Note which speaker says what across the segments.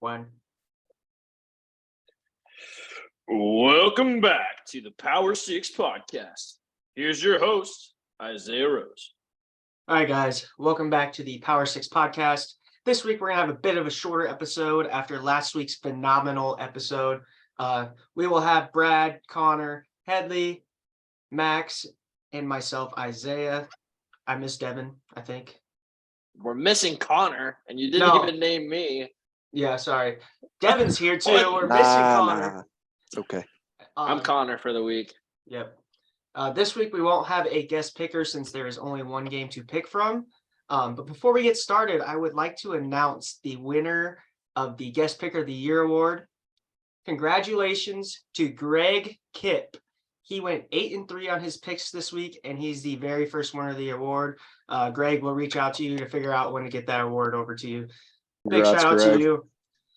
Speaker 1: One.
Speaker 2: Welcome back to the Power Six Podcast. Here's your host, Isaiah Rose.
Speaker 1: All right, guys. Welcome back to the Power Six Podcast. This week, we're going to have a bit of a shorter episode after last week's phenomenal episode. We will have Brad, Connor, Headley, Max, and myself, Isaiah. I miss Devin, I think.
Speaker 2: We're missing Connor, and you didn't even name me.
Speaker 1: Yeah, sorry. Devin's here, too. We're missing Connor.
Speaker 3: It's okay.
Speaker 2: I'm Connor for the week.
Speaker 1: Yep. This week, we won't have a guest picker since there is only one game to pick from. But before we get started, I would like to announce the winner of the Guest Picker of the Year award. Congratulations to Greg Kipp. He went 8-3 on his picks this week, and he's the very first winner of the award. Greg will reach out to you to figure out when to get that award over to you. Big shout out to you.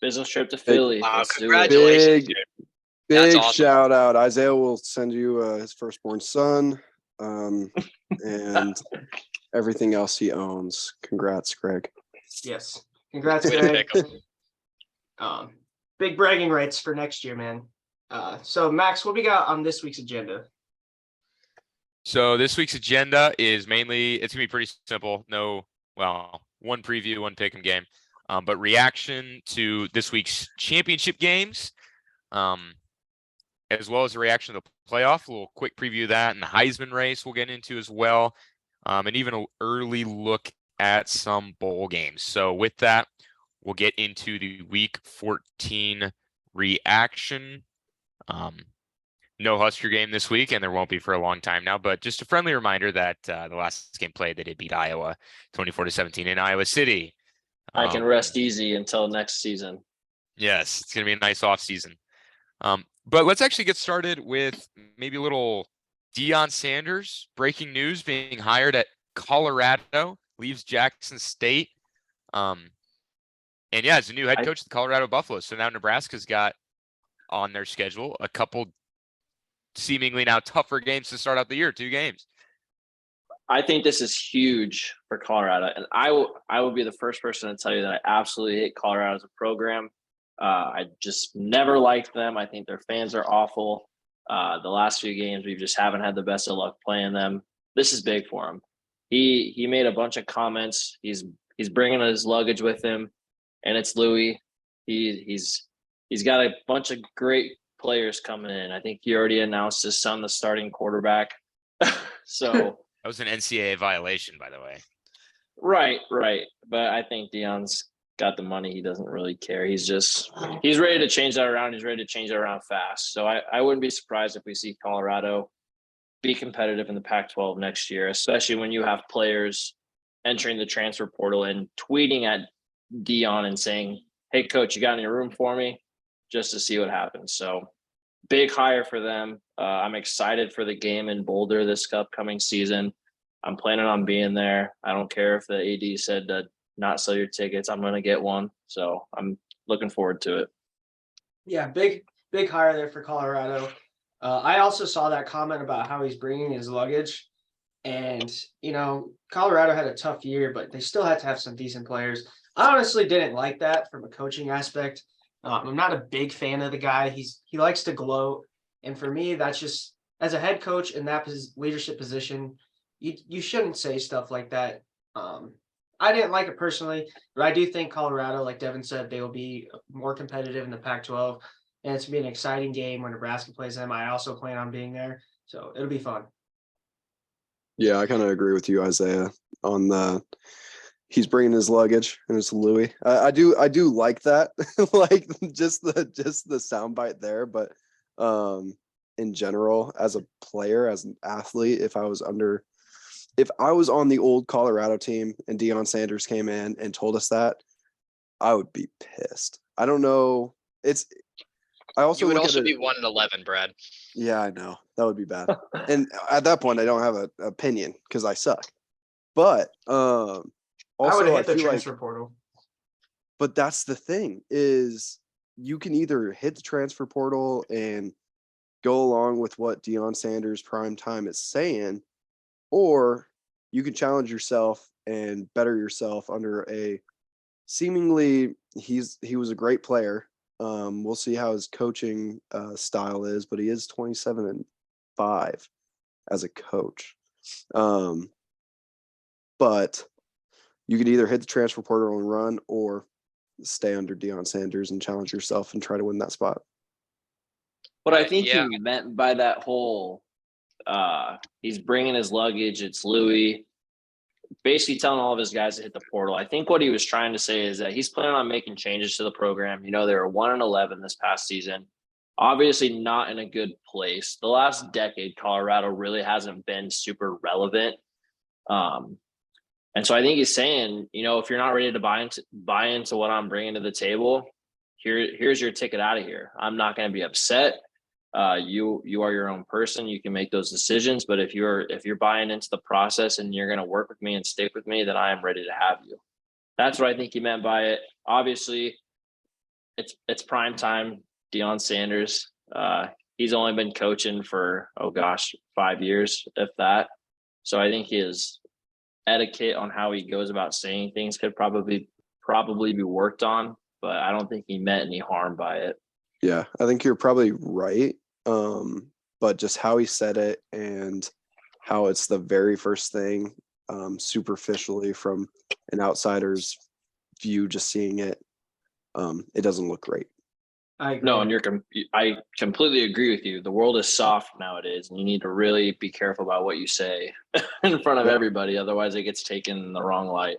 Speaker 2: Business trip to Philly.
Speaker 4: Congratulations, dude.
Speaker 3: Big
Speaker 4: awesome.
Speaker 3: shout out. Isaiah will send you his firstborn son and everything else he owns. Congrats, Greg.
Speaker 1: Yes. Congrats, Greg. Big bragging rights for next year, man. So, Max, what we got on this week's agenda?
Speaker 5: So this week's agenda is mainly, it's going to be pretty simple. One preview, one pick 'em game. But reaction to this week's championship games, as well as a reaction to the playoff. A little quick preview of that, and the Heisman race we'll get into as well, and even an early look at some bowl games. So with that, we'll get into the Week 14 reaction. No Husker game this week, and there won't be for a long time now. But just a friendly reminder that the last game played, they did beat Iowa 24-17 in Iowa City.
Speaker 2: I can rest easy until next season.
Speaker 5: Yes, it's going to be a nice off season. But let's actually get started with maybe a little Deion Sanders breaking news, being hired at Colorado, leaves Jackson State. And yeah, as a new head coach of the Colorado Buffaloes. So now Nebraska's got on their schedule a couple seemingly now tougher games to start out the year, 2 games.
Speaker 2: I think this is huge for Colorado, and I will be the first person to tell you that I absolutely hate Colorado as a program. I just never liked them. I think their fans are awful. The last few games, we just haven't had the best of luck playing them. This is big for him. He made a bunch of comments. He's bringing his luggage with him, and it's Louis. He's got a bunch of great players coming in. I think he already announced his son the starting quarterback. So.
Speaker 5: That was an NCAA violation, by the way.
Speaker 2: Right. But I think Deion's got the money. He doesn't really care. He's ready to change that around. He's ready to change that around fast. So I wouldn't be surprised if we see Colorado be competitive in the Pac-12 next year, especially when you have players entering the transfer portal and tweeting at Deion and saying, "Hey, coach, you got any room for me?" just to see what happens. So big hire for them. I'm excited for the game in Boulder this upcoming season. I'm planning on being there. I don't care if the AD said to not sell your tickets. I'm going to get one. So I'm looking forward to it.
Speaker 1: Yeah, big hire there for Colorado. I also saw that comment about how he's bringing his luggage. And, Colorado had a tough year, but they still had to have some decent players. I honestly didn't like that from a coaching aspect. I'm not a big fan of the guy. He likes to gloat. And for me, that's just, as a head coach in that leadership position, you shouldn't say stuff like that. I didn't like it personally, but I do think Colorado, like Devin said, they will be more competitive in the Pac-12. And it's going to be an exciting game when Nebraska plays them. I also plan on being there. So it'll be fun.
Speaker 3: Yeah, I kind of agree with you, Isaiah, on he's bringing his luggage and it's Louis. I do like that, like just the soundbite there. But in general, as a player, as an athlete, if I was on the old Colorado team and Deion Sanders came in and told us that, I would be pissed. I don't know. You
Speaker 4: would also be 1-11, Brad.
Speaker 3: Yeah, I know. That would be bad. And at that point, I don't have an opinion because I suck. But also,
Speaker 1: I would have hit the transfer portal.
Speaker 3: But that's the thing is you can either hit the transfer portal and go along with what Deion Sanders prime time is saying, or you can challenge yourself and better yourself under a seemingly he was a great player. We'll see how his coaching style is, but he is 27-5 as a coach. But you could either hit the transfer portal and run, or stay under Deion Sanders and challenge yourself and try to win that spot.
Speaker 2: What I think
Speaker 4: Yeah.
Speaker 2: he meant by that whole, he's bringing his luggage, it's Louis, basically telling all of his guys to hit the portal. I think what he was trying to say is that he's planning on making changes to the program. You know, they were 1-11 this past season. Obviously not in a good place. The last decade, Colorado really hasn't been super relevant. And so I think he's saying, you know, if you're not ready to buy into what I'm bringing to the table, here's your ticket out of here. I'm not going to be upset. You are your own person. You can make those decisions. But if you're buying into the process and you're going to work with me and stick with me, then I am ready to have you. That's what I think he meant by it. Obviously, it's prime time. Deion Sanders. He's only been coaching for 5 years, if that. So I think his etiquette on how he goes about saying things could probably be worked on, but I don't think he meant any harm by it.
Speaker 3: Yeah, I think you're probably right. But just how he said it and how it's the very first thing, superficially from an outsider's view, just seeing it, it doesn't look great.
Speaker 1: I agree.
Speaker 2: No, and I completely agree with you. The world is soft nowadays, and you need to really be careful about what you say in front of everybody. Otherwise, it gets taken in the wrong light.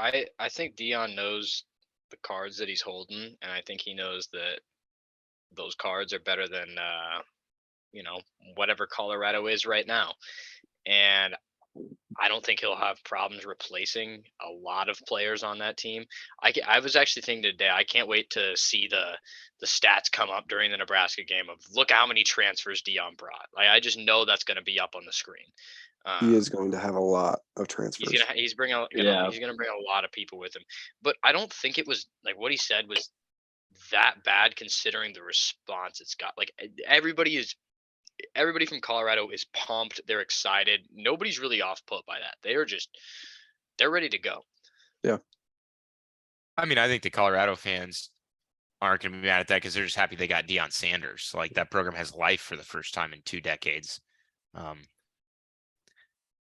Speaker 4: I think Dion knows the cards that he's holding, and I think he knows that those cards are better than whatever Colorado is right now. And I don't think he'll have problems replacing a lot of players on that team. I was actually thinking today, I can't wait to see the stats come up during the Nebraska game of look how many transfers Dion brought. Like, I just know that's going to be up on the screen.
Speaker 3: He is going to have a lot of transfers.
Speaker 4: He's bringing he's going to bring a lot of people with him. But I don't think it was like what he said was that bad considering the response it's got. Like everybody from Colorado is pumped. They're excited. Nobody's really off put by that. They're ready to go.
Speaker 3: Yeah.
Speaker 5: I mean, I think the Colorado fans aren't going to be mad at that because they're just happy they got Deion Sanders. Like that program has life for the first time in 2 decades.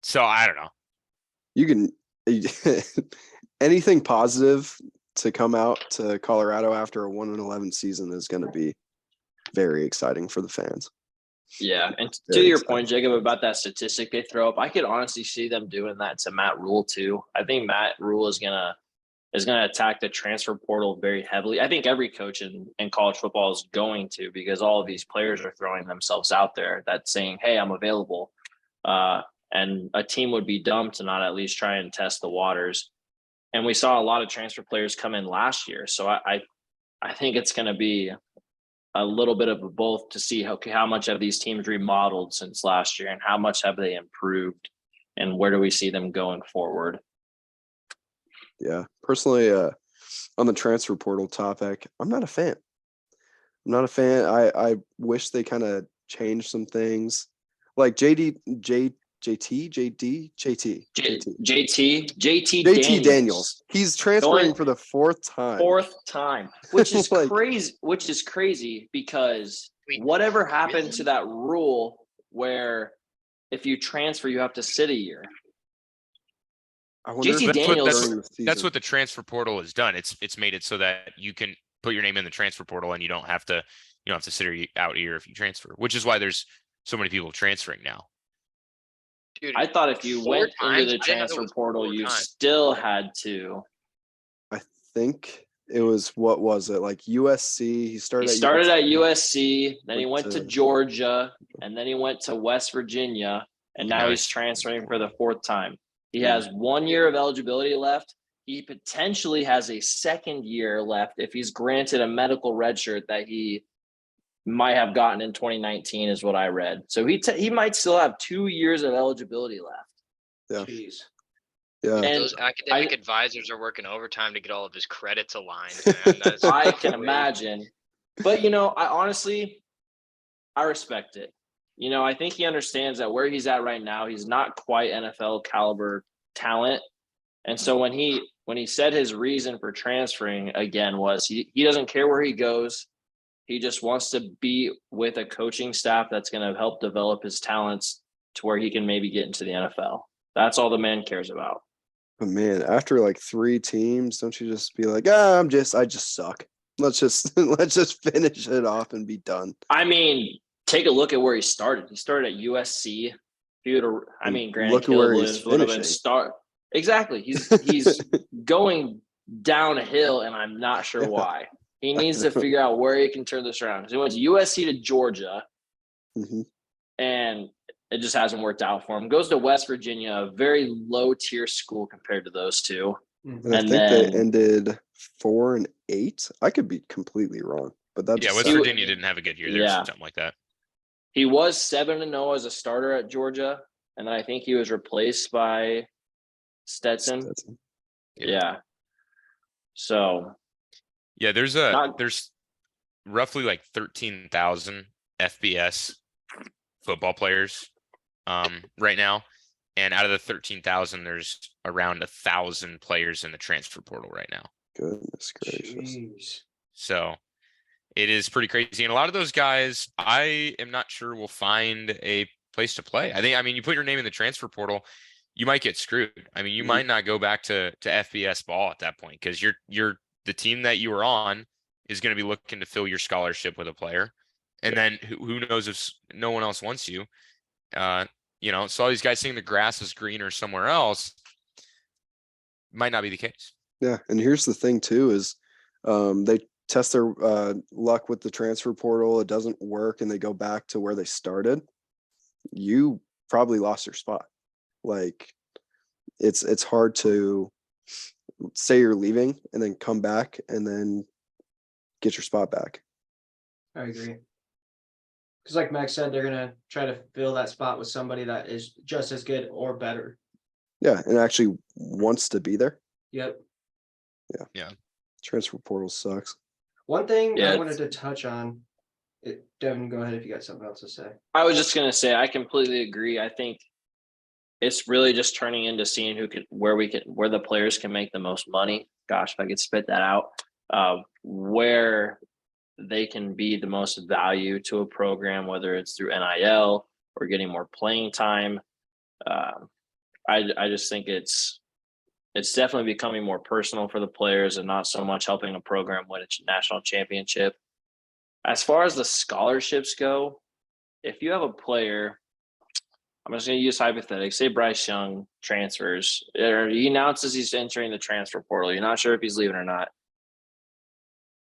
Speaker 5: So I don't know.
Speaker 3: You can anything positive to come out to Colorado after a 1-11 season is going to be very exciting for the fans.
Speaker 2: Yeah, and to
Speaker 3: Very
Speaker 2: your
Speaker 3: exciting.
Speaker 2: point, Jacob, about that statistic they throw up, I could honestly see them doing that to Matt Rule too. I think Matt Rule is gonna attack the transfer portal very heavily. I think every coach in college football is going to, because all of these players are throwing themselves out there that's saying, hey, I'm available. And a team would be dumb to not at least try and test the waters. And we saw a lot of transfer players come in last year. So I think it's going to be a little bit of both to see how much have these teams remodeled since last year and how much have they improved and where do we see them going forward.
Speaker 3: Yeah. Personally, on the transfer portal topic, I'm not a fan. I wish they kind of changed some things. Like JT Daniels. He's transferring for the 4th time.
Speaker 2: Which is
Speaker 3: Like-
Speaker 2: crazy because whatever happened to that rule where if you transfer, you have to sit a year.
Speaker 3: I wonder
Speaker 2: JT
Speaker 3: if
Speaker 2: Daniels-
Speaker 3: during the
Speaker 5: That's
Speaker 3: season.
Speaker 5: what the transfer portal has done. It's made it so that you can put your name in the transfer portal and you don't have to sit out a year if you transfer, which is why there's so many people transferring now.
Speaker 4: Dude,
Speaker 2: I thought if you
Speaker 4: 4
Speaker 2: went
Speaker 4: times?
Speaker 2: into the
Speaker 4: I didn't know it
Speaker 2: transfer
Speaker 4: was
Speaker 2: portal,
Speaker 4: 4
Speaker 2: you
Speaker 4: times.
Speaker 2: still had to.
Speaker 3: I think it was, what was it, like USC? He
Speaker 2: He
Speaker 3: started
Speaker 2: at USC, then he
Speaker 3: went
Speaker 2: went to
Speaker 3: to-
Speaker 2: Georgia, and then he went to West Virginia, and now he's transferring for the 4th time. He has 1 year of eligibility left. He potentially has a 2nd year left if he's granted a medical red shirt that he might have gotten in 2019 is what I read. So he might still have 2 years of eligibility left.
Speaker 3: Yeah.
Speaker 1: Jeez.
Speaker 3: Yeah.
Speaker 2: And
Speaker 4: those academic advisors are working overtime to get all of his credits aligned. Man. That's
Speaker 2: I can
Speaker 4: crazy.
Speaker 2: imagine. But, I honestly, I respect it. I think he understands that where he's at right now, he's not quite NFL caliber talent. And so when he said his reason for transferring again was he doesn't care where he goes. He just wants to be with a coaching staff that's going to help develop his talents to where he can maybe get into the NFL. That's all the man cares about.
Speaker 3: But man, after like 3 teams, don't you just be like, I just suck. Let's just let's just finish it off and be done.
Speaker 2: I mean, take a look at where he started. He started at USC. If you would, I
Speaker 3: And
Speaker 2: mean, Grant
Speaker 3: look at where
Speaker 2: Kill
Speaker 3: he's
Speaker 2: would have been
Speaker 3: finishing.
Speaker 2: start. Exactly. He's going downhill, and I'm not sure why. He needs to figure out where he can turn this around. He went to USC to Georgia,
Speaker 3: Mhm.
Speaker 2: and it just hasn't worked out for him. Goes to West Virginia, a very low tier school compared to those two.
Speaker 1: Mhm.
Speaker 3: And I
Speaker 2: And
Speaker 3: think
Speaker 2: then-
Speaker 3: they ended 4-8. I could be completely wrong, but that
Speaker 5: Yeah,
Speaker 3: just
Speaker 5: West
Speaker 3: sounds-
Speaker 5: Virginia didn't have a good year. There's
Speaker 2: Yeah.
Speaker 5: something like that.
Speaker 2: He was 7-0 as a starter at Georgia, and then I think he was replaced by Stetson.
Speaker 3: Stetson.
Speaker 2: Yeah. So
Speaker 5: Yeah, there's
Speaker 2: Not-
Speaker 5: roughly like 13,000 FBS football players right now. And out of the 13,000, there's around 1,000 players in the transfer portal right now.
Speaker 3: Goodness gracious.
Speaker 1: Jeez.
Speaker 5: So it is pretty crazy. And a lot of those guys, I am not sure will find a place to play. I mean, you put your name in the transfer portal, you might get screwed. I mean, you
Speaker 3: Mhm.
Speaker 5: might not go back to FBS ball at that point because you're the team that you were on is going to be looking to fill your scholarship with a player. And then who knows if no one else wants you. So all these guys saying the grass is greener somewhere else might not be the case.
Speaker 3: Yeah, and here's the thing too is they test their luck with the transfer portal, it doesn't work, and they go back to where they started. You probably lost your spot. Like it's hard to say you're leaving and then come back and then get your spot back.
Speaker 1: I agree. Because like Max said, they're gonna try to fill that spot with somebody that is just as good or better.
Speaker 3: Yeah, and actually wants to be there.
Speaker 1: Yep.
Speaker 3: Transfer portal sucks.
Speaker 1: One thing
Speaker 2: Yeah,
Speaker 1: I wanted to touch on, Devin, go ahead if you got something else to say.
Speaker 2: I was just gonna say I completely agree. I think it's really just turning into seeing where the players can make the most money. Gosh, if I could spit that out, where they can be the most value to a program, whether it's through NIL or getting more playing time. I just think it's definitely becoming more personal for the players and not so much helping a program win a national championship. As far as the scholarships go, if you have a player, I'm just going to use hypothetics. Say Bryce Young transfers, or he announces he's entering the transfer portal. You're not sure if he's leaving or not.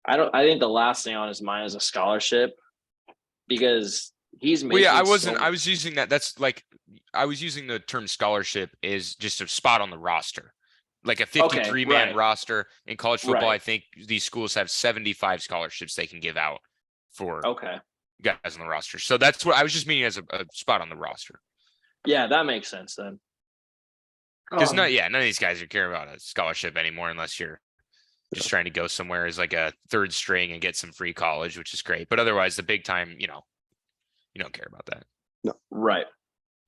Speaker 2: I think the last thing on his mind is a scholarship because he's making.
Speaker 5: Well, yeah, I was using that. That's like, I was using the term scholarship is just a spot on the roster. Like a 53-man
Speaker 2: right.
Speaker 5: roster in college football.
Speaker 2: Right.
Speaker 5: I think these schools have 75 scholarships they can give out for
Speaker 2: Okay.
Speaker 5: guys on the roster. So that's what I was just meaning as a spot on the roster.
Speaker 2: Yeah, that makes sense then.
Speaker 5: Because
Speaker 1: Um,
Speaker 5: none of these guys are care about a scholarship anymore unless you're just trying to go somewhere as like a third string and get some free college, which is great. But otherwise, the big time, you don't care about that.
Speaker 2: Right.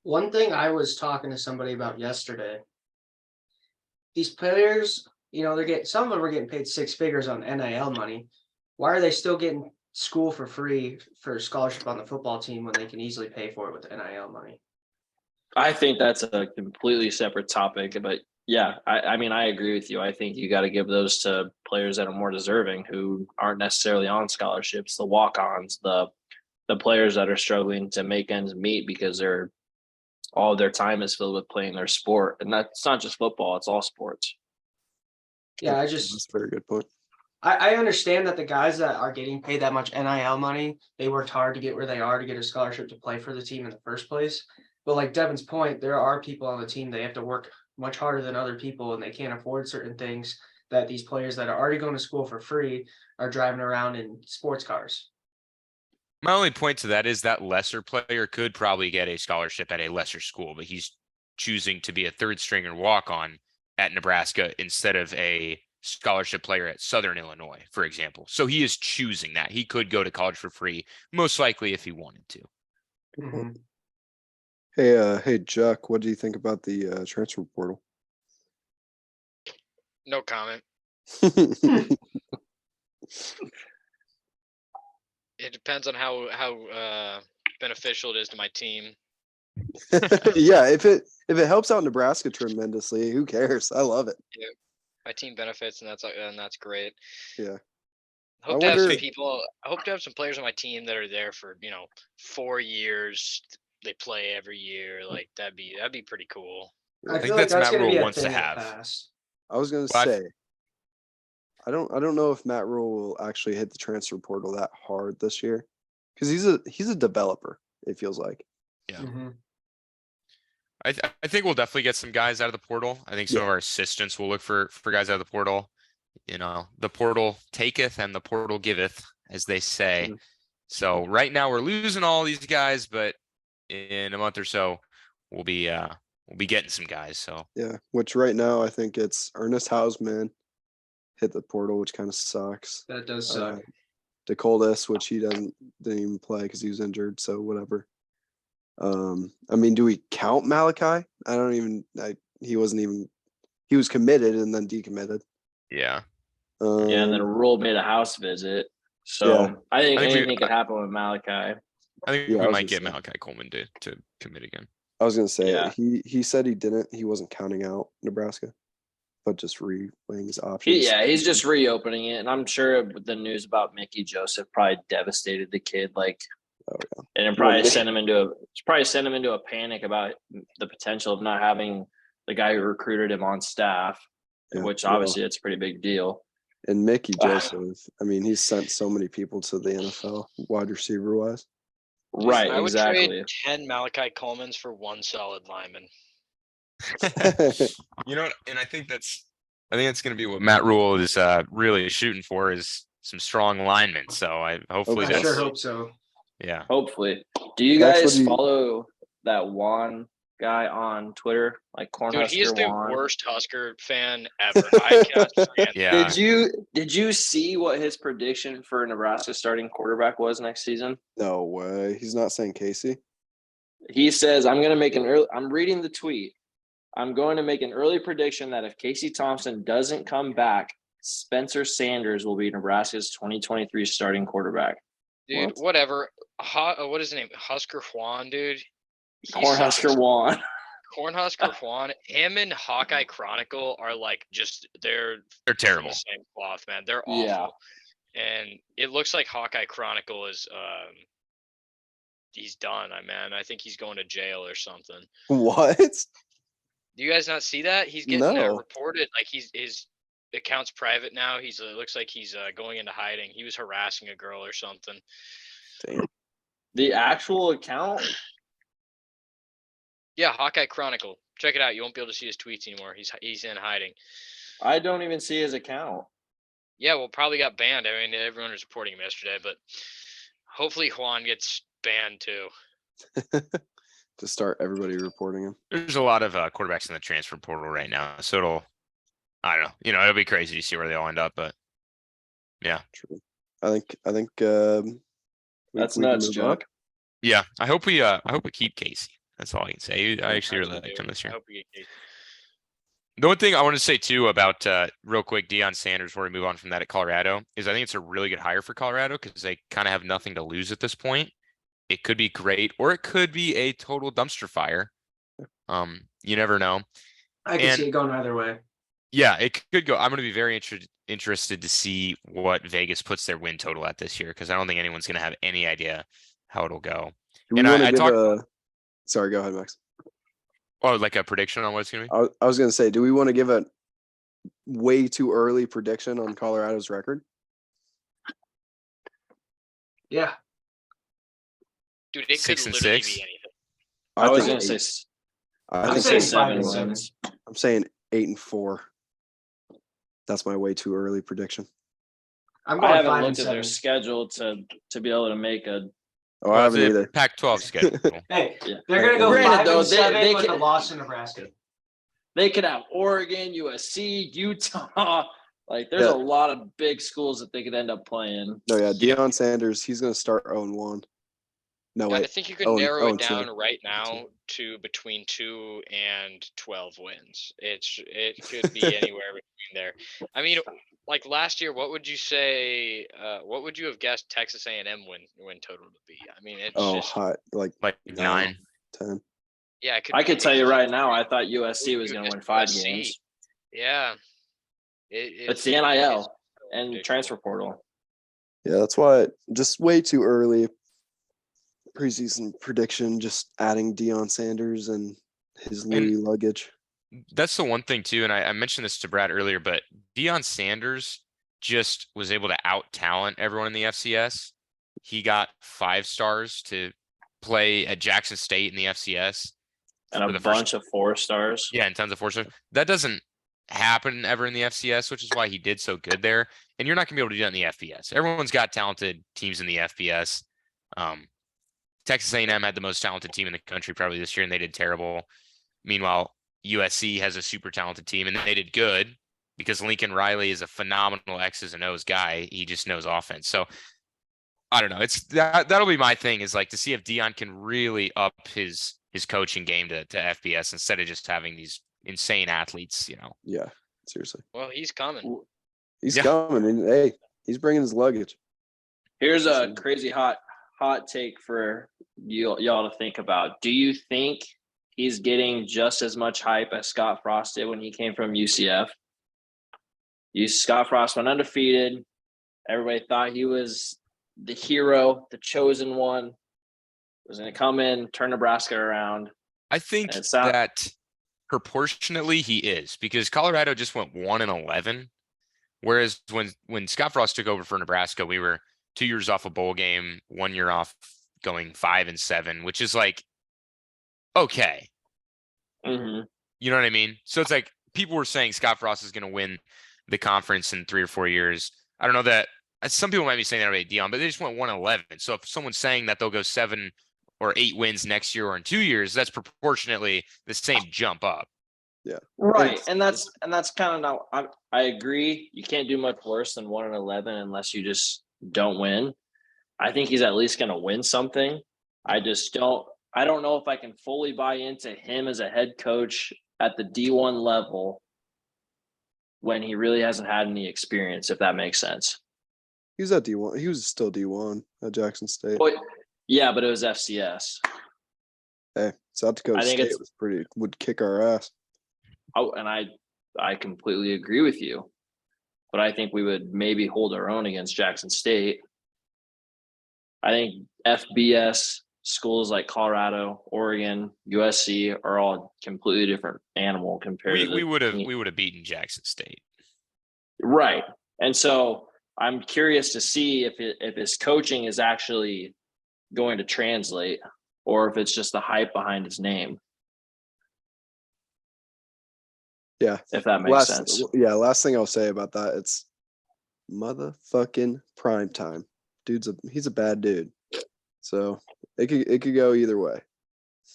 Speaker 1: One thing I was talking to somebody about yesterday. These players, some of them are getting paid 6 figures on NIL money. Why are they still getting school for free for scholarship on the football team when they can easily pay for it with NIL money?
Speaker 2: I think that's a completely separate topic, but yeah, I mean, I agree with you. I think you got to give those to players that are more deserving who aren't necessarily on scholarships, the walk-ons, the players that are struggling to make ends meet because all of their time is filled with playing their sport. And that's not just football, it's all sports.
Speaker 1: Yeah,
Speaker 3: That's a very good point.
Speaker 1: I understand that the guys that are getting paid that much NIL money, they worked hard to get where they are to get a scholarship to play for the team in the first place. But like Devin's point, there are people on the team, they have to work much harder than other people and they can't afford certain things that these players that are already going to school for free are driving around in sports cars.
Speaker 5: My only point to that is that lesser player could probably get a scholarship at a lesser school, but he's choosing to be a third stringer walk-on at Nebraska instead of a scholarship player at Southern Illinois, for example. So he is choosing that. He could go to college for free, most likely if he wanted to.
Speaker 1: Mhm.
Speaker 3: Hey, Chuck, what do you think about the transfer portal?
Speaker 4: No comment. It depends on how beneficial it is to my team.
Speaker 3: Yeah, if it helps out Nebraska tremendously, who cares? I love it.
Speaker 4: My team benefits, and that's great.
Speaker 3: Yeah.
Speaker 4: Hope to have some
Speaker 3: wonder-
Speaker 4: people. I hope to have some players on my team that are there for 4 years. They play every year. Like that'd be pretty cool.
Speaker 1: I
Speaker 5: think
Speaker 1: feel like
Speaker 5: that's
Speaker 1: that's
Speaker 5: Matt
Speaker 1: gonna be
Speaker 5: Rule
Speaker 1: a
Speaker 5: wants to
Speaker 1: thing
Speaker 5: have.
Speaker 1: fast.
Speaker 3: I was gonna
Speaker 5: Well, I-
Speaker 3: say, I don't know if Matt Rule will actually hit the transfer portal that hard this year, because he's a developer. It feels like.
Speaker 5: Yeah.
Speaker 1: Mhm.
Speaker 5: I think we'll definitely get some guys out of the portal. I think some
Speaker 3: Yeah.
Speaker 5: of our assistants will look for guys out of the portal. You know, the portal taketh and the portal giveth, as they say.
Speaker 3: Mhm.
Speaker 5: So right now we're losing all these guys, but in a month or so we'll be getting some guys. So
Speaker 3: Yeah, which right now I think it's Ernest Hausman hit the portal, which kind of sucks.
Speaker 1: That does suck.
Speaker 3: DeColdis, which he didn't even play because he was injured, so whatever. I mean, do we count Malachi? He was committed and then decommitted.
Speaker 5: yeah.
Speaker 2: Yeah, and then
Speaker 3: Um,
Speaker 2: Rule made a house visit. So
Speaker 3: Yeah.
Speaker 2: I think
Speaker 5: I think we-
Speaker 2: anything could happen with Malachi.
Speaker 5: I think
Speaker 3: Yeah, I
Speaker 5: we
Speaker 3: was
Speaker 5: might
Speaker 3: gonna
Speaker 5: get
Speaker 3: say.
Speaker 5: Malachi Coleman to commit again.
Speaker 3: I was gonna say
Speaker 2: Yeah.
Speaker 3: he said he wasn't counting out Nebraska, but just reweighing his options.
Speaker 2: He's just reopening it, and I'm sure the news about Mickey Joseph probably devastated the kid. Like,
Speaker 3: Oh, yeah.
Speaker 2: and it probably sent him into a panic about the potential of not having the guy who recruited him on staff,
Speaker 3: Yeah,
Speaker 2: which
Speaker 3: well,
Speaker 2: obviously it's a pretty big deal.
Speaker 3: and Mickey Joseph. I mean, he's sent so many people to the NFL wide receiver wise.
Speaker 2: Right,
Speaker 4: I would
Speaker 2: exactly.
Speaker 4: trade 10 Malachi Colemans for one solid lineman.
Speaker 5: You know, and I think that's going to be what Matt Rule is really shooting for, is some strong linemen. So hopefully
Speaker 1: I
Speaker 3: Okay.
Speaker 1: sure
Speaker 5: that's
Speaker 1: hope so.
Speaker 5: yeah.
Speaker 2: Hopefully. Do you
Speaker 3: That's
Speaker 2: guys
Speaker 3: what he-
Speaker 2: follow that Juan guy on Twitter, like
Speaker 4: Dude, he is
Speaker 2: Cornhusker
Speaker 4: the
Speaker 2: Juan?
Speaker 4: worst Husker fan ever. I cannot stand
Speaker 5: Yeah.
Speaker 2: Did you see what his prediction for Nebraska starting quarterback was next season?
Speaker 3: No way. He's not saying Casey.
Speaker 2: He says, I'm reading the tweet. I'm going to make an early prediction that if Casey Thompson doesn't come back, Spencer Sanders will be Nebraska's 2023 starting quarterback.
Speaker 4: Dude,
Speaker 3: What?
Speaker 4: whatever. What is his name? Husker Juan, dude. He
Speaker 2: Cornhusker
Speaker 4: sucks.
Speaker 2: Juan.
Speaker 4: Cornhusker Juan. Him and Hawkeye Chronicle are like they're
Speaker 5: They're
Speaker 4: from
Speaker 5: terrible.
Speaker 4: the same cloth, man. They're awful.
Speaker 2: Yeah.
Speaker 4: And it looks like Hawkeye Chronicle is he's done, man. I think he's going to jail or something.
Speaker 3: What?
Speaker 4: Do you guys not see that? He's getting
Speaker 3: No.
Speaker 4: reported like his account's private now. He's looks like he's going into hiding. He was harassing a girl or something.
Speaker 3: Damn.
Speaker 2: The actual account?
Speaker 4: Yeah, Hawkeye Chronicle. Check it out. You won't be able to see his tweets anymore. He's in hiding.
Speaker 2: I don't even see his account.
Speaker 4: Yeah, well, probably got banned. I mean, everyone was reporting him yesterday, but hopefully Juan gets banned too.
Speaker 3: To start everybody reporting him.
Speaker 5: There's a lot of quarterbacks in the transfer portal right now, so I don't know. You know, it'll be crazy to see where they all end up, but yeah,
Speaker 3: True. I think
Speaker 2: That's
Speaker 3: we can
Speaker 2: nuts,
Speaker 3: move on.
Speaker 2: Chuck.
Speaker 5: yeah. I hope we keep Casey. That's all I can say. I actually really liked him this
Speaker 4: I
Speaker 5: year.
Speaker 4: hope we get Casey.
Speaker 5: The one thing I want to say too about real quick, Deion Sanders, before we move on from that at Colorado, is I think it's a really good hire for Colorado because they kind of have nothing to lose at this point. It could be great, or it could be a total dumpster fire. You never know.
Speaker 1: I can
Speaker 5: And-
Speaker 1: see it going either way.
Speaker 5: Yeah, it could go. I'm going to be very interested to see what Vegas puts their win total at this year because I don't think anyone's going to have any idea how it'll go.
Speaker 3: Do we
Speaker 5: And
Speaker 3: want to
Speaker 5: I
Speaker 3: give
Speaker 5: talked-
Speaker 3: Sorry, go ahead, Max.
Speaker 5: Oh, like a prediction on what it's going to be?
Speaker 3: I was going to say, do we want to give a way too early prediction on Colorado's record?
Speaker 1: Yeah.
Speaker 4: Dude, it
Speaker 5: 6
Speaker 4: could
Speaker 5: and
Speaker 4: literally
Speaker 5: 6?
Speaker 4: be anything.
Speaker 2: I was
Speaker 3: think
Speaker 2: going to say,
Speaker 3: eight.
Speaker 2: I
Speaker 3: I
Speaker 2: would
Speaker 3: think
Speaker 2: say
Speaker 1: saying 5
Speaker 2: 7
Speaker 1: and
Speaker 2: wins.
Speaker 3: I'm saying 8-4. That's my way too early prediction.
Speaker 1: I'm
Speaker 2: I
Speaker 1: going
Speaker 2: haven't
Speaker 1: 5 and
Speaker 2: looked at their
Speaker 1: 7.
Speaker 2: schedule to be able to make a.
Speaker 3: Oh, I haven't either.
Speaker 5: Pac-12 schedule.
Speaker 1: Hey,
Speaker 2: Yeah.
Speaker 1: they're gonna go
Speaker 2: Granted,
Speaker 1: 5
Speaker 2: though,
Speaker 1: and 7
Speaker 2: they
Speaker 1: with a
Speaker 2: can-
Speaker 1: loss in Nebraska.
Speaker 2: They could have Oregon, USC, Utah. Like, there's
Speaker 3: Yeah.
Speaker 2: a lot of big schools that they could end up playing.
Speaker 3: No, yeah, Deion Sanders, he's going to start 0-1. No,
Speaker 4: I
Speaker 3: wait.
Speaker 4: think you could
Speaker 3: Oh,
Speaker 4: narrow it
Speaker 3: 2.
Speaker 4: down right now to between 2 and 12 wins. It could be anywhere between there. I mean, like last year, what would you say? What would you have guessed Texas A&M win total to be? I mean, it's
Speaker 3: Oh,
Speaker 4: just
Speaker 3: hot. Like
Speaker 5: Like
Speaker 3: 9,
Speaker 5: 9.
Speaker 3: 10.
Speaker 4: yeah. It could
Speaker 2: I
Speaker 4: be
Speaker 2: could tell you
Speaker 4: anything.
Speaker 2: right now, I thought
Speaker 4: What
Speaker 2: USC
Speaker 4: would
Speaker 2: was
Speaker 4: you
Speaker 2: going
Speaker 4: have
Speaker 2: to win
Speaker 4: guessed
Speaker 2: 5
Speaker 4: USC?
Speaker 2: games.
Speaker 4: Yeah,
Speaker 2: It's the NIL and transfer portal.
Speaker 3: Yeah, that's why just way too early. Preseason prediction, just adding Deion Sanders and his Louis luggage.
Speaker 5: That's the one thing too, and I mentioned this to Brad earlier, but Deion Sanders just was able to out talent everyone in the FCS. He got 5 stars to play at Jackson State in the FCS.
Speaker 2: And
Speaker 5: for
Speaker 2: a
Speaker 5: the first-
Speaker 2: bunch of 4 stars.
Speaker 5: Yeah, and tons of 4 stars. That doesn't happen ever in the FCS, which is why he did so good there. And you're not gonna be able to do that in the FBS. Everyone's got talented teams in the FBS. Texas A&M had the most talented team in the country probably this year, and they did terrible. Meanwhile, USC has a super talented team, and they did good because Lincoln Riley is a phenomenal X's and O's guy. He just knows offense. So I don't know. It's that'll be my thing, is like to see if Deion can really up his coaching game to FBS instead of just having these insane athletes.
Speaker 3: Yeah, seriously.
Speaker 4: Well, he's coming.
Speaker 3: He's
Speaker 5: Yeah.
Speaker 3: coming. And hey, he's bringing his luggage.
Speaker 2: Here's a crazy hot take for y'all to think about. Do you think he's getting just as much hype as Scott Frost did when he came from UCF? Scott Frost went undefeated. Everybody thought he was the hero, the chosen one, was going to come in, turn Nebraska around.
Speaker 5: I think
Speaker 2: And it sound-
Speaker 5: that proportionately he is, because Colorado just went 1-11, whereas when Scott Frost took over for Nebraska, we were 2 years off a bowl game, 1 year off going 5-7, which is like okay.
Speaker 2: Mhm.
Speaker 5: You know what I mean? So it's like people were saying Scott Frost is going to win the conference in 3 or 4 years. I don't know that some people might be saying that about Dion, but they just went 1-11. So if someone's saying that they'll go 7 or 8 wins next year or in 2 years, that's proportionately the same jump up.
Speaker 2: Right.
Speaker 3: It's-
Speaker 2: And that's kind of not, I agree. You can't do much worse than 1-11 unless you just don't win. I think he's at least going to win something. I don't know if I can fully buy into him as a head coach at the D1 level when he really hasn't had any experience, if that makes sense.
Speaker 3: He was at D1. He was still D1 at Jackson State.
Speaker 2: But yeah, but it was FCS.
Speaker 3: Hey, South Dakota
Speaker 2: I think
Speaker 3: State
Speaker 2: it's-
Speaker 3: would kick our ass.
Speaker 2: Oh, and I completely agree with you. But I think we would maybe hold our own against Jackson State. I think FBS schools like Colorado, Oregon, USC are all completely different animal compared to
Speaker 5: We
Speaker 2: the
Speaker 5: would have
Speaker 2: team.
Speaker 5: beaten Jackson State.
Speaker 2: Right. And so I'm curious to see if his coaching is actually going to translate or if it's just the hype behind his name.
Speaker 3: Yeah.
Speaker 2: If that makes sense.
Speaker 3: Last thing I'll say about that, it's motherfucking prime time. He's a bad dude. So it could go either way.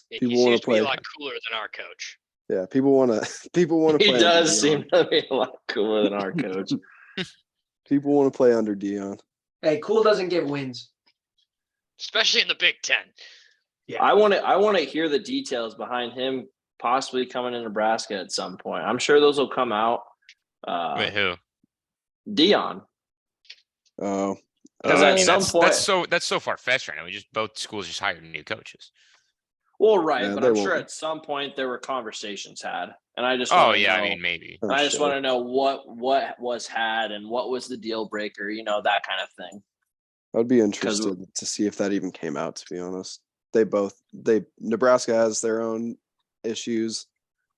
Speaker 4: He
Speaker 3: People wanna
Speaker 4: seems to be
Speaker 3: play.
Speaker 4: a lot cooler than our coach.
Speaker 3: Yeah, people want to play.
Speaker 2: He
Speaker 3: under
Speaker 2: does
Speaker 3: Deion.
Speaker 2: seem to be a lot cooler than our coach.
Speaker 3: People want to play under Dion.
Speaker 1: Hey, cool doesn't get wins.
Speaker 4: Especially in the Big Ten.
Speaker 2: I want to hear the details behind him possibly coming to Nebraska at some point. I'm sure those will come out.
Speaker 5: Wait, who?
Speaker 2: Dion.
Speaker 3: Oh,
Speaker 2: Because
Speaker 5: I
Speaker 2: at
Speaker 5: mean,
Speaker 2: some point,
Speaker 5: that's so far fetched right now. Both schools just hired new coaches.
Speaker 2: well, right,
Speaker 3: Yeah,
Speaker 2: but
Speaker 3: they
Speaker 2: I'm sure
Speaker 3: won't.
Speaker 2: at some point there were conversations had, and I just
Speaker 5: Oh
Speaker 2: wanna
Speaker 5: yeah, I
Speaker 2: know-
Speaker 5: mean maybe.
Speaker 3: oh,
Speaker 2: I just
Speaker 3: shit.
Speaker 2: want to know what was had and what was the deal breaker, that kind of thing.
Speaker 3: I'd be interested to see if that even came out. To be honest, Nebraska has their own issues.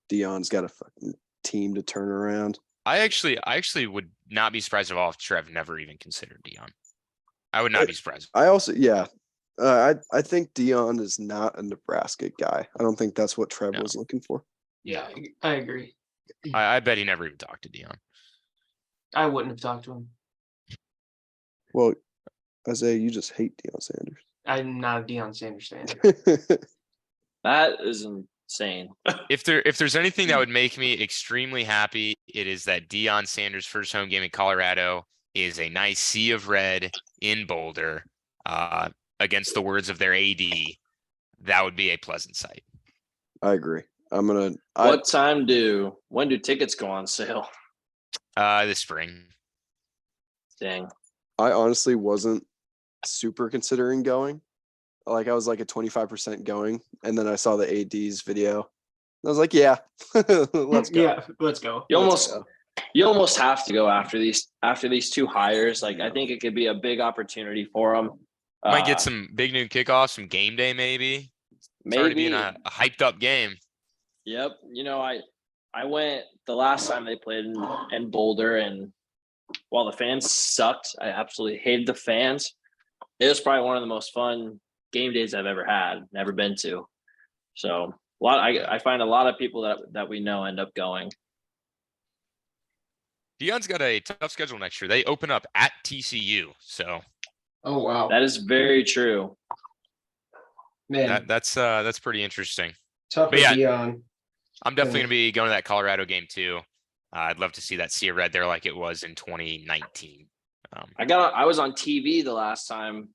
Speaker 3: Dion's got a fucking team to turn around.
Speaker 5: I actually would not be surprised at all if Trev never even considered Dion. I would not be surprised.
Speaker 3: I also, I think Dion is not a Nebraska guy. I don't think that's what Trev
Speaker 5: No.
Speaker 3: was looking for.
Speaker 1: Yeah, I agree.
Speaker 5: I bet he never even talked to Dion.
Speaker 1: I wouldn't have talked to him.
Speaker 3: Well, Isaiah, you just hate Deion Sanders.
Speaker 1: I'm not a Deion Sanders fan.
Speaker 2: That is insane.
Speaker 5: If there's anything that would make me extremely happy, it is that Dion Sanders' first home game in Colorado is a nice sea of red in Boulder. against the words of their AD, that would be a pleasant sight.
Speaker 3: I agree. When do
Speaker 2: tickets go on sale?
Speaker 5: This spring.
Speaker 2: Dang.
Speaker 3: I honestly wasn't super considering going. Like I was like a 25% going, and then I saw the AD's video. I was like, yeah, let's go.
Speaker 1: Yeah, let's go.
Speaker 2: You
Speaker 3: Let's
Speaker 2: almost
Speaker 3: go.
Speaker 2: you almost have to go after these two hires. Like I think it could be a big opportunity for them.
Speaker 5: Might get some big noon kickoffs, some game day maybe. It's already being a hyped up game.
Speaker 2: Yep. I went the last time they played in Boulder, and while the fans sucked, I absolutely hated the fans. It was probably one of the most fun game days I've ever been to. So I find a lot of people that we know end up going.
Speaker 5: Deion's got a tough schedule next year. They open up at TCU, so
Speaker 1: Oh wow,
Speaker 2: That is very true.
Speaker 1: man,
Speaker 5: that's pretty interesting.
Speaker 1: tough
Speaker 5: but
Speaker 1: to
Speaker 5: yeah.
Speaker 1: be on.
Speaker 5: I'm definitely gonna be going to that Colorado game too. I'd love to see that sea of red there like it was in 2019.
Speaker 2: I was on TV the last time.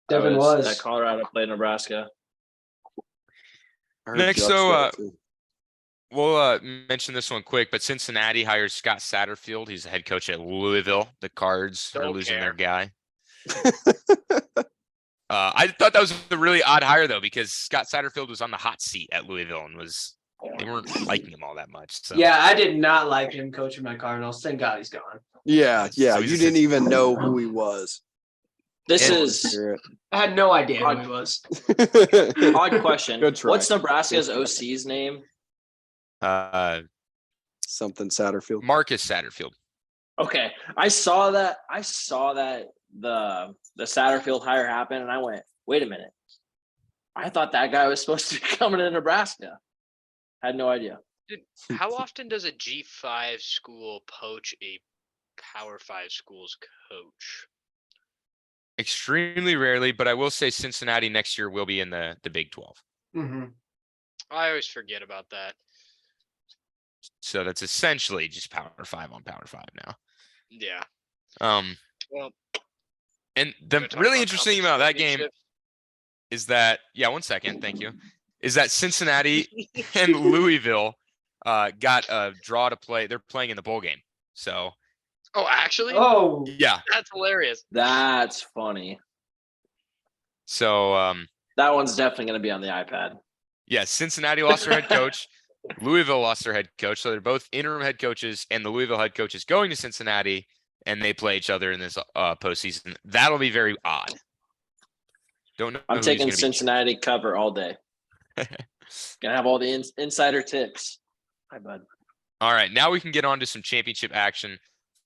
Speaker 1: Devin was.
Speaker 2: That Colorado played Nebraska.
Speaker 3: I heard
Speaker 5: Next,
Speaker 3: Jeff's
Speaker 5: so,
Speaker 3: there, too.
Speaker 5: We'll mention this one quick, but Cincinnati hires Scott Satterfield. He's the head coach at Louisville. The Cards are
Speaker 4: Don't
Speaker 5: losing
Speaker 4: care.
Speaker 5: their guy. I thought that was a really odd hire though, because Scott Satterfield was on the hot seat at Louisville and they weren't liking him all that much. So
Speaker 1: Yeah, I did not like him coaching my Cardinals. Thank God he's gone.
Speaker 3: Yeah.
Speaker 5: So
Speaker 3: You
Speaker 5: he's
Speaker 3: didn't
Speaker 5: just-
Speaker 3: even know who he was.
Speaker 2: This
Speaker 5: And-
Speaker 2: is
Speaker 1: I had no idea who he was.
Speaker 2: odd question.
Speaker 3: Good try.
Speaker 2: What's Nebraska's OC's name?
Speaker 3: Something Satterfield.
Speaker 5: Marcus Satterfield.
Speaker 2: Okay, I saw that the Satterfield hire happened, and I went, wait a minute. I thought that guy was supposed to be coming to Nebraska. Had no idea.
Speaker 4: How often does a G5 school poach a Power 5 school's coach?
Speaker 5: Extremely rarely, but I will say Cincinnati next year will be in the Big 12.
Speaker 1: Hmm.
Speaker 4: I always forget about that.
Speaker 5: So that's essentially just Power 5 on Power 5 now.
Speaker 4: Yeah. Well,
Speaker 5: And
Speaker 4: we're
Speaker 5: the
Speaker 4: gonna talk
Speaker 5: really
Speaker 4: about
Speaker 5: interesting
Speaker 4: conference
Speaker 5: about that game
Speaker 4: championships.
Speaker 5: is that, yeah, 1 second, thank you, is that Cincinnati and Louisville got a draw to play. They're playing in the bowl game. So
Speaker 4: Oh, actually?
Speaker 1: Oh,
Speaker 5: yeah,
Speaker 4: That's hilarious.
Speaker 2: That's funny.
Speaker 5: so
Speaker 2: That one's definitely going to be on the iPad.
Speaker 5: yeah, Cincinnati lost their head coach. Louisville lost their head coach. So they're both interim head coaches, and the Louisville head coach is going to Cincinnati, and they play each other in this postseason. That'll be very odd. Don't know.
Speaker 2: I'm
Speaker 5: who's
Speaker 2: taking
Speaker 5: gonna be-
Speaker 2: Cincinnati cover all day. Gonna have all the insider tips. Hi, bud.
Speaker 5: All right, now we can get on to some championship action.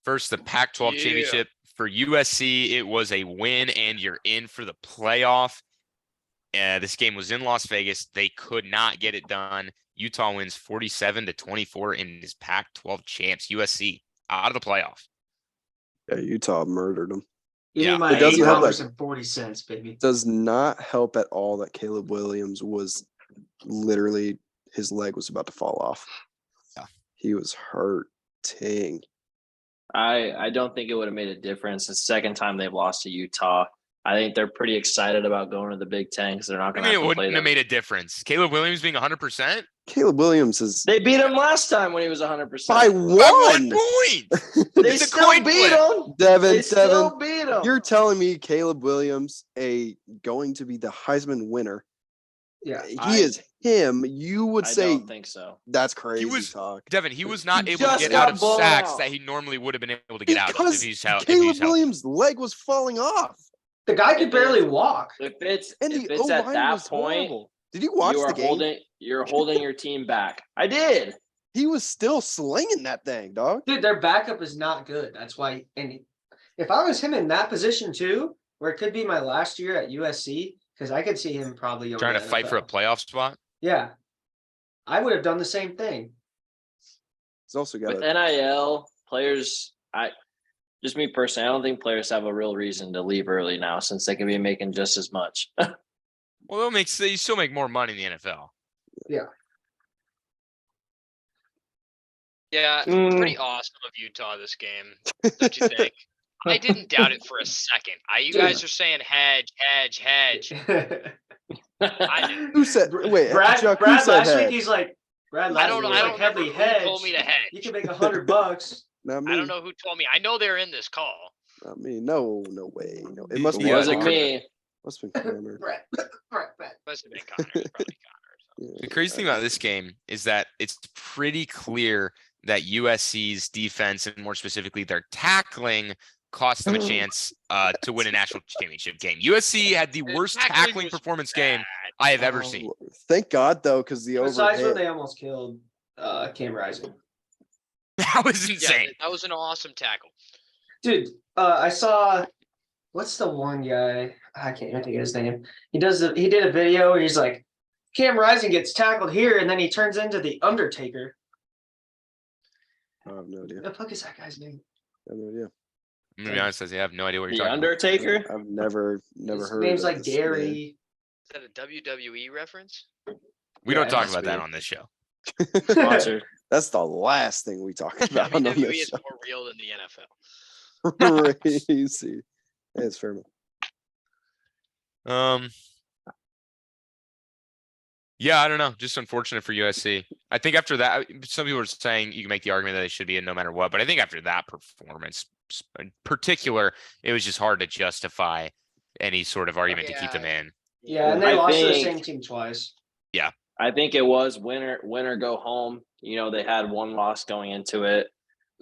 Speaker 5: First, the Pac-12
Speaker 4: Yeah.
Speaker 5: championship for USC. It was a win, and you're in for the playoff. This game was in Las Vegas. They could not get it done. Utah wins 47-24 and is Pac-12 champs. USC out of the playoff.
Speaker 3: Yeah, Utah murdered him.
Speaker 1: give
Speaker 5: Yeah.
Speaker 1: me my
Speaker 3: It doesn't have that-
Speaker 1: $8.40, baby.
Speaker 3: Does not help at all that Caleb Williams was literally his leg was about to fall off.
Speaker 5: Yeah.
Speaker 3: He was hurting.
Speaker 2: I don't think it would have made a difference. The second time they've lost to Utah. I think they're pretty excited about going to the Big Ten because they're not
Speaker 5: I
Speaker 2: going
Speaker 5: mean,
Speaker 2: to
Speaker 5: it
Speaker 2: have to play
Speaker 5: wouldn't have
Speaker 2: them.
Speaker 5: made a difference. Caleb Williams being 100%?
Speaker 3: Caleb Williams is
Speaker 2: They beat him last time when he was 100%.
Speaker 3: by
Speaker 5: By 1
Speaker 3: one.
Speaker 5: point!
Speaker 2: They
Speaker 5: It's a
Speaker 2: still
Speaker 5: coin
Speaker 2: beat
Speaker 5: flip.
Speaker 2: him.
Speaker 3: Devin,
Speaker 2: They still
Speaker 3: Devin,
Speaker 2: beat him.
Speaker 3: you're telling me Caleb Williams, going to be the Heisman winner.
Speaker 1: Yeah.
Speaker 3: He is him. You would
Speaker 2: I
Speaker 3: say
Speaker 2: don't think so.
Speaker 3: that's crazy
Speaker 5: was-
Speaker 3: talk.
Speaker 5: Devin, he was not
Speaker 2: He
Speaker 5: able to
Speaker 2: just
Speaker 5: get
Speaker 2: got
Speaker 5: out of
Speaker 2: blown
Speaker 5: sacks
Speaker 2: out.
Speaker 5: that he normally would have been able to get out of
Speaker 3: Because
Speaker 5: if he's healthy.
Speaker 3: Caleb Williams' leg was falling off.
Speaker 1: The guy could
Speaker 2: If
Speaker 1: barely
Speaker 2: it's-
Speaker 1: walk.
Speaker 2: If it's
Speaker 3: And
Speaker 2: if
Speaker 3: the
Speaker 2: it's at
Speaker 3: O-line
Speaker 2: that
Speaker 3: was
Speaker 2: point,
Speaker 3: horrible. Did you watch the game?
Speaker 2: You're holding your team back. I did.
Speaker 3: He was still slinging that thing, dog.
Speaker 1: Dude, their backup is not good. That's why. And if I was him in that position too, where it could be my last year at USC, because I could see him probably going
Speaker 5: Trying to fight for a
Speaker 1: NFL.
Speaker 5: playoff spot.
Speaker 1: Yeah, I would have done the same thing.
Speaker 3: He's also got
Speaker 2: With
Speaker 3: a
Speaker 2: NIL players, just me personally, I don't think players have a real reason to leave early now since they can be making just as much.
Speaker 5: Well, they still make more money in the NFL.
Speaker 4: Yeah,
Speaker 2: Mm.
Speaker 4: pretty awesome of Utah this game, don't you think? I didn't doubt it for a second. You guys are saying hedge. I didn't.
Speaker 3: Who said? Wait,
Speaker 1: Brad,
Speaker 3: Chuck. Who
Speaker 1: Brad
Speaker 3: said
Speaker 1: last week
Speaker 3: head?
Speaker 1: he's like, Brad
Speaker 4: I
Speaker 1: last
Speaker 4: don't
Speaker 1: week
Speaker 4: know.
Speaker 1: was
Speaker 4: I
Speaker 1: like
Speaker 4: don't remember
Speaker 1: heavily
Speaker 4: who told me to
Speaker 1: hedge.
Speaker 4: hedge.
Speaker 1: You can make $100.
Speaker 3: Not me.
Speaker 4: I don't know who told me. I know they're in this call.
Speaker 3: Not me. No way. No. It
Speaker 5: It
Speaker 3: must be.
Speaker 2: Wasn't
Speaker 5: Connor.
Speaker 2: me.
Speaker 3: Must have been Connor.
Speaker 1: Brad.
Speaker 4: Must have been Connor. It's probably Connor.
Speaker 3: Yeah.
Speaker 5: The crazy thing about this game is that it's pretty clear that USC's defense and more specifically their tackling cost them a chance to win a national championship game. USC had the
Speaker 4: Their
Speaker 5: worst
Speaker 4: tackling
Speaker 5: tackling
Speaker 4: was
Speaker 5: performance game
Speaker 4: bad.
Speaker 5: I have ever
Speaker 3: Oh,
Speaker 5: seen.
Speaker 3: Thank God though, because the
Speaker 1: Besides when
Speaker 3: overhit.
Speaker 1: they almost killed Cam Rising.
Speaker 5: That was
Speaker 4: Yeah,
Speaker 5: insane.
Speaker 4: that was an awesome tackle.
Speaker 1: Dude, I saw what's the one guy? I can't even think of his name. He did a video where he's like, Cam Rising gets tackled here, and then he turns into the Undertaker.
Speaker 3: I have no idea.
Speaker 1: What the fuck is that guy's name?
Speaker 3: I have no idea.
Speaker 5: I'm gonna be honest with you, I have no idea what you're
Speaker 2: The
Speaker 5: talking
Speaker 2: Undertaker.
Speaker 3: I've never
Speaker 1: His
Speaker 3: heard.
Speaker 1: name's
Speaker 3: of
Speaker 1: like
Speaker 3: this man.
Speaker 1: Gary.
Speaker 4: Is that a WWE reference?
Speaker 5: about. We
Speaker 1: Yeah,
Speaker 5: don't
Speaker 1: it
Speaker 5: talk
Speaker 1: must
Speaker 5: about that
Speaker 1: be.
Speaker 5: on this show.
Speaker 2: Sponsored.
Speaker 3: That's the last thing we talk about on
Speaker 4: WWE
Speaker 3: this
Speaker 4: is
Speaker 3: show.
Speaker 4: more real than the NFL.
Speaker 3: Crazy. Hey, it's fair.
Speaker 5: Yeah, I don't know. Just unfortunate for USC. I think after that, some people are saying you can make the argument that they should be in no matter what, but I think after that performance, in particular, it was just hard to justify any sort of argument to keep them in.
Speaker 1: Yeah, and they
Speaker 2: I
Speaker 1: lost to the
Speaker 2: think-
Speaker 1: same team twice.
Speaker 2: I think it was winner go home. You know, they had one loss going into it.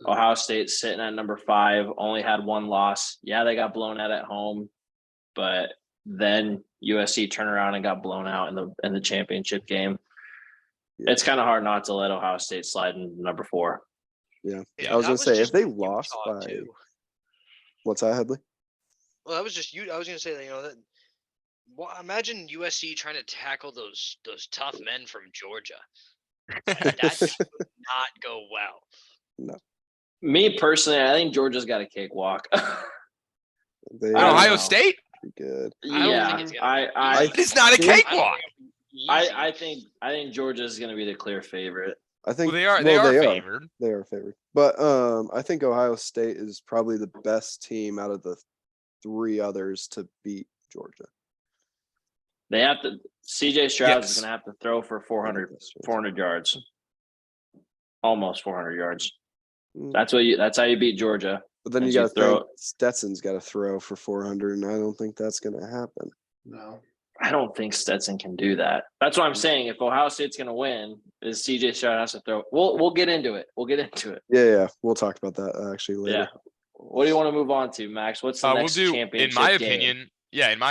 Speaker 2: Ohio State sitting at number 5, only had one loss. Yeah, they got blown out at home, but then USC turned around and got blown out in the championship game.
Speaker 3: Yeah.
Speaker 2: It's kind of hard not to let Ohio State slide in number 4.
Speaker 3: Yeah.
Speaker 4: Yeah,
Speaker 3: I was
Speaker 4: that
Speaker 3: gonna say if
Speaker 4: just
Speaker 3: they
Speaker 4: Utah,
Speaker 3: lost by
Speaker 4: too.
Speaker 3: what's that, Headley?
Speaker 4: Well, that was just you. I was gonna say that that. Well, imagine USC trying to tackle those tough men from Georgia. That just would not go well.
Speaker 2: Me personally, I think Georgia's got a cakewalk.
Speaker 3: They
Speaker 2: I don't
Speaker 5: Ohio
Speaker 2: know.
Speaker 5: State?
Speaker 3: pretty good.
Speaker 4: I don't
Speaker 2: Yeah,
Speaker 4: think it's gonna be
Speaker 2: I
Speaker 5: It's not a
Speaker 3: think-
Speaker 5: cakewalk.
Speaker 2: I think Georgia's going to be the clear favorite.
Speaker 3: I think
Speaker 5: Well, they are
Speaker 3: they
Speaker 5: favored.
Speaker 3: They are favored. But I think Ohio State is probably the best team out of the 3 others to beat Georgia.
Speaker 2: They have to. CJ Stroud is
Speaker 5: Yes.
Speaker 2: going to have to throw for 400
Speaker 3: That's right.
Speaker 2: 400 yards, almost 400 yards.
Speaker 3: Mm.
Speaker 2: That's how you beat Georgia.
Speaker 3: But then you
Speaker 2: as you
Speaker 3: got to
Speaker 2: throw
Speaker 3: think Stetson's got to throw for 400, and I don't think that's going to happen.
Speaker 1: No.
Speaker 2: I don't think Stetson can do that. That's what I'm saying. If Ohio State's going to win, is CJ Stroud has to throw. We'll get into it.
Speaker 3: Yeah, we'll talk about that actually later.
Speaker 2: Yeah. What do you want to move on to, Max? What's the
Speaker 5: We'll
Speaker 2: next
Speaker 5: do,
Speaker 2: championship
Speaker 5: in my
Speaker 2: game?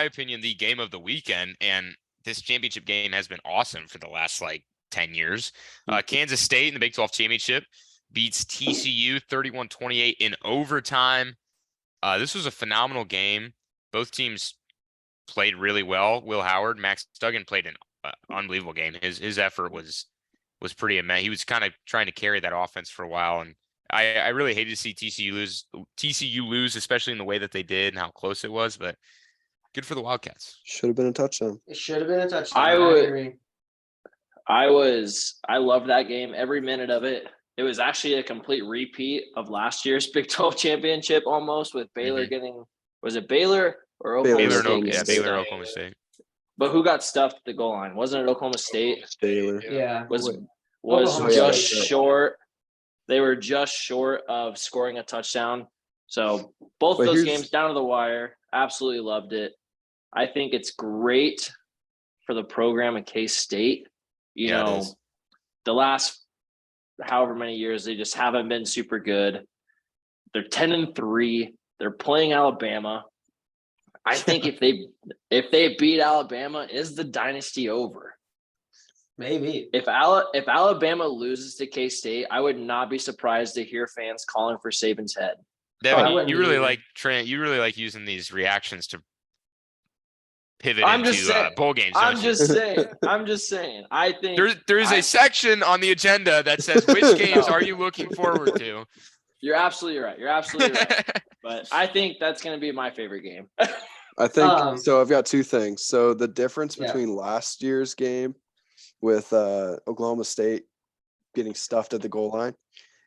Speaker 5: opinion, the game of the weekend, and this championship game has been awesome for the last 10 years. Kansas State in the Big 12 championship beats TCU 31-28 in overtime. This was a phenomenal game. Both teams played really well. Will Howard, Max Duggan played an unbelievable game. His effort was pretty immense. He was kind of trying to carry that offense for a while, and I really hated to see TCU lose, especially in the way that they did and how close it was. But good for the Wildcats.
Speaker 3: Should have been a touchdown.
Speaker 1: It should have been a touchdown.
Speaker 2: I would-
Speaker 1: agree.
Speaker 2: I loved that game, every minute of it. It was actually a complete repeat of last year's Big 12 championship almost, with Baylor getting, was it Baylor or Oklahoma
Speaker 3: Baylor,
Speaker 5: Baylor,
Speaker 2: State?
Speaker 5: and
Speaker 3: Oklahoma
Speaker 5: Baylor,
Speaker 3: State.
Speaker 5: Oklahoma State.
Speaker 2: But who got stuffed at the goal line? Wasn't it Oklahoma State?
Speaker 3: Baylor.
Speaker 1: Yeah.
Speaker 2: Was
Speaker 3: Wait.
Speaker 1: Oklahoma
Speaker 2: just
Speaker 1: State.
Speaker 2: short. They were just short of scoring a touchdown. So both
Speaker 3: But
Speaker 2: those
Speaker 3: here's-
Speaker 2: games down to the wire. Absolutely loved it. I think it's great for the program at K-State. You
Speaker 5: Yeah, it
Speaker 2: know,
Speaker 5: is.
Speaker 2: the last however many years, they just haven't been super good. They're 10-3. They're playing Alabama. I think if they beat Alabama, is the dynasty over?
Speaker 1: Maybe.
Speaker 2: If Alabama loses to K-State, I would not be surprised to hear fans calling for Saban's head.
Speaker 1: I
Speaker 5: Devin,
Speaker 1: wouldn't
Speaker 5: you really
Speaker 1: either.
Speaker 5: like Trent. You really like using these reactions to pivot
Speaker 2: I'm
Speaker 5: into
Speaker 2: just saying-
Speaker 5: bowl games.
Speaker 2: I'm
Speaker 5: don't you?
Speaker 2: just saying. I'm just saying. I think
Speaker 5: There is
Speaker 2: I-
Speaker 5: a section on the agenda that says which games are you looking forward to?
Speaker 2: you're absolutely right. You're absolutely right. But I think that's going to be my favorite game.
Speaker 3: I think
Speaker 1: So
Speaker 3: I've got 2 things. So the difference
Speaker 1: Yeah.
Speaker 3: between last year's game with Oklahoma State getting stuffed at the goal line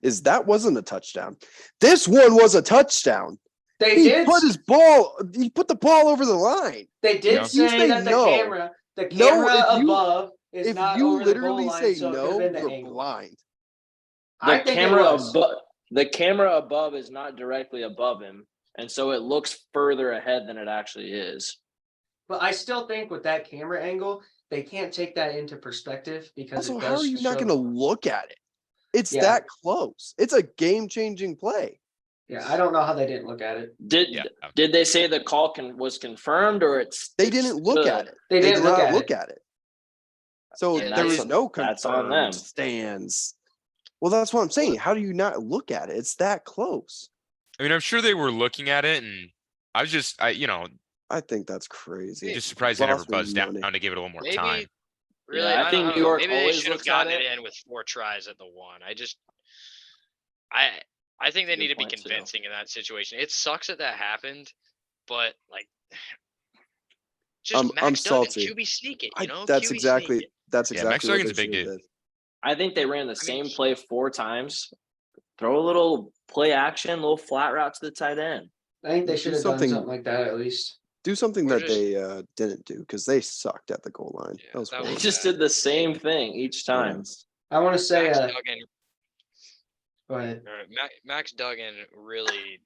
Speaker 3: is that wasn't a touchdown. This one was a touchdown.
Speaker 1: They
Speaker 3: He
Speaker 1: did.
Speaker 3: put his ball. He put the ball over the line.
Speaker 1: They did
Speaker 5: Yeah.
Speaker 3: If you
Speaker 1: say
Speaker 3: say
Speaker 1: that the
Speaker 3: no-
Speaker 1: camera
Speaker 3: No, if you-
Speaker 1: above is
Speaker 3: If
Speaker 1: not
Speaker 3: you
Speaker 1: over the goal
Speaker 3: literally
Speaker 1: line,
Speaker 3: say
Speaker 1: so it could have
Speaker 3: no,
Speaker 1: been the
Speaker 3: you're
Speaker 1: angle.
Speaker 3: blind.
Speaker 1: I
Speaker 2: The
Speaker 1: think it
Speaker 2: camera
Speaker 1: was.
Speaker 2: above, the camera above is not directly above him, and so it looks further ahead than it actually is.
Speaker 1: But I still think with that camera angle, they can't take that into perspective because
Speaker 3: Also,
Speaker 1: it
Speaker 3: how
Speaker 1: does
Speaker 3: are you not
Speaker 1: show-
Speaker 3: going to look at it? It's
Speaker 1: Yeah.
Speaker 3: that close. It's a game-changing play.
Speaker 1: Yeah, I don't know how they didn't look at it.
Speaker 2: Did they say the call was confirmed or it's
Speaker 3: They
Speaker 2: it
Speaker 3: didn't look at
Speaker 2: stood?
Speaker 3: it.
Speaker 1: They didn't
Speaker 3: did
Speaker 1: look
Speaker 3: not
Speaker 1: at
Speaker 3: look
Speaker 1: it.
Speaker 3: at it. So
Speaker 2: Yeah,
Speaker 3: there was
Speaker 2: that's-
Speaker 3: no
Speaker 2: that's on
Speaker 3: confirmed
Speaker 2: them.
Speaker 3: stands. Well, that's what I'm saying. How do you not look at it? It's that close.
Speaker 5: I mean, I'm sure they were looking at it, and I was just,
Speaker 3: I think that's crazy.
Speaker 5: just surprised they never
Speaker 3: Lost me
Speaker 5: buzzed down
Speaker 3: money.
Speaker 5: to give it a little more
Speaker 4: Maybe
Speaker 5: time.
Speaker 4: really,
Speaker 2: I think
Speaker 4: don't
Speaker 2: New
Speaker 4: know.
Speaker 2: York
Speaker 4: Maybe they
Speaker 2: always
Speaker 4: should have
Speaker 2: looks at
Speaker 4: gotten
Speaker 2: it.
Speaker 4: it in with 4 tries at the one. I think they
Speaker 2: Good
Speaker 4: need to be
Speaker 2: point, too.
Speaker 4: convincing in that situation. It sucks that happened, but like, just
Speaker 3: I'm
Speaker 4: Max Duggan,
Speaker 3: salty.
Speaker 4: QB sneak it.
Speaker 3: That's
Speaker 4: QB
Speaker 3: exactly
Speaker 4: sneak it.
Speaker 3: that's
Speaker 5: Yeah, Max
Speaker 3: exactly what
Speaker 5: Duggan's
Speaker 3: they
Speaker 5: a big
Speaker 3: should have
Speaker 5: dude.
Speaker 3: did.
Speaker 2: I think they ran the
Speaker 4: I mean,
Speaker 2: same play 4 times. Throw a little play action, little flat route to the tight end.
Speaker 1: I think they
Speaker 3: Do
Speaker 1: should have done something like that at least.
Speaker 3: Do something
Speaker 4: Or
Speaker 3: that
Speaker 4: just-
Speaker 3: they didn't do because they sucked at the goal line.
Speaker 4: Yeah,
Speaker 3: That was
Speaker 4: that
Speaker 2: They
Speaker 4: was
Speaker 3: horrible.
Speaker 2: just
Speaker 4: bad.
Speaker 2: did the same thing each time.
Speaker 3: Yes.
Speaker 1: I want to say,
Speaker 4: Max Duggan,
Speaker 1: go ahead.
Speaker 4: Max Duggan really,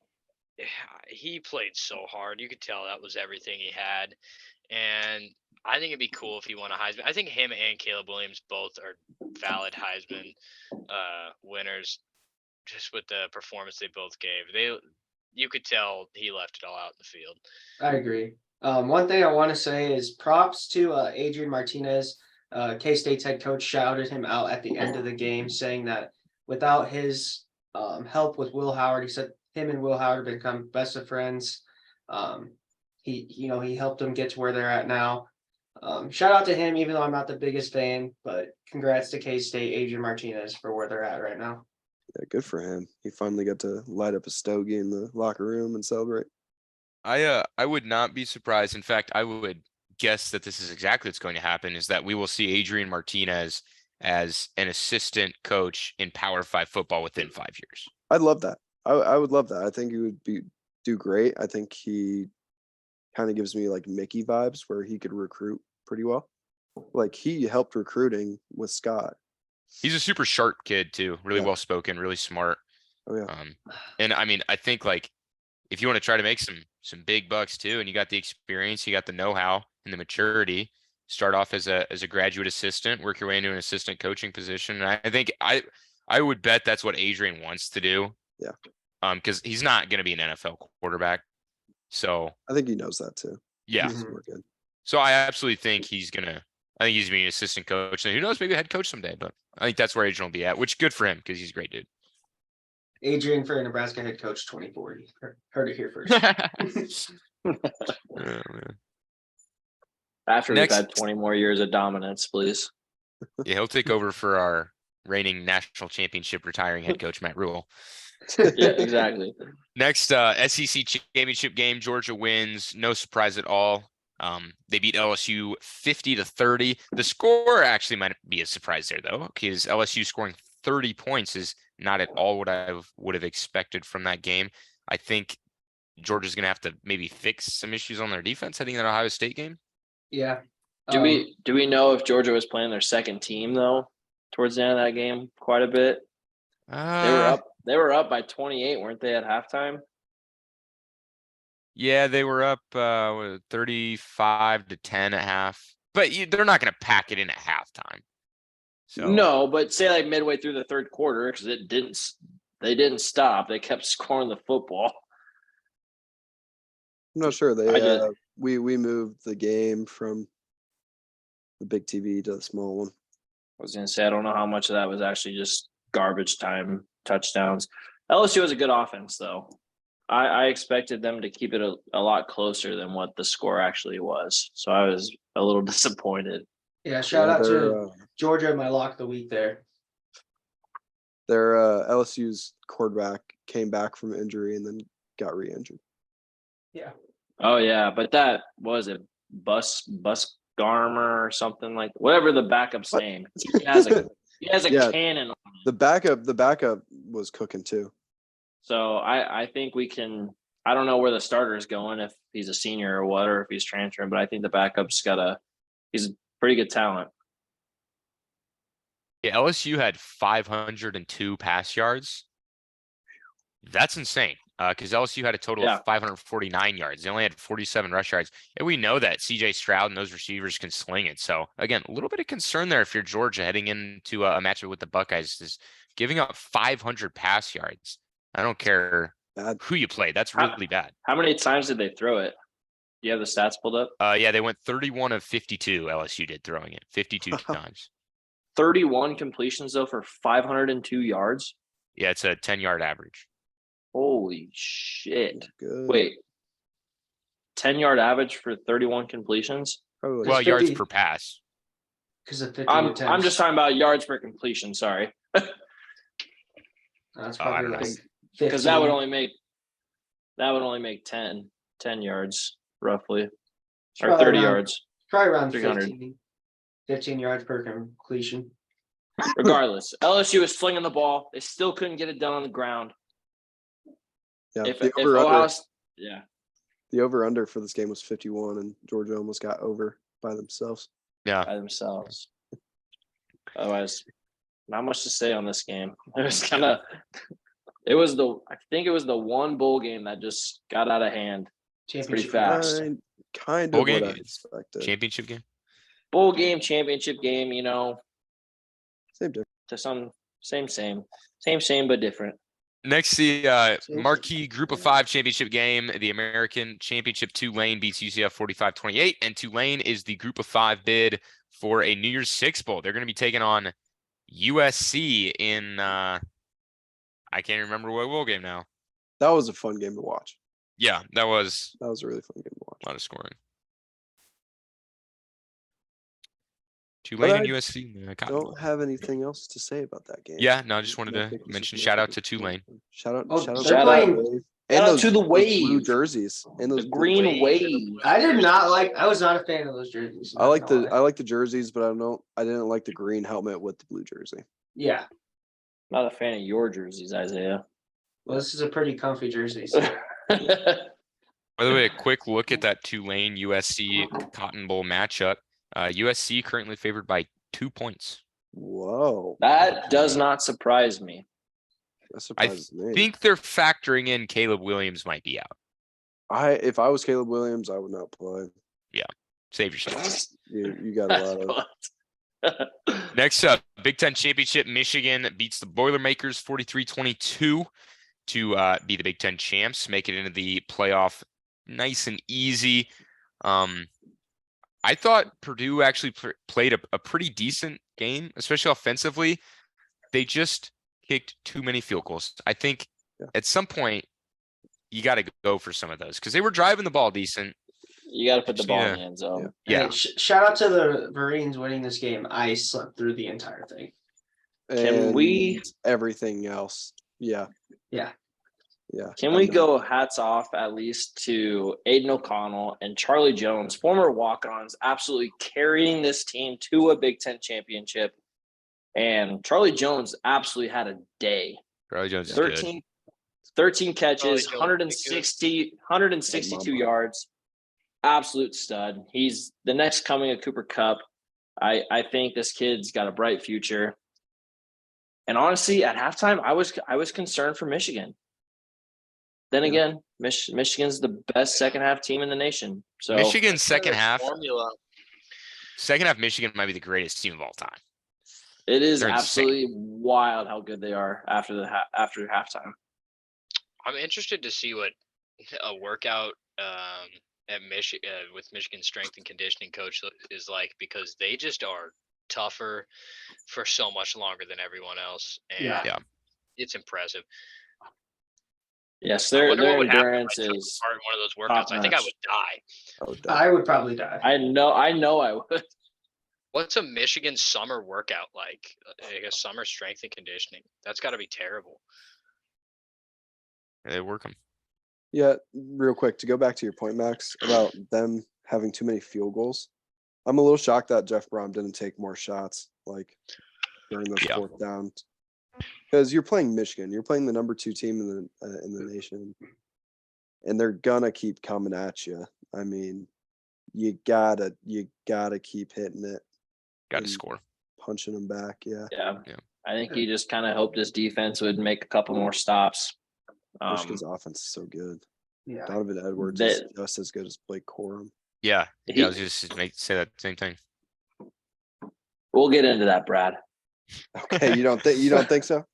Speaker 4: he played so hard. You could tell that was everything he had, and I think it'd be cool if he won a Heisman. I think him and Caleb Williams both are valid Heisman winners, just with the performance they both gave. You could tell he left it all out in the field.
Speaker 1: I agree. One thing I want to say is props to Adrian Martinez. K-State's head coach shouted him out at the end of the game, saying that without his help with Will Howard, he said him and Will Howard have become best of friends. He helped them get to where they're at now. Shout out to him, even though I'm not the biggest fan, but congrats to K-State, Adrian Martinez, for where they're at right now.
Speaker 3: Yeah, good for him. He finally got to light up a stogie in the locker room and celebrate.
Speaker 5: I would not be surprised. In fact, I would guess that this is exactly what's going to happen, is that we will see Adrian Martinez as an assistant coach in Power 5 football within 5 years.
Speaker 3: I'd love that. I would love that. I think he would do great. I think he kind of gives me like Mickey vibes where he could recruit pretty well. Like he helped recruiting with Scott.
Speaker 5: He's a super sharp kid too, really
Speaker 3: Yeah.
Speaker 5: well spoken, really smart.
Speaker 3: Oh yeah.
Speaker 5: And I mean, I think like if you want to try to make some big bucks too, and you got the experience, you got the know-how and the maturity, start off as a graduate assistant, work your way into an assistant coaching position. And I think I would bet that's what Adrian wants to do.
Speaker 3: Yeah.
Speaker 5: Because he's not going to be an NFL quarterback. So
Speaker 3: I think he knows that too.
Speaker 5: yeah.
Speaker 1: Mhm.
Speaker 3: We're good.
Speaker 5: So I absolutely think he's gonna be an assistant coach. And who knows, maybe a head coach someday. But I think that's where Adrian will be at, which good for him because he's a great dude.
Speaker 1: Adrian for Nebraska head coach 2040. Heard it here first.
Speaker 5: Oh, man.
Speaker 2: After
Speaker 5: Next-
Speaker 2: we've had 20 more years of dominance, please.
Speaker 5: Yeah, he'll take over for our reigning national championship retiring head coach Matt Rule.
Speaker 2: Yeah, exactly.
Speaker 5: Next, SEC championship game, Georgia wins. No surprise at all. They beat LSU 50-30. The score actually might be a surprise there though, because LSU scoring 30 points is not at all what I would have expected from that game. I think Georgia's going to have to maybe fix some issues on their defense heading to that Ohio State game.
Speaker 1: Yeah.
Speaker 2: Do we know if Georgia was playing their second team though towards the end of that game quite a bit? They were up by 28, weren't they, at halftime?
Speaker 5: Yeah, they were up 35-10 at half, but they're not going to pack it in at halftime. So
Speaker 2: No, but say like midway through the third quarter, because they didn't stop. They kept scoring the football.
Speaker 3: I'm not sure.
Speaker 2: I did.
Speaker 3: We moved the game from the big TV to the small one.
Speaker 2: I was gonna say I don't know how much of that was actually just garbage time touchdowns. LSU was a good offense though. I expected them to keep it a lot closer than what the score actually was. So I was a little disappointed.
Speaker 1: Yeah, shout
Speaker 3: Yeah,
Speaker 1: out
Speaker 3: they're,
Speaker 1: to Georgia, my lock of the week there.
Speaker 3: Their LSU's quarterback came back from injury and then got re-injured.
Speaker 2: Oh yeah, but that was a Bus Garmer or something like whatever the backup's
Speaker 3: What?
Speaker 2: name. He has a
Speaker 3: Yeah.
Speaker 2: cannon on him.
Speaker 3: The backup was cooking too.
Speaker 2: So I think we can I don't know where the starter is going, if he's a senior or what, or if he's transferring, but I think the backup's he's a pretty good talent.
Speaker 5: Yeah, LSU had 502 pass yards. That's insane. Because LSU had a total
Speaker 2: Yeah.
Speaker 5: of 549 yards. They only had 47 rush yards. And we know that CJ Stroud and those receivers can sling it. So again, a little bit of concern there if you're Georgia heading into a matchup with the Buckeyes, is giving up 500 pass yards. I don't care
Speaker 3: Bad.
Speaker 5: who you play. That's
Speaker 2: How-
Speaker 5: really bad.
Speaker 2: How many times did they throw it? Do you have the stats pulled up?
Speaker 5: Yeah, they went 31 of 52. LSU did throwing it 52 times.
Speaker 2: 31 completions though for 502 yards.
Speaker 5: Yeah, it's a 10-yard average.
Speaker 2: Holy shit.
Speaker 3: Good.
Speaker 2: Wait. 10-yard average for 31 completions?
Speaker 3: Probably
Speaker 5: Well,
Speaker 3: like
Speaker 5: yards
Speaker 1: 50
Speaker 5: per pass.
Speaker 1: Because of 50
Speaker 2: I'm
Speaker 1: attempts.
Speaker 2: just talking about yards per completion, sorry.
Speaker 1: That's
Speaker 5: Oh, I
Speaker 1: probably
Speaker 5: don't know.
Speaker 1: like
Speaker 2: Because that would
Speaker 1: 15.
Speaker 2: only make 10 yards roughly.
Speaker 1: It's
Speaker 2: Or
Speaker 1: probably
Speaker 2: 30
Speaker 1: around-
Speaker 2: yards.
Speaker 1: Probably around
Speaker 2: 300.
Speaker 1: 15 yards per completion.
Speaker 2: Regardless. LSU was slinging the ball. They still couldn't get it done on the ground.
Speaker 3: yeah.
Speaker 2: If
Speaker 3: The over
Speaker 2: Ohio
Speaker 3: under,
Speaker 2: yeah.
Speaker 3: the over under for this game was 51, and Georgia almost got over by themselves.
Speaker 5: Yeah.
Speaker 2: By themselves. Otherwise, not much to say on this game. It was kind of I think it was the one bowl game that just got out of hand. Pretty
Speaker 1: Championship.
Speaker 2: fast.
Speaker 3: Kind
Speaker 5: Bowl
Speaker 3: of what
Speaker 5: game?
Speaker 3: I expected.
Speaker 5: Championship game.
Speaker 2: Bowl game, championship game,
Speaker 3: Same difference.
Speaker 2: to some same, but different.
Speaker 5: Next, the
Speaker 1: Same.
Speaker 5: marquee Group of 5 championship game. The American Championship. Tulane beats UCF 45-28, and Tulane is the Group of 5 bid for a New Year's Six bowl. They're going to be taking on USC in I can't remember what bowl game now.
Speaker 3: That was a fun game to watch.
Speaker 5: Yeah, that was
Speaker 3: That was a really fun game to watch.
Speaker 5: a lot of scoring. Tulane and
Speaker 3: I
Speaker 5: USC. in the Cotton Bowl.
Speaker 3: Don't have anything else to say about that game.
Speaker 5: Yeah, no, I just wanted
Speaker 3: I
Speaker 5: to
Speaker 3: think we
Speaker 5: mention
Speaker 3: should
Speaker 5: shout
Speaker 3: move
Speaker 5: out
Speaker 3: on.
Speaker 5: to Tulane.
Speaker 3: Shout out!
Speaker 1: Oh,
Speaker 3: shout out!
Speaker 1: they're
Speaker 3: to
Speaker 1: playing-
Speaker 3: the Wave.
Speaker 2: Shout out
Speaker 3: those,
Speaker 2: to the
Speaker 3: those blue
Speaker 2: Wave.
Speaker 3: jerseys and those
Speaker 2: The
Speaker 3: blue
Speaker 2: green
Speaker 3: jerseys.
Speaker 2: wave.
Speaker 1: I was not a fan of those jerseys.
Speaker 3: I like the jerseys, but I didn't like the green helmet with the blue jersey.
Speaker 1: Yeah.
Speaker 2: Not a fan of your jerseys, Isaiah.
Speaker 1: Well, this is a pretty comfy jersey.
Speaker 5: By the way, a quick look at that Tulane USC Cotton Bowl matchup. USC currently favored by 2 points.
Speaker 3: Whoa,
Speaker 2: That does not surprise me.
Speaker 3: that surprises me.
Speaker 5: Think they're factoring in Caleb Williams might be out.
Speaker 3: If I was Caleb Williams, I would not play.
Speaker 5: Save yourself.
Speaker 3: You got a lot of.
Speaker 5: Next up, Big Ten Championship. Michigan beats the Boilermakers 43-22 to be the Big Ten champs, make it into the playoff nice and easy. I thought Purdue actually played a pretty decent game, especially offensively. They just kicked too many field goals. I think at some point you got to go for some of those because they were driving the ball decent.
Speaker 2: You got to put the ball in
Speaker 5: Yeah.
Speaker 2: the end zone.
Speaker 5: Yeah.
Speaker 1: Hey, shout out to the Marines winning this game. I slept through the entire thing.
Speaker 2: Can we-
Speaker 3: and everything else? Yeah.
Speaker 1: Yeah.
Speaker 3: Yeah.
Speaker 2: Can we go hats off at least to Aiden O'Connell and Charlie Jones, former walk-ons, absolutely carrying this team to a Big Ten championship. And Charlie Jones absolutely had a day.
Speaker 5: Charlie Jones is good.
Speaker 2: 13 catches,
Speaker 4: Charlie Jones is good.
Speaker 2: 162 yards. Absolute stud. He's the next coming of Cooper Kupp. I think this kid's got a bright future. And honestly, at halftime, I was concerned for Michigan. Then
Speaker 3: Yeah.
Speaker 2: again, Michigan's the best second half team in the nation. So
Speaker 5: Michigan's second
Speaker 4: Their
Speaker 5: half
Speaker 4: formula.
Speaker 5: Michigan might be the greatest team of all time.
Speaker 2: it is
Speaker 5: they're insane.
Speaker 2: absolutely wild how good they are after after halftime.
Speaker 4: I'm interested to see what a workout at Michigan with Michigan strength and conditioning coach is like because they just are tougher for so much longer than everyone else, and
Speaker 1: Yeah.
Speaker 4: it's impressive.
Speaker 2: Yes,
Speaker 4: I
Speaker 2: their
Speaker 4: wonder what would happen if
Speaker 2: endurance
Speaker 4: I took
Speaker 2: is.
Speaker 4: part in one of those workouts. I think I
Speaker 2: top-notch.
Speaker 4: would die.
Speaker 1: I would probably die.
Speaker 2: I know I would.
Speaker 4: What's a Michigan summer workout like? Like a summer strength and conditioning. That's got to be terrible.
Speaker 5: They work them.
Speaker 3: Yeah, real quick to go back to your point, Max, about them having too many field goals. I'm a little shocked that Jeff Brom didn't take more shots like during those
Speaker 5: Yeah.
Speaker 3: fourth downs. Because you're playing Michigan, you're playing the number 2 team in the nation. and they're gonna keep coming at you. I mean, you gotta keep hitting it,
Speaker 5: Got to
Speaker 3: and
Speaker 5: score.
Speaker 3: punching them back. Yeah,
Speaker 2: Yeah.
Speaker 5: Yeah.
Speaker 2: I think he just kind of hoped his defense would make a couple more stops.
Speaker 3: Michigan's offense is so good.
Speaker 1: Yeah.
Speaker 3: Donovan Edwards is
Speaker 2: that-
Speaker 3: just as good as Blake Corum.
Speaker 5: Yeah.
Speaker 2: He-
Speaker 5: Yeah. I was just say that same thing.
Speaker 2: We'll get into that, Brad.
Speaker 3: Okay, you don't think so?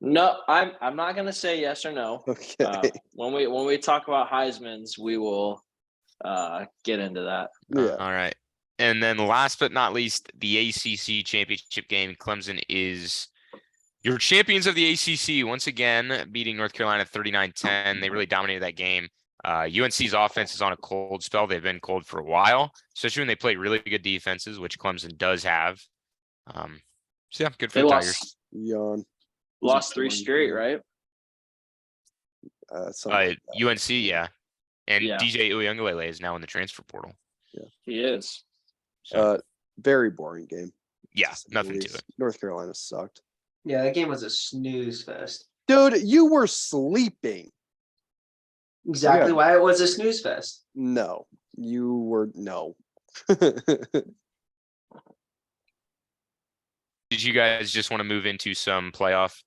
Speaker 2: No, I'm not gonna say yes or no.
Speaker 3: Okay,
Speaker 2: When we talk about Heisman's, we will get into that.
Speaker 3: yeah.
Speaker 5: All right. And then last but not least, the ACC championship game. Clemson is your champions of the ACC once again, beating North Carolina 39-10. They really dominated that game. UNC's offense is on a cold spell. They've been cold for a while, especially when they play really good defenses, which Clemson does have. So yeah, good for
Speaker 2: They
Speaker 5: the Tigers.
Speaker 3: Yawn.
Speaker 2: lost 3
Speaker 3: Yawn,
Speaker 2: straight,
Speaker 3: yeah.
Speaker 2: right?
Speaker 3: Something like that.
Speaker 5: UNC, yeah. And
Speaker 2: Yeah.
Speaker 5: DJ Uyunglele is now in the transfer portal.
Speaker 2: He is.
Speaker 5: So
Speaker 3: Very boring game.
Speaker 5: yeah,
Speaker 3: to say the
Speaker 5: nothing to
Speaker 3: least.
Speaker 5: it.
Speaker 3: North Carolina sucked.
Speaker 1: Yeah, that game was a snooze fest.
Speaker 3: Dude, you were sleeping.
Speaker 1: Exactly
Speaker 3: Yeah.
Speaker 1: why it was a snooze fest.
Speaker 3: No, you were no.
Speaker 5: Did you guys just want to move into some playoff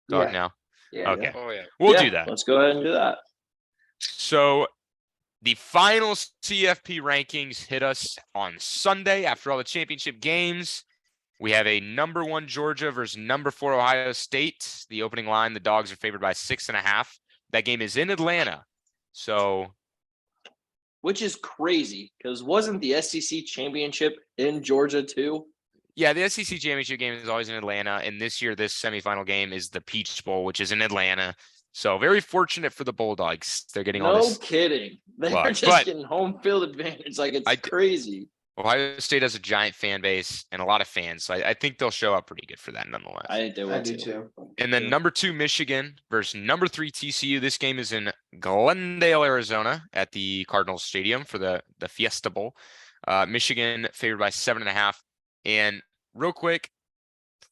Speaker 5: talk
Speaker 1: Yeah.
Speaker 5: now?
Speaker 1: Yeah.
Speaker 5: Okay,
Speaker 4: Oh yeah.
Speaker 5: we'll
Speaker 2: Yeah,
Speaker 5: do that.
Speaker 2: Let's go ahead and do that.
Speaker 5: So the final CFP rankings hit us on Sunday after all the championship games. We have a number 1 Georgia versus number 4 Ohio State. The opening line, the Dogs are favored by 6.5. That game is in Atlanta. So
Speaker 2: Which is crazy because wasn't the SEC championship in Georgia too?
Speaker 5: yeah, the SEC championship game is always in Atlanta. And this year, this semifinal game is the Peach Bowl, which is in Atlanta. So very fortunate for the Bulldogs. They're getting all
Speaker 2: No
Speaker 5: this.
Speaker 2: kidding. They're
Speaker 5: luck,
Speaker 2: just
Speaker 5: but-
Speaker 2: getting home field advantage. Like it's
Speaker 5: I-
Speaker 2: crazy.
Speaker 5: Ohio State has a giant fan base and a lot of fans. So I think they'll show up pretty good for that nonetheless.
Speaker 2: I think they
Speaker 1: I
Speaker 2: will
Speaker 1: do
Speaker 2: too.
Speaker 1: too.
Speaker 5: And then
Speaker 2: Yeah.
Speaker 5: number 2, Michigan versus number 3, TCU. This game is in Glendale, Arizona at the Cardinals Stadium for the Fiesta Bowl. Michigan favored by 7.5. And real quick,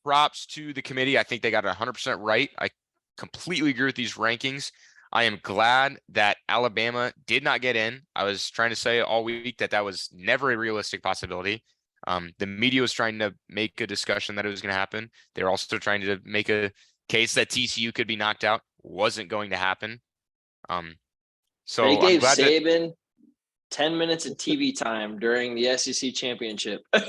Speaker 5: props to the committee. I think they got it 100% right. I completely agree with these rankings. I am glad that Alabama did not get in. I was trying to say all week that was never a realistic possibility. The media was trying to make a discussion that it was going to happen. They're also trying to make a case that TCU could be knocked out. Wasn't going to happen. So
Speaker 2: They
Speaker 5: I'm
Speaker 2: gave
Speaker 5: glad that,
Speaker 2: Saban 10 minutes of TV time during the SEC championship.
Speaker 5: dude,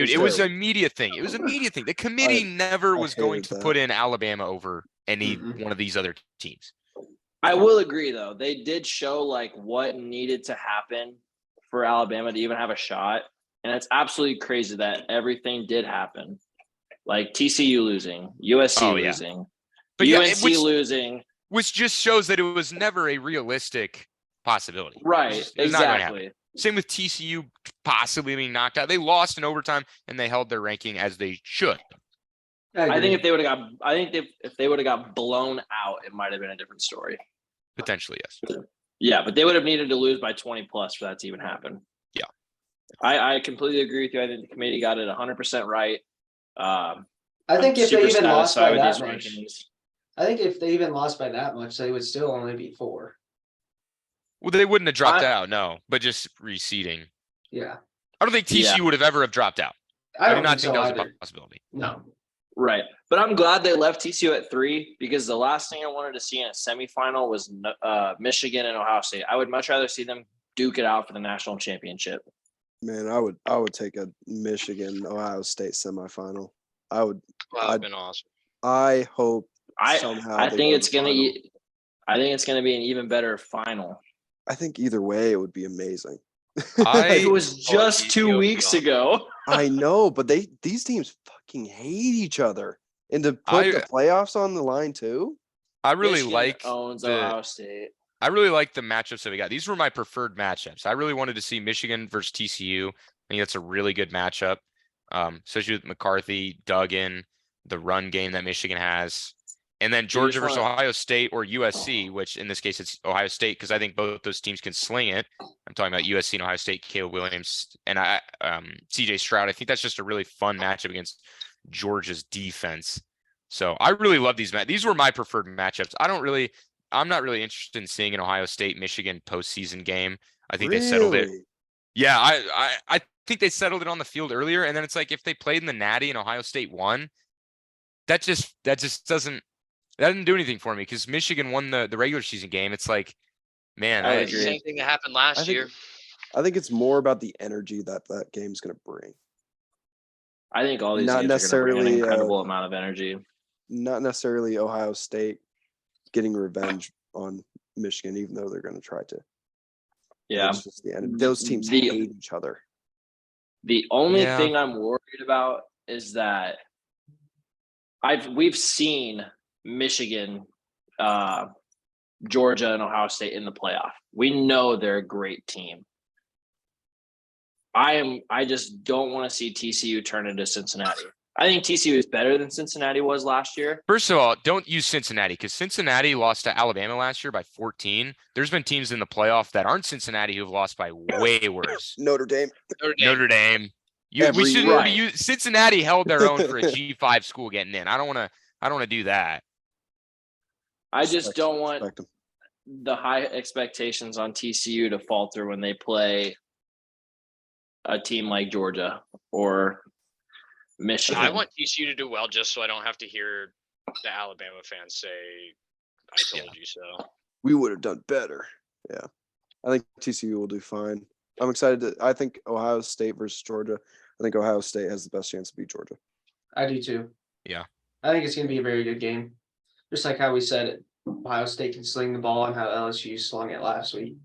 Speaker 3: It's
Speaker 5: it was an
Speaker 3: terrible.
Speaker 5: immediate thing. It was an immediate thing. The committee never
Speaker 3: I
Speaker 5: was going
Speaker 3: hated
Speaker 5: to
Speaker 3: that.
Speaker 5: put in Alabama over any
Speaker 1: Mm-mm.
Speaker 5: one of these other teams.
Speaker 2: I will agree though. They did show like what needed to happen for Alabama to even have a shot. And it's absolutely crazy that everything did happen. Like TCU losing, USC
Speaker 5: Oh, yeah.
Speaker 2: losing,
Speaker 5: But yeah,
Speaker 2: UNC losing.
Speaker 5: which just shows that it was never a realistic possibility.
Speaker 2: Right,
Speaker 5: It's not gonna happen.
Speaker 2: exactly.
Speaker 5: Same with TCU possibly being knocked out. They lost in overtime and they held their ranking as they should.
Speaker 2: I
Speaker 1: agree.
Speaker 2: think if they would have got if they would have got blown out, it might have been a different story.
Speaker 5: Potentially, yes.
Speaker 2: Yeah, but they would have needed to lose by 20 plus for that to even happen.
Speaker 5: Yeah.
Speaker 2: I completely agree with you. I think the committee got it 100% right.
Speaker 1: I think
Speaker 2: I'm
Speaker 1: if they
Speaker 2: super
Speaker 1: even lost
Speaker 2: satisfied
Speaker 1: by
Speaker 2: with
Speaker 1: that
Speaker 2: these
Speaker 1: much,
Speaker 2: rankings.
Speaker 1: I think if they even lost by that much, they would still only be 4.
Speaker 5: Well, they wouldn't have dropped
Speaker 2: I-
Speaker 5: out, no, but just reseeding.
Speaker 1: Yeah.
Speaker 5: I don't think TCU would have ever have dropped out.
Speaker 1: I
Speaker 5: I
Speaker 1: don't
Speaker 5: do not think
Speaker 1: so
Speaker 5: that was
Speaker 1: either.
Speaker 5: a possibility.
Speaker 1: No.
Speaker 2: Right. But I'm glad they left TCU at 3 because the last thing I wanted to see in a semifinal was Michigan and Ohio State. I would much rather see them duke it out for the national championship.
Speaker 3: Man, I would take a Michigan Ohio State semifinal.
Speaker 4: That would have been awesome.
Speaker 3: I hope
Speaker 2: I
Speaker 3: somehow
Speaker 2: I
Speaker 3: they
Speaker 2: think
Speaker 3: go
Speaker 2: it's
Speaker 3: to the
Speaker 2: gonna
Speaker 3: final.
Speaker 2: I think it's gonna be an even better final.
Speaker 3: I think either way it would be amazing.
Speaker 2: It was
Speaker 4: Oh,
Speaker 2: just
Speaker 4: you-
Speaker 2: 2
Speaker 4: you'll be
Speaker 2: weeks
Speaker 4: on.
Speaker 2: ago.
Speaker 3: I know, but these teams fucking hate each other. And to put
Speaker 5: I-
Speaker 3: the playoffs on the line too?
Speaker 5: I really
Speaker 2: Michigan
Speaker 5: like
Speaker 2: owns
Speaker 5: the
Speaker 2: Ohio State.
Speaker 5: I really like the matchups that we got. These were my preferred matchups. I really wanted to see Michigan versus TCU. I think that's a really good matchup. Especially with McCarthy, Duggan, the run game that Michigan has. And then Georgia versus
Speaker 2: wanna-
Speaker 5: Ohio State or USC, which in this case it's Ohio State because I think both those teams can sling it. I'm talking about USC and Ohio State, Caleb Williams and CJ Stroud. I think that's just a really fun matchup against Georgia's defense. So I really love these These were my preferred matchups. I'm not really interested in seeing an Ohio State Michigan postseason game. I think they settled it.
Speaker 3: Really?
Speaker 5: Yeah, I think they settled it on the field earlier, and then it's like if they played in the Natty and Ohio State won, that just doesn't that didn't do anything for me because Michigan won the regular season game. It's like, man,
Speaker 2: I
Speaker 4: It's the
Speaker 2: agree.
Speaker 4: same thing that happened last
Speaker 3: think-
Speaker 4: year.
Speaker 3: I think it's more about the energy that that game's gonna bring,
Speaker 2: I think all these
Speaker 3: Not
Speaker 2: games are going to bring an
Speaker 3: necessarily,
Speaker 2: incredible amount of energy.
Speaker 3: not necessarily Ohio State getting revenge on Michigan, even though they're gonna try to.
Speaker 2: Yeah.
Speaker 3: It's just the end. Those teams
Speaker 2: The-
Speaker 3: hate each other.
Speaker 2: The only
Speaker 5: Yeah.
Speaker 2: thing I'm worried about is that we've seen Michigan, Georgia, and Ohio State in the playoff. We know they're a great team. I just don't want to see TCU turn into Cincinnati. I think TCU is better than Cincinnati was last year.
Speaker 5: First of all, don't use Cincinnati because Cincinnati lost to Alabama last year by 14. There's been teams in the playoff that aren't Cincinnati who've lost by way worse.
Speaker 3: Notre Dame.
Speaker 5: Notre Dame. We
Speaker 3: Every
Speaker 5: shouldn't
Speaker 2: year.
Speaker 5: be Cincinnati held their own for a G5 school getting in. I don't want to do that.
Speaker 2: I just
Speaker 3: Respect-
Speaker 2: don't want
Speaker 3: respect 'em.
Speaker 2: the high expectations on TCU to falter when they play a team like Georgia or Michigan.
Speaker 4: I want TCU to do well just so I don't have to hear the Alabama fans say, "I told you so."
Speaker 3: We would have done better. Yeah. I think TCU will do fine. I'm excited I think Ohio State versus Georgia. I think Ohio State has the best chance to beat Georgia.
Speaker 1: I do too.
Speaker 5: Yeah.
Speaker 1: I think it's gonna be a very good game. Just like how we said it, Ohio State can sling the ball and how LSU slung it last week.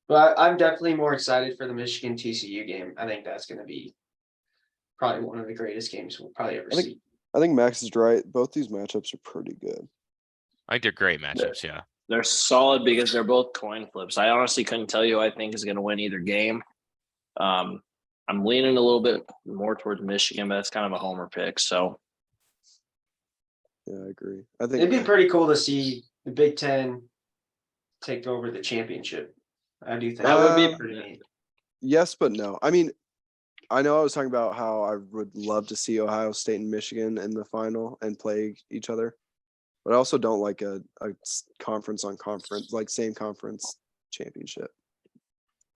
Speaker 1: But I'm definitely more excited for the Michigan TCU game. I think that's gonna be probably one of the greatest games we'll probably ever
Speaker 3: I think-
Speaker 1: see.
Speaker 3: I think Max is right. Both these matchups are pretty good.
Speaker 5: I think they're great matchups. Yeah.
Speaker 2: They're solid because they're both coin flips. I honestly couldn't tell you who I think is going to win either game. I'm leaning a little bit more towards Michigan, but that's kind of a homer pick. So
Speaker 3: Yeah, I agree. I think
Speaker 1: It'd be pretty cool to see the Big Ten take over the championship. I do think
Speaker 2: that would be
Speaker 1: pretty neat.
Speaker 3: yes, but no. I mean, I know I was talking about how I would love to see Ohio State and Michigan in the final and play each other, but I also don't like a conference on conference, like same conference championship.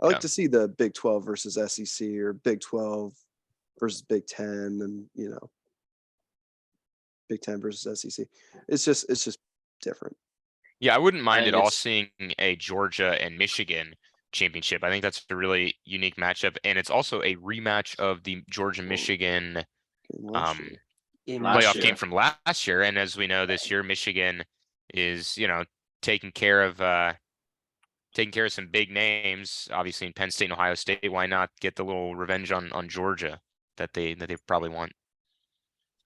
Speaker 3: I like
Speaker 5: Yeah.
Speaker 3: to see the Big 12 versus SEC or Big 12 versus Big 10 and, Big 10 versus SEC. It's just different.
Speaker 5: Yeah, I wouldn't mind
Speaker 2: think
Speaker 5: at all
Speaker 2: it's-
Speaker 5: seeing a Georgia and Michigan championship. I think that's a really unique matchup, and it's also a rematch of the Georgia Michigan
Speaker 3: Okay, last
Speaker 5: um
Speaker 3: year.
Speaker 1: Game
Speaker 2: Last
Speaker 5: playoff
Speaker 2: year.
Speaker 5: game from last year. And as we know, this year Michigan is, taking care of some big names, obviously in Penn State and Ohio State. Why not get the little revenge on Georgia that they probably want?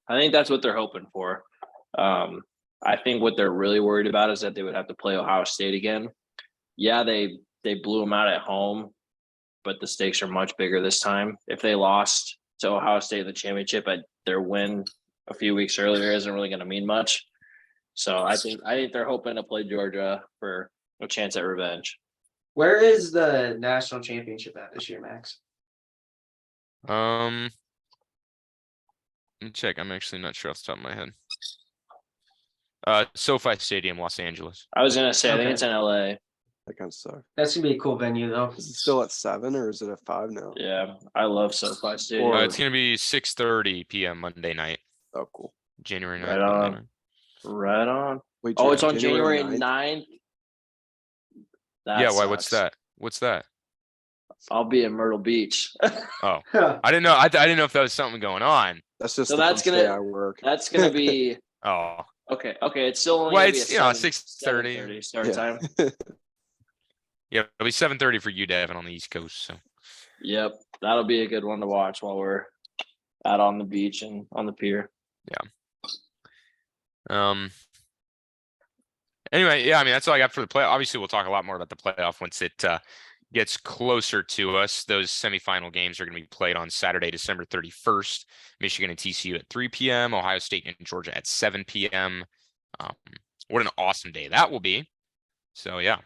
Speaker 2: I think that's what they're hoping for. I think what they're really worried about is that they would have to play Ohio State again. Yeah, they blew them out at home, but the stakes are much bigger this time. If they lost to Ohio State in the championship, their win a few weeks earlier isn't really going to mean much. So I think they're hoping to play Georgia for a chance at revenge.
Speaker 1: Where is the national championship at this year, Max?
Speaker 5: Let me check. I'm actually not sure off the top of my head. SoFi Stadium, Los Angeles.
Speaker 2: I was going to say, I think
Speaker 1: Okay.
Speaker 2: it's in LA.
Speaker 3: That kind of sucks.
Speaker 1: That's gonna be a cool venue though.
Speaker 3: Is it still at 7 or is it at 5 now?
Speaker 2: Yeah, I love SoFi Stadium.
Speaker 3: Or-
Speaker 5: It's gonna be 6:30 p.m. Monday night,
Speaker 3: Oh, cool.
Speaker 5: January 9th.
Speaker 2: Right
Speaker 5: Monday
Speaker 2: on.
Speaker 5: night.
Speaker 2: Right on.
Speaker 3: Wait,
Speaker 2: Oh, it's on January
Speaker 3: 9th?
Speaker 2: 9th.
Speaker 5: Yeah, why? What's that? What's that?
Speaker 2: I'll be in Myrtle Beach.
Speaker 5: Oh, I didn't know. I didn't know if that was something going on.
Speaker 3: That's just
Speaker 2: So
Speaker 3: the
Speaker 2: that's
Speaker 3: first day
Speaker 2: gonna-
Speaker 3: I work.
Speaker 2: That's gonna be
Speaker 5: Oh,
Speaker 2: okay. It's still only
Speaker 5: Well,
Speaker 2: gonna be
Speaker 5: it's,
Speaker 2: a
Speaker 5: 6:30.
Speaker 2: 7:30 start
Speaker 3: Yeah.
Speaker 2: time.
Speaker 5: yeah, it'll be 7:30 for you, Devin, on the East Coast. So
Speaker 2: Yep, that'll be a good one to watch while we're out on the beach and on the pier.
Speaker 5: Anyway, yeah, I mean that's all I got for the play. Obviously, we'll talk a lot more about the playoff once it gets closer to us. Those semifinal games are going to be played on Saturday, December 31st. Michigan and TCU at 3 p.m. Ohio State and Georgia at 7 p.m. What an awesome day that will be. So yeah.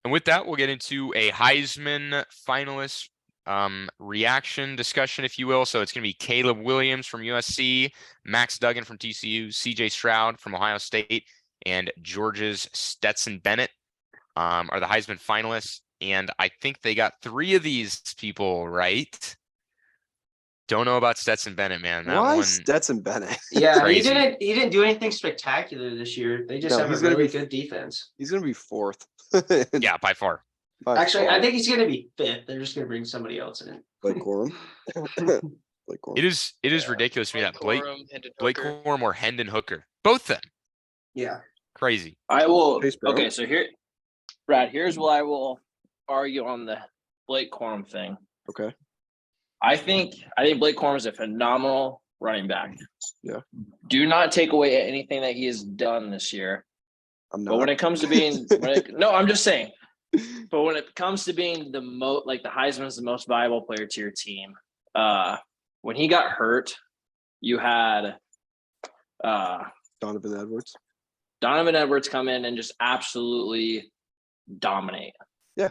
Speaker 5: And with that, we'll get into a Heisman finalist reaction discussion, if you will. So it's going to be Caleb Williams from USC, Max Duggan from TCU, CJ Stroud from Ohio State, and Georgia's Stetson Bennett are the Heisman finalists. And I think they got 3 of these people right. Don't know about Stetson Bennett, man. That
Speaker 3: Why
Speaker 5: one,
Speaker 3: Stetson Bennett?
Speaker 1: Yeah,
Speaker 5: Crazy.
Speaker 1: he didn't do anything spectacular this year. They just
Speaker 3: No,
Speaker 1: have a
Speaker 3: he's gonna
Speaker 1: really
Speaker 3: be-
Speaker 1: good defense.
Speaker 3: He's gonna be 4th.
Speaker 5: yeah, by far.
Speaker 3: By
Speaker 1: Actually, I
Speaker 3: far.
Speaker 1: think he's gonna be 5th. They're just gonna bring somebody else in.
Speaker 3: Blake Corum. Blake Corum.
Speaker 5: It is
Speaker 4: Yeah,
Speaker 5: ridiculous to me that Blake
Speaker 4: Hendon
Speaker 5: Blake
Speaker 4: Hooker.
Speaker 5: Corum or Hendon Hooker, both of them,
Speaker 1: Yeah.
Speaker 5: crazy.
Speaker 2: I will.
Speaker 3: Chase Brown?
Speaker 2: Okay, so here, Brad. Here's what I will argue on the Blake Corum thing.
Speaker 3: Okay.
Speaker 2: I think Blake Corum is a phenomenal running back.
Speaker 3: Yeah.
Speaker 2: Do not take away anything that he has done this year.
Speaker 3: I'm
Speaker 2: But when
Speaker 3: not.
Speaker 2: it comes to being, no, I'm just saying. But when it comes to being the most, like the Heisman is the most valuable player to your team. When he got hurt, you had
Speaker 3: Donovan Edwards.
Speaker 2: Donovan Edwards come in and just absolutely dominate.
Speaker 3: Yeah.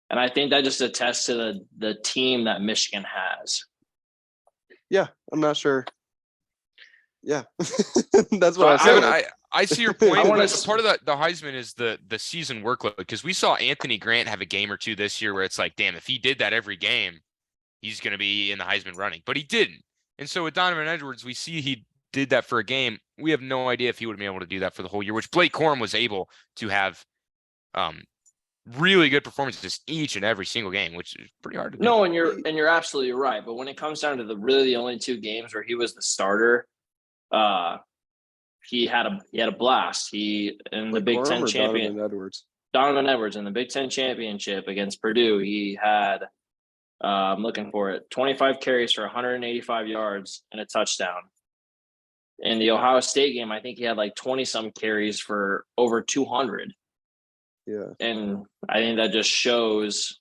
Speaker 2: And I think that just attests to the team that Michigan has.
Speaker 3: Yeah, I'm not sure. Yeah, that's
Speaker 2: So
Speaker 3: what I
Speaker 5: Kevin,
Speaker 3: said.
Speaker 5: I see your point.
Speaker 2: wanna
Speaker 5: But part of the Heisman is the season workload, because we saw Anthony Grant have a game or two this year where it's like, damn, if he did that every game, he's going to be in the Heisman running, but he didn't. And so with Donovan Edwards, we see he did that for a game. We have no idea if he would have been able to do that for the whole year, which Blake Corum was able to have really good performances each and every single game, which is pretty hard to do.
Speaker 2: No, and you're absolutely right. But when it comes down to the only 2 games where he was the starter, he had a blast. He in the
Speaker 3: Blake
Speaker 2: Big
Speaker 3: Corum
Speaker 2: Ten
Speaker 3: or
Speaker 2: champion.
Speaker 3: Donovan Edwards.
Speaker 2: Donovan Edwards in the Big Ten championship against Purdue, he had, I'm looking for it, 25 carries for 185 yards and a touchdown. In the Ohio State game, I think he had like 20 some carries for over 200.
Speaker 3: Yeah,
Speaker 2: And I think that just shows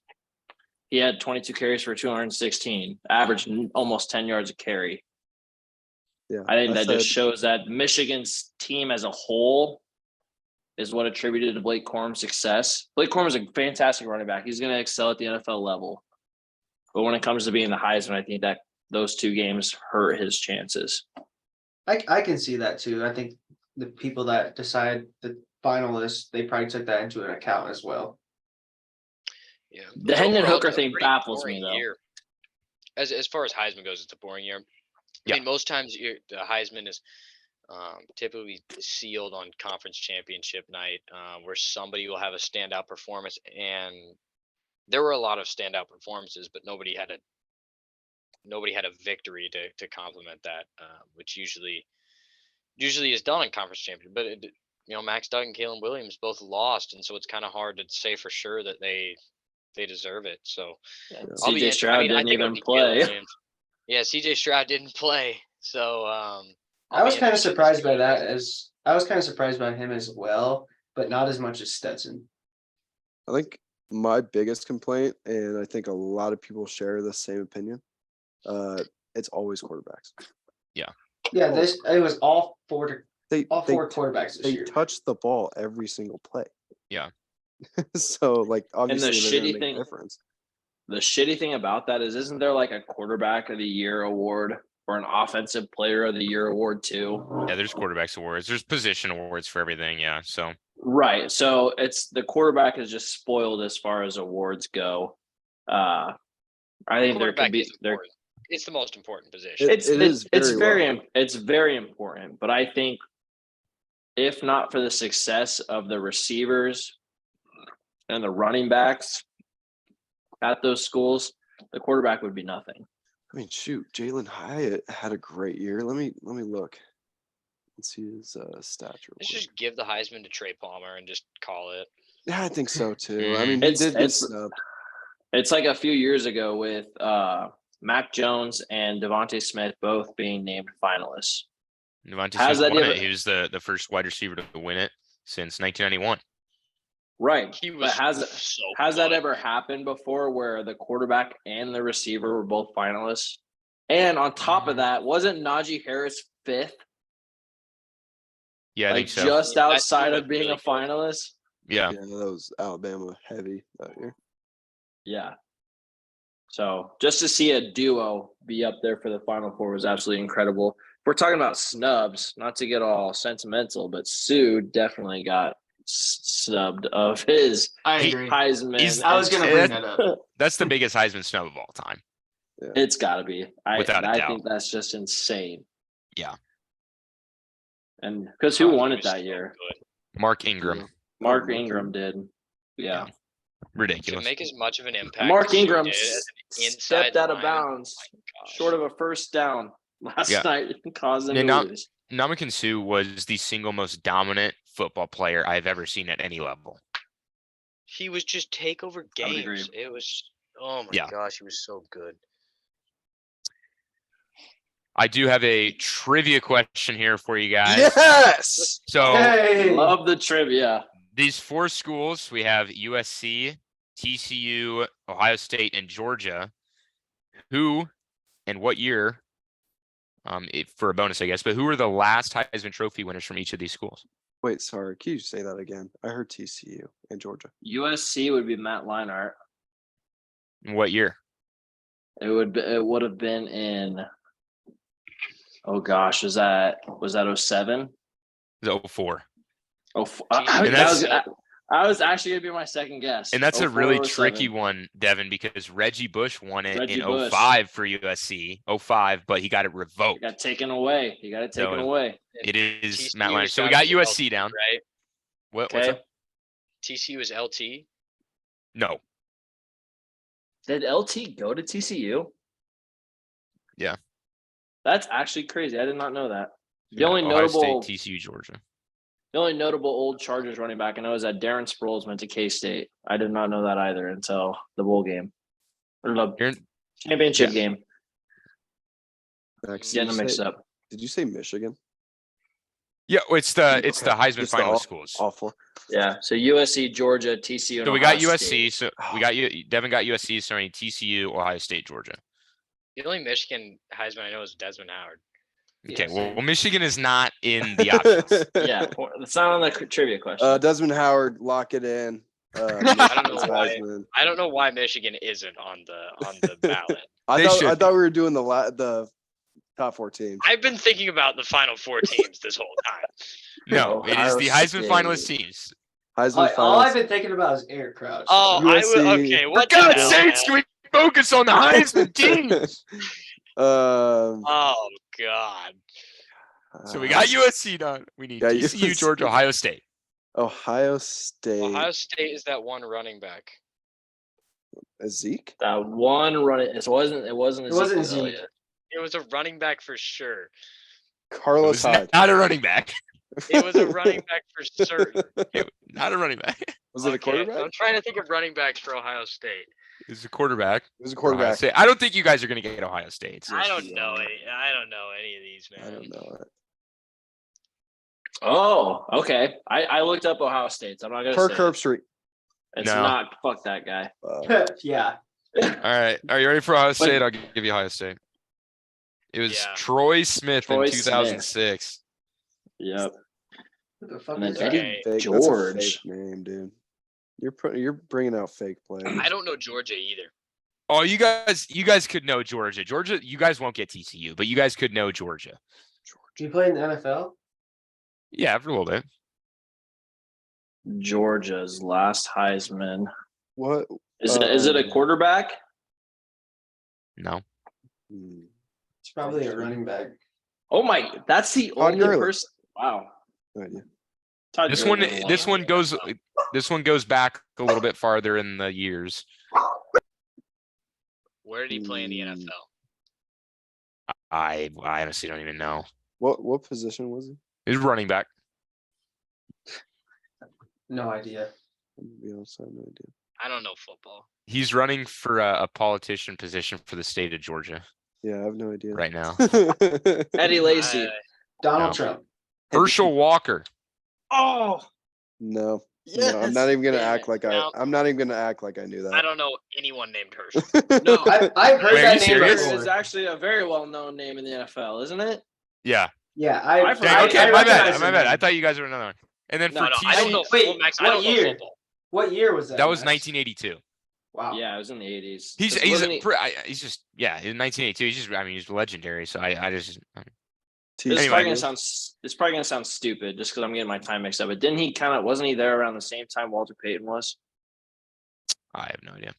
Speaker 2: he had 22 carries for 216, averaged almost 10 yards a carry.
Speaker 3: yeah.
Speaker 2: I think that
Speaker 3: said-
Speaker 2: just shows that Michigan's team as a whole is what attributed to Blake Corum's success. Blake Corum is a fantastic running back. He's going to excel at the NFL level. But when it comes to being the Heisman, I think that those 2 games hurt his chances.
Speaker 1: I can see that too. I think the people that decide the finalists, they probably took that into an account as well.
Speaker 4: Yeah.
Speaker 2: The Hendon
Speaker 4: Overall,
Speaker 2: Hooker
Speaker 4: it's a
Speaker 2: thing
Speaker 4: pretty
Speaker 2: baffles me,
Speaker 4: boring
Speaker 2: though.
Speaker 4: year. As far as Heisman goes, it's a boring year.
Speaker 5: Yeah.
Speaker 4: I mean, most times the Heisman is typically sealed on conference championship night, where somebody will have a standout performance, and there were a lot of standout performances, but nobody had a victory to complement that, which usually is done in conference championship. But Max Duggan and Caleb Williams both lost, and so it's kind of hard to say for sure that they deserve it. So I'll be
Speaker 2: CJ Stroud
Speaker 4: I
Speaker 2: didn't
Speaker 4: think it would
Speaker 2: even
Speaker 4: be Caleb
Speaker 2: play.
Speaker 4: Williams. Yeah, CJ Stroud didn't play, so
Speaker 1: I was kind of surprised by that I was kind of surprised by him as well, but not as much as Stetson.
Speaker 3: I think my biggest complaint, and I think a lot of people share the same opinion, it's always quarterbacks.
Speaker 1: Yeah, it was all 4
Speaker 3: They
Speaker 1: quarterbacks this
Speaker 3: they
Speaker 1: year.
Speaker 3: touch the ball every single play.
Speaker 5: Yeah.
Speaker 3: So like obviously they're
Speaker 2: shitty
Speaker 3: gonna make
Speaker 2: thing-
Speaker 3: a difference.
Speaker 2: The shitty thing about that is, isn't there like a quarterback of the year award or an offensive player of the year award too?
Speaker 5: Yeah, there's quarterbacks awards. There's position awards for everything. Yeah. So
Speaker 2: Right. So it's the quarterback is just spoiled as far as awards go. I think there could
Speaker 4: quarterback
Speaker 2: be
Speaker 4: is
Speaker 2: there.
Speaker 4: important. It's the most important position.
Speaker 3: It is
Speaker 2: It's very important. But I think if not for the success of the receivers and the running backs at those schools, the quarterback would be nothing.
Speaker 3: I mean, shoot, Jalen Hyatt had a great year. Let me look. Let's see his stats real
Speaker 4: Let's
Speaker 3: quick.
Speaker 4: just give the Heisman to Trey Palmer and just call it.
Speaker 3: Yeah, I think so too. I mean, he
Speaker 2: It's-
Speaker 3: did get
Speaker 2: it's-
Speaker 3: snubbed.
Speaker 2: It's like a few years ago with Mac Jones and Devontae Smith both being named finalists.
Speaker 5: Devontae
Speaker 2: How's
Speaker 5: Smith
Speaker 2: that
Speaker 5: won
Speaker 2: ever-
Speaker 5: it. He was the first wide receiver to win it since 1991.
Speaker 2: Right.
Speaker 4: He
Speaker 2: But
Speaker 4: was
Speaker 2: has
Speaker 4: so
Speaker 2: that
Speaker 4: good.
Speaker 2: ever happened before where the quarterback and the receiver were both finalists? And on top of that, wasn't Najee Harris 5th?
Speaker 5: Yeah, I
Speaker 2: Like
Speaker 5: think so.
Speaker 2: just
Speaker 4: Yeah, that
Speaker 2: outside
Speaker 4: team
Speaker 2: of
Speaker 4: was
Speaker 2: being
Speaker 4: really
Speaker 2: a
Speaker 4: good.
Speaker 2: finalist?
Speaker 5: Yeah.
Speaker 3: Yeah, that was Alabama heavy that year.
Speaker 2: Yeah. So just to see a duo be up there for the Final Four was absolutely incredible. We're talking about snubs, not to get all sentimental, but Sue definitely got snubbed of his
Speaker 1: I
Speaker 5: He-
Speaker 1: agree.
Speaker 2: Heisman.
Speaker 1: I was
Speaker 2: and-
Speaker 1: gonna bring that up.
Speaker 5: That's the biggest Heisman snub of all time.
Speaker 2: It's got to be.
Speaker 5: Without a
Speaker 2: I
Speaker 5: doubt.
Speaker 2: think that's just insane.
Speaker 5: Yeah.
Speaker 2: And because who
Speaker 4: He
Speaker 2: won it
Speaker 4: was
Speaker 2: that
Speaker 4: so
Speaker 2: year?
Speaker 4: good.
Speaker 5: Mark Ingram,
Speaker 2: Mark
Speaker 3: Mark
Speaker 2: Ingram did. Yeah.
Speaker 4: To
Speaker 5: ridiculous.
Speaker 4: make as much of an impact.
Speaker 2: Mark
Speaker 4: as Sue
Speaker 2: Ingram
Speaker 4: did as an inside
Speaker 2: stepped out of
Speaker 4: lineman,
Speaker 2: bounds
Speaker 4: gosh.
Speaker 2: short of a first down last
Speaker 5: Yeah.
Speaker 2: night and caused them
Speaker 5: Yeah,
Speaker 2: to
Speaker 5: not-
Speaker 2: lose.
Speaker 5: Ndamukong Suh was the single most dominant football player I've ever seen at any level.
Speaker 4: He was just take over
Speaker 2: I would agree.
Speaker 4: games. It was, oh my
Speaker 5: Yeah.
Speaker 4: gosh, he was so good.
Speaker 5: I do have a trivia question here for you guys.
Speaker 3: Yes.
Speaker 5: So
Speaker 1: Hey,
Speaker 2: Love the trivia.
Speaker 5: these four schools, we have USC, TCU, Ohio State, and Georgia. Who and what year? For a bonus, I guess. But who were the last Heisman Trophy winners from each of these schools?
Speaker 3: Wait, sorry. Can you say that again? I heard TCU and Georgia.
Speaker 2: USC would be Matt Leinart.
Speaker 5: And what year?
Speaker 2: It would have been in. Oh gosh, was that 07?
Speaker 5: It was 04.
Speaker 2: Oh,
Speaker 5: And that's-
Speaker 2: I was actually gonna be my second guess.
Speaker 5: And that's a
Speaker 2: 04,
Speaker 5: really
Speaker 2: 07.
Speaker 5: tricky one, Devin, because Reggie Bush won it
Speaker 2: Reggie
Speaker 5: in
Speaker 2: Bush.
Speaker 5: 05 for USC. 05, but he got it
Speaker 2: It
Speaker 5: revoked.
Speaker 2: got taken away. You got it taken
Speaker 5: So,
Speaker 2: away.
Speaker 5: It is
Speaker 4: TCU
Speaker 5: Matt Leinart.
Speaker 4: is
Speaker 5: So we
Speaker 4: gotta
Speaker 5: got
Speaker 4: be
Speaker 5: USC
Speaker 4: LT,
Speaker 5: down.
Speaker 4: right?
Speaker 5: What's
Speaker 2: Okay.
Speaker 5: up?
Speaker 4: TCU is LT.
Speaker 5: No.
Speaker 2: Did LT go to TCU?
Speaker 5: Yeah.
Speaker 2: That's actually crazy. I did not know that. The
Speaker 5: Yeah,
Speaker 2: only
Speaker 5: Ohio
Speaker 2: notable
Speaker 5: State, TCU, Georgia.
Speaker 2: The only notable old Chargers running back I know is that Darren Sproles went to K-State. I did not know that either until the bowl game or the
Speaker 5: You're-
Speaker 2: championship
Speaker 5: Yeah.
Speaker 2: game.
Speaker 3: Max,
Speaker 2: Getting them mixed up.
Speaker 3: Did you say Michigan?
Speaker 5: Yeah, it's the
Speaker 3: Okay.
Speaker 5: Heisman
Speaker 3: It's the
Speaker 5: finalist
Speaker 3: aw-
Speaker 5: schools.
Speaker 3: Awful.
Speaker 2: Yeah. So USC, Georgia, TCU. And
Speaker 5: So we got
Speaker 2: Ohio
Speaker 5: USC.
Speaker 2: State.
Speaker 5: So we got you. Devin got USC. So I mean TCU, Ohio State, Georgia.
Speaker 4: The only Michigan Heisman I know is Desmond Howard.
Speaker 5: Okay.
Speaker 1: Yeah,
Speaker 5: Well,
Speaker 1: same.
Speaker 5: Michigan is not in the options.
Speaker 2: Yeah, it's not on the trivia question.
Speaker 3: Desmond Howard, lock it in.
Speaker 4: I don't know why.
Speaker 3: Heisman.
Speaker 4: I don't know why Michigan isn't on the ballot.
Speaker 3: I
Speaker 5: They
Speaker 3: thought
Speaker 5: should
Speaker 3: we were doing the top 4 teams.
Speaker 4: I've been thinking about the final four teams this whole time.
Speaker 5: No, it is the
Speaker 2: Ohio
Speaker 5: Heisman
Speaker 2: State.
Speaker 5: finalist teams.
Speaker 3: Heisman
Speaker 1: all I've
Speaker 3: finalists.
Speaker 1: been thinking about is Eric Crouch.
Speaker 4: Oh,
Speaker 3: USC.
Speaker 4: okay.
Speaker 5: For
Speaker 4: What the
Speaker 5: God's
Speaker 4: hell,
Speaker 5: sakes,
Speaker 4: man?
Speaker 5: can we focus on the Heisman teams?
Speaker 4: Oh God.
Speaker 5: So we got USC done. We need
Speaker 3: Got
Speaker 5: TCU,
Speaker 3: USC.
Speaker 5: Georgia, Ohio State.
Speaker 3: Ohio State.
Speaker 4: Ohio State is that one running back.
Speaker 3: Zeke?
Speaker 2: That one running. It wasn't.
Speaker 1: It wasn't Zeke.
Speaker 4: It was a running back for sure.
Speaker 5: It
Speaker 3: Carlos
Speaker 5: was
Speaker 3: Hyde.
Speaker 5: not a running back.
Speaker 4: It was a running back for certain.
Speaker 5: Not a running back.
Speaker 3: Was it a
Speaker 4: Okay,
Speaker 3: quarterback?
Speaker 4: I'm trying to think of running backs for Ohio State.
Speaker 5: It was a quarterback.
Speaker 3: It was a
Speaker 5: for Ohio
Speaker 3: quarterback.
Speaker 5: State. I don't think you guys are going to get Ohio State.
Speaker 4: I don't
Speaker 3: you
Speaker 4: know
Speaker 3: are.
Speaker 4: any. I don't know any of these, man.
Speaker 3: I don't know it.
Speaker 2: Oh, okay. I looked up Ohio State's. I'm not gonna
Speaker 3: Kirk
Speaker 2: say it.
Speaker 3: Herbstreit.
Speaker 2: It's
Speaker 5: No.
Speaker 2: not. Fuck that guy.
Speaker 1: Yeah.
Speaker 5: All right. Are you ready for Ohio State? I'll give you Ohio State. It was
Speaker 4: Yeah.
Speaker 5: Troy Smith
Speaker 2: Troy
Speaker 5: in
Speaker 2: Smith.
Speaker 5: 2006.
Speaker 2: Yep.
Speaker 1: What the fuck
Speaker 2: And then
Speaker 1: is that?
Speaker 2: Eddie
Speaker 4: Okay.
Speaker 3: Fake. That's a
Speaker 2: George.
Speaker 3: fake name, dude. You're bringing out fake players.
Speaker 4: I don't know Georgia either.
Speaker 5: Oh, you guys could know Georgia. Georgia, you guys won't get TCU, but you guys could know Georgia.
Speaker 1: Do you play in the NFL?
Speaker 5: Yeah, for a little bit.
Speaker 2: Georgia's last Heisman.
Speaker 3: What?
Speaker 2: Is it a quarterback?
Speaker 5: No.
Speaker 3: Hmm.
Speaker 1: It's probably a running back.
Speaker 2: Oh my! That's the
Speaker 3: Todd
Speaker 2: only
Speaker 3: Gurley.
Speaker 2: person. Wow.
Speaker 3: No idea.
Speaker 2: Todd
Speaker 5: This
Speaker 2: Gurley
Speaker 5: one,
Speaker 2: won a
Speaker 5: this
Speaker 2: lot.
Speaker 5: one goes back a little bit farther in the years.
Speaker 4: Where did he play in the
Speaker 3: Hmm.
Speaker 4: NFL?
Speaker 5: I honestly don't even know.
Speaker 3: What position was he?
Speaker 5: He's running back.
Speaker 1: No idea.
Speaker 3: I'm gonna be honest, I have no idea.
Speaker 4: I don't know football.
Speaker 5: He's running for a politician position for the state of Georgia
Speaker 3: Yeah, I have no idea.
Speaker 5: right now.
Speaker 2: Eddie Lacy.
Speaker 1: Donald
Speaker 5: No.
Speaker 1: Trump.
Speaker 5: Herschel Walker.
Speaker 2: Oh,
Speaker 3: No.
Speaker 2: yes.
Speaker 3: No, I'm not even gonna
Speaker 2: Damn
Speaker 3: act
Speaker 2: it.
Speaker 3: like
Speaker 4: No.
Speaker 3: I'm not even gonna act like I knew that.
Speaker 4: I don't know anyone named Herschel.
Speaker 2: No,
Speaker 1: I've heard
Speaker 5: Wait, are
Speaker 1: that
Speaker 5: you
Speaker 1: name
Speaker 5: serious?
Speaker 1: before.
Speaker 2: is actually a very well-known name in the NFL, isn't it?
Speaker 5: Yeah.
Speaker 1: Yeah,
Speaker 2: I've
Speaker 5: Dang,
Speaker 2: I-
Speaker 5: okay,
Speaker 2: I
Speaker 5: my
Speaker 2: recognize
Speaker 5: bad. My
Speaker 2: the
Speaker 5: bad.
Speaker 2: name.
Speaker 5: I thought you guys were another one. And then
Speaker 4: No,
Speaker 5: for
Speaker 4: no, I don't
Speaker 5: TCU,
Speaker 4: know.
Speaker 1: Wait,
Speaker 4: Well, Max, I
Speaker 1: what
Speaker 4: don't know
Speaker 1: year?
Speaker 4: football.
Speaker 1: What year was that?
Speaker 5: that was
Speaker 1: Max?
Speaker 5: 1982.
Speaker 1: Wow.
Speaker 2: Yeah, it was in the 80s.
Speaker 5: He's
Speaker 2: This
Speaker 5: he's
Speaker 2: wasn't
Speaker 5: a,
Speaker 2: e-
Speaker 5: pre- he's just yeah in 1982 he's just I mean he's legendary so I just
Speaker 2: This is
Speaker 5: Anyway.
Speaker 2: probably gonna sound it's probably gonna sound stupid just because I'm getting my time mixed up. But didn't he wasn't he there around the same time Walter Payton was?
Speaker 5: I have no idea.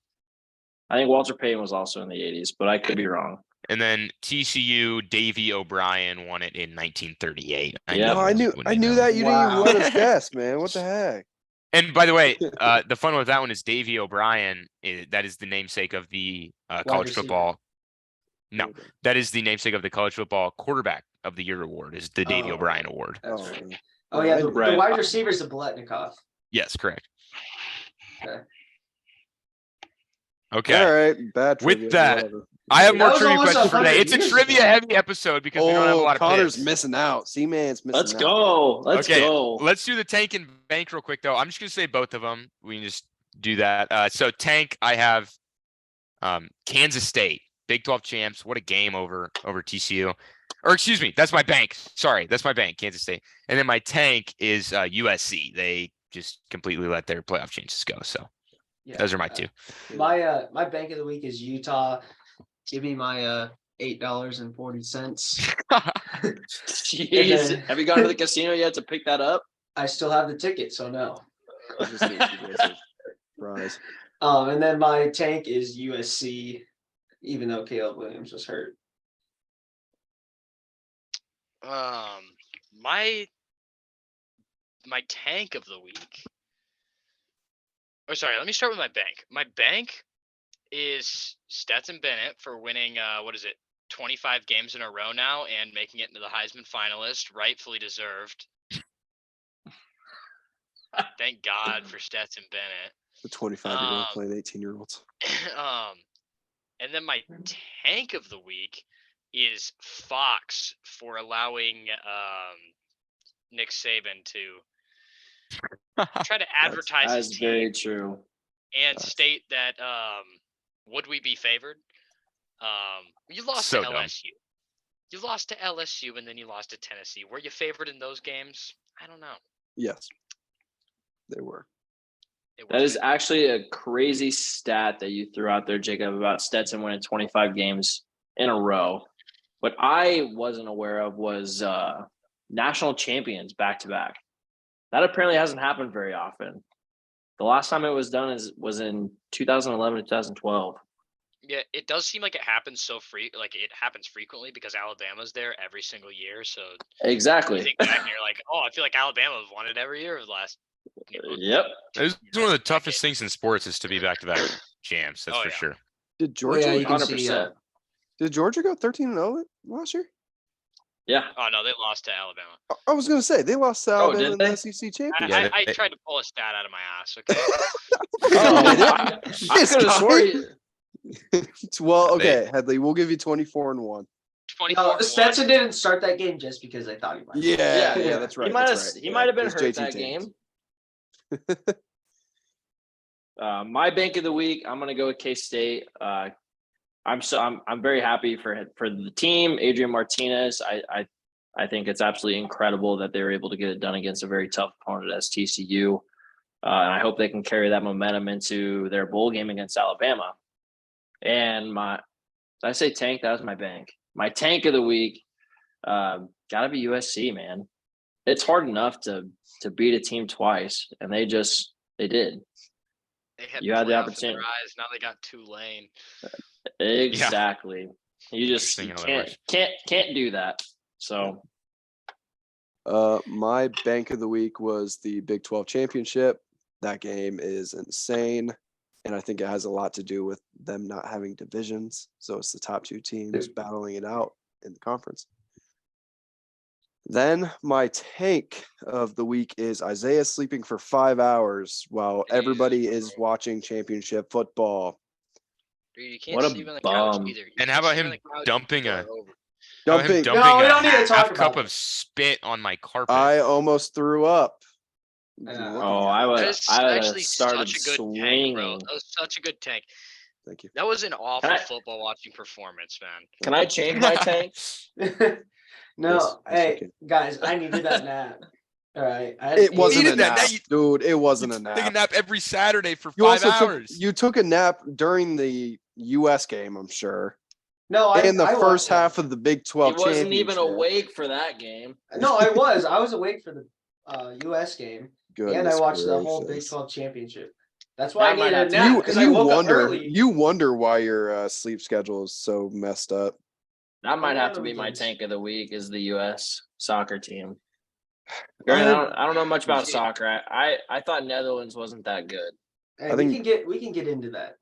Speaker 2: I think Walter Payton was also in the 80s, but I could be wrong.
Speaker 5: And then TCU Davey O'Brien won it in 1938.
Speaker 2: Yeah.
Speaker 3: Oh, I knew
Speaker 5: know.
Speaker 3: that. You didn't
Speaker 1: Wow.
Speaker 3: even let us guess, man. What the heck?
Speaker 5: And by the way, the fun with that one is Davey O'Brien. That is the namesake of the college
Speaker 1: receiver.
Speaker 5: football. No, that is the namesake of the college football quarterback of the year award. Is the Davey
Speaker 1: Oh.
Speaker 5: O'Brien award?
Speaker 1: That's
Speaker 3: Oh,
Speaker 1: right.
Speaker 3: man.
Speaker 1: Oh yeah, the
Speaker 2: Right.
Speaker 1: wide receiver is the Biletnikoff.
Speaker 5: Yes, correct.
Speaker 1: Okay.
Speaker 5: Okay.
Speaker 3: All right. Bad.
Speaker 5: With
Speaker 3: trivia,
Speaker 5: that,
Speaker 3: whatever.
Speaker 5: I have
Speaker 1: That
Speaker 5: more
Speaker 1: was
Speaker 5: trivia
Speaker 1: almost
Speaker 5: questions for today.
Speaker 1: 100
Speaker 5: It's a
Speaker 1: years
Speaker 5: trivia
Speaker 1: ago.
Speaker 5: heavy episode because we don't have a lot of
Speaker 3: Connor's
Speaker 5: picks.
Speaker 3: missing out. C-Man's missing
Speaker 2: Let's
Speaker 3: out.
Speaker 2: go. Let's
Speaker 5: Okay,
Speaker 2: go.
Speaker 5: Let's do the tank and bank real quick though. I'm just gonna say both of them. We can just do that. So tank, I have Kansas State, Big 12 champs. What a game over TCU. Or excuse me, that's my bank. Sorry, that's my bank, Kansas State. And then my tank is USC. They just completely let their playoff chances go. So
Speaker 1: Yeah.
Speaker 5: those are my two.
Speaker 1: My bank of the week is Utah. Give me my $8.40.
Speaker 2: Jeez. Have you gone to the casino yet to pick that up?
Speaker 1: I still have the ticket, so no.
Speaker 3: Just need to give us a prize.
Speaker 1: And then my tank is USC, even though Caleb Williams was hurt.
Speaker 4: My tank of the week. Oh, sorry. Let me start with my bank. My bank is Stetson Bennett for winning. 25 games in a row now and making it into the Heisman finalist, rightfully deserved. Thank God for Stetson Bennett.
Speaker 3: The 25-year-old playing 18-year-olds.
Speaker 4: And then my tank of the week is Fox for allowing Nick Saban to try to advertise his
Speaker 2: That's
Speaker 4: team
Speaker 2: very true.
Speaker 4: and state that would we be favored? You lost
Speaker 5: So
Speaker 4: to
Speaker 5: dumb.
Speaker 4: LSU. You lost to LSU and then you lost to Tennessee. Were you favored in those games? I don't know.
Speaker 3: Yes, they were.
Speaker 2: That is actually a crazy stat that you threw out there, Jacob, about Stetson winning 25 games in a row. What I wasn't aware of was national champions back to back. That apparently hasn't happened very often. The last time it was done was in 2011, 2012.
Speaker 4: Yeah, it does seem like it happens it happens frequently because Alabama's there every single year. So you
Speaker 2: Exactly.
Speaker 4: think back and you're like, oh, I feel like Alabama's won it every year of the last.
Speaker 2: Yep.
Speaker 5: It's one of the toughest things in sports is to be back-to-back champs. That's
Speaker 4: Oh,
Speaker 5: for
Speaker 4: yeah.
Speaker 5: sure.
Speaker 3: Did Georgia?
Speaker 1: yeah, you can
Speaker 2: 100%.
Speaker 1: see,
Speaker 3: Did Georgia go 13-0 last year?
Speaker 2: Yeah.
Speaker 4: Oh no, they lost to Alabama.
Speaker 3: I was gonna say they lost to
Speaker 2: Oh,
Speaker 3: Alabama
Speaker 2: did
Speaker 3: in the
Speaker 2: they?
Speaker 3: SEC
Speaker 4: I,
Speaker 3: championship.
Speaker 5: Yeah,
Speaker 4: I
Speaker 5: they-
Speaker 4: tried to pull a stat out of my ass. Okay.
Speaker 2: Oh, I
Speaker 3: This
Speaker 2: could have
Speaker 3: guy.
Speaker 2: sworn you.
Speaker 3: Well, okay, Headley, we'll give you 24-1.
Speaker 4: 24
Speaker 1: no, Stetson didn't start that game just because they thought he might.
Speaker 3: Yeah,
Speaker 2: Yeah,
Speaker 3: that's right.
Speaker 2: He might have.
Speaker 3: that's right.
Speaker 2: He
Speaker 3: Yeah,
Speaker 2: might have been
Speaker 3: it was
Speaker 2: hurt
Speaker 3: JT
Speaker 2: that
Speaker 3: James.
Speaker 2: game. My bank of the week, I'm gonna go with K-State. I'm very happy for the team. Adrian Martinez. I think it's absolutely incredible that they were able to get it done against a very tough opponent as TCU. And I hope they can carry that momentum into their bowl game against Alabama. And did I say tank? That was my bank. My tank of the week, gotta be USC, man. It's hard enough to beat a team twice, and they did.
Speaker 4: They had
Speaker 2: You had the
Speaker 4: playoff in
Speaker 2: opportunity.
Speaker 4: their eyes. Now they got Tulane.
Speaker 2: Exactly. You just
Speaker 5: Interesting how that
Speaker 2: can't do that. So
Speaker 3: My bank of the week was the Big 12 championship. That game is insane. And I think it has a lot to do with them not having divisions. So it's the top two teams battling it out in the conference. Then my tank of the week is Isaiah sleeping for 5 hours while everybody is watching championship football.
Speaker 4: Dude, you can't
Speaker 2: What a
Speaker 4: sleep on the couch
Speaker 2: bum.
Speaker 4: either. You
Speaker 5: And
Speaker 4: can't
Speaker 5: how about
Speaker 4: sleep
Speaker 5: him
Speaker 4: on the couch
Speaker 5: dumping
Speaker 4: or
Speaker 5: a-
Speaker 4: over.
Speaker 5: How about him
Speaker 3: Dumping.
Speaker 1: No, we
Speaker 5: dumping
Speaker 1: don't need to
Speaker 5: a
Speaker 1: talk
Speaker 5: half
Speaker 1: about
Speaker 5: cup
Speaker 1: it.
Speaker 5: of spit on my carpet.
Speaker 3: I almost threw up.
Speaker 1: Yeah.
Speaker 3: Looking
Speaker 2: Oh,
Speaker 3: at
Speaker 2: I
Speaker 3: it.
Speaker 2: was-
Speaker 4: That is
Speaker 2: I
Speaker 4: actually
Speaker 2: started
Speaker 4: such a good tank, bro.
Speaker 2: swinging.
Speaker 4: That was such a good tank.
Speaker 3: Thank you.
Speaker 4: That was an awful
Speaker 2: I-
Speaker 4: football watching performance, man.
Speaker 2: Can I change my tank?
Speaker 1: No,
Speaker 3: Yes, you
Speaker 1: hey
Speaker 3: can.
Speaker 1: guys, I needed that nap. All right. I had
Speaker 3: It
Speaker 1: eight.
Speaker 3: wasn't a
Speaker 5: Needed that. Now
Speaker 3: nap,
Speaker 5: you-
Speaker 3: dude. It wasn't a
Speaker 5: Take a
Speaker 3: nap.
Speaker 5: nap every Saturday for
Speaker 3: You
Speaker 5: 5
Speaker 3: also
Speaker 5: hours.
Speaker 3: took a nap during the U.S. game, I'm sure,
Speaker 1: No,
Speaker 3: and the
Speaker 1: I
Speaker 3: first
Speaker 1: wa-
Speaker 3: half of the Big
Speaker 2: He
Speaker 3: 12
Speaker 2: wasn't even
Speaker 3: championship.
Speaker 2: awake for that game.
Speaker 1: No, I was awake for the U.S. game, and I
Speaker 3: Goodness
Speaker 1: watched the whole Big
Speaker 3: gracious.
Speaker 1: 12 championship. That's why I
Speaker 2: That might
Speaker 1: needed a
Speaker 2: have to
Speaker 1: nap
Speaker 2: be-
Speaker 1: because I woke up early.
Speaker 3: You wonder why your sleep schedule is so messed up.
Speaker 2: That might
Speaker 1: Yeah,
Speaker 2: have to be my
Speaker 1: weekends.
Speaker 2: tank of the week is the U.S. soccer team. Granted, I don't know much about
Speaker 4: See-
Speaker 2: soccer. I thought Netherlands wasn't that good.
Speaker 1: Hey,
Speaker 3: I
Speaker 1: we
Speaker 3: think-
Speaker 1: can get into that.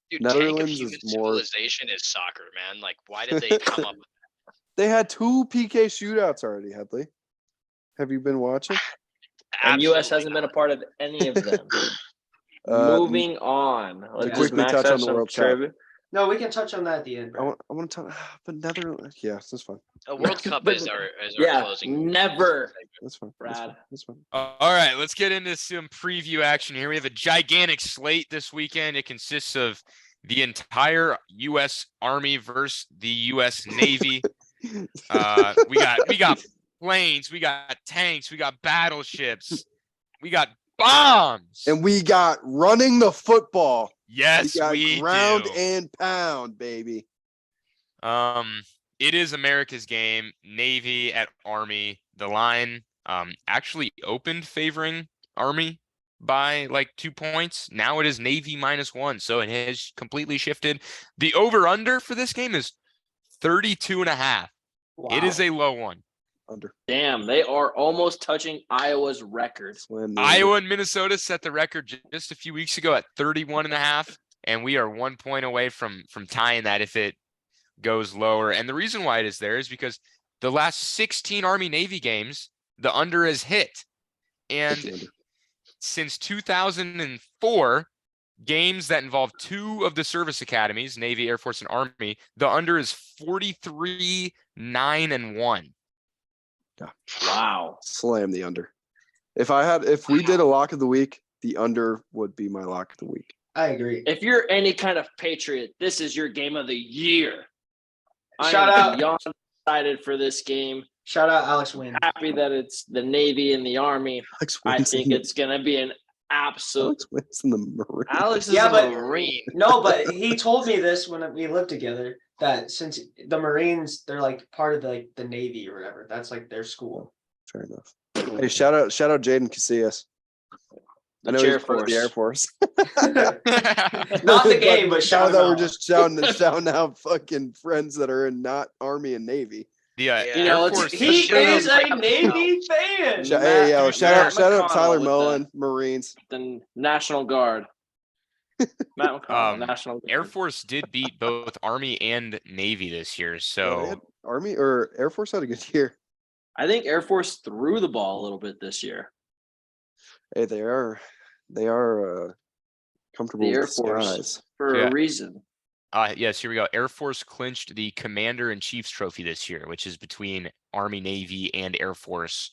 Speaker 4: Dude, tank of
Speaker 3: Netherlands
Speaker 4: human
Speaker 3: is more-
Speaker 4: civilization is soccer, man. Like, why did they come up with
Speaker 3: They had 2 PK shootouts already, Hadley. Have you been watching?
Speaker 2: And U.S.
Speaker 4: Absolutely
Speaker 2: hasn't been a
Speaker 4: not.
Speaker 2: part of any of them.
Speaker 3: Uh,
Speaker 2: Moving on.
Speaker 1: Yeah.
Speaker 2: Let's
Speaker 3: quickly
Speaker 2: Max
Speaker 3: touch
Speaker 2: have
Speaker 3: on the
Speaker 2: some
Speaker 3: World Cup.
Speaker 2: trivia.
Speaker 1: No, we can touch on that at the end.
Speaker 3: I
Speaker 1: Bro.
Speaker 3: want to talk, but Netherlands. Yeah, that's fine.
Speaker 4: A World Cup
Speaker 2: But-
Speaker 4: is our
Speaker 2: Yeah,
Speaker 4: closing.
Speaker 2: never.
Speaker 3: That's fine.
Speaker 2: Brad.
Speaker 3: That's fine.
Speaker 5: All right, let's get into some preview action here. We have a gigantic slate this weekend. It consists of the entire U.S. Army versus the U.S. Navy. We got planes, we got tanks, we got battleships, we got bombs.
Speaker 3: And we got running the football.
Speaker 5: Yes,
Speaker 3: we got
Speaker 5: we
Speaker 3: ground
Speaker 5: do.
Speaker 3: and pound, baby.
Speaker 5: It is America's game. Navy at Army. The line actually opened favoring Army by like 2 points. Now it is Navy -1, so it has completely shifted. The over/under for this game is 32.5. It is a low one.
Speaker 3: Under.
Speaker 2: Damn, they are almost touching Iowa's record.
Speaker 3: Slam the
Speaker 5: Iowa and Minnesota set the record just a few weeks ago at 31.5, and we are 1 point away from tying that if it goes lower. And the reason why it is there is because the last 16 Army Navy games, the under has hit.
Speaker 3: under.
Speaker 5: And since 2004, games that involve 2 of the service academies, Navy, Air Force, and Army, the under is 43, 9, and 1.
Speaker 2: Wow.
Speaker 3: Slam the under. If we did a lock of the week, the under would be my lock of the week.
Speaker 1: I agree.
Speaker 2: If you're any kind of patriot, this is your game of the year.
Speaker 1: Shout
Speaker 2: I am
Speaker 1: out.
Speaker 2: beyond excited for this game.
Speaker 1: Shout out Alex Wynn.
Speaker 2: Happy that it's the Navy and the Army.
Speaker 3: Alex
Speaker 2: I
Speaker 3: wins
Speaker 2: think
Speaker 3: in the-
Speaker 2: it's gonna be an absolute.
Speaker 3: Alex wins in the Marine.
Speaker 2: Alex is
Speaker 1: Yeah,
Speaker 2: a
Speaker 1: but-
Speaker 2: Marine.
Speaker 1: No, but he told me this when we lived together that since the Marines, they're like part of the Navy or whatever. That's like their school.
Speaker 3: Fair enough. Hey, shout out Jaden Casillas. I know he's part of the Air Force.
Speaker 1: Not the game, but shout
Speaker 3: I
Speaker 1: him
Speaker 3: thought we're
Speaker 1: out.
Speaker 3: just shouting out fucking friends that are in not Army and Navy.
Speaker 5: The
Speaker 4: Yeah.
Speaker 2: You know,
Speaker 5: Air
Speaker 2: it's-
Speaker 5: Force.
Speaker 1: He
Speaker 2: Shout out
Speaker 1: is a
Speaker 2: Matt
Speaker 1: Navy fan.
Speaker 3: Hey, yo,
Speaker 2: Matt
Speaker 3: shout out Tyler
Speaker 2: McConnell with
Speaker 3: Mullen, Marines.
Speaker 2: the National Guard. Matt McConnell,
Speaker 5: Um,
Speaker 2: National Guard.
Speaker 5: Air Force did beat both Army and Navy this year.
Speaker 3: Yeah, they
Speaker 5: So
Speaker 3: had- Army or Air Force had a good year.
Speaker 2: I think Air Force threw the ball a little bit this year.
Speaker 3: Hey, they are comfortable
Speaker 2: The
Speaker 3: with
Speaker 2: Air
Speaker 3: the
Speaker 2: Force.
Speaker 3: skies.
Speaker 2: For
Speaker 5: Yeah.
Speaker 2: a reason.
Speaker 5: yes, here we go. Air Force clinched the Commander in Chief's trophy this year, which is between Army, Navy, and Air Force.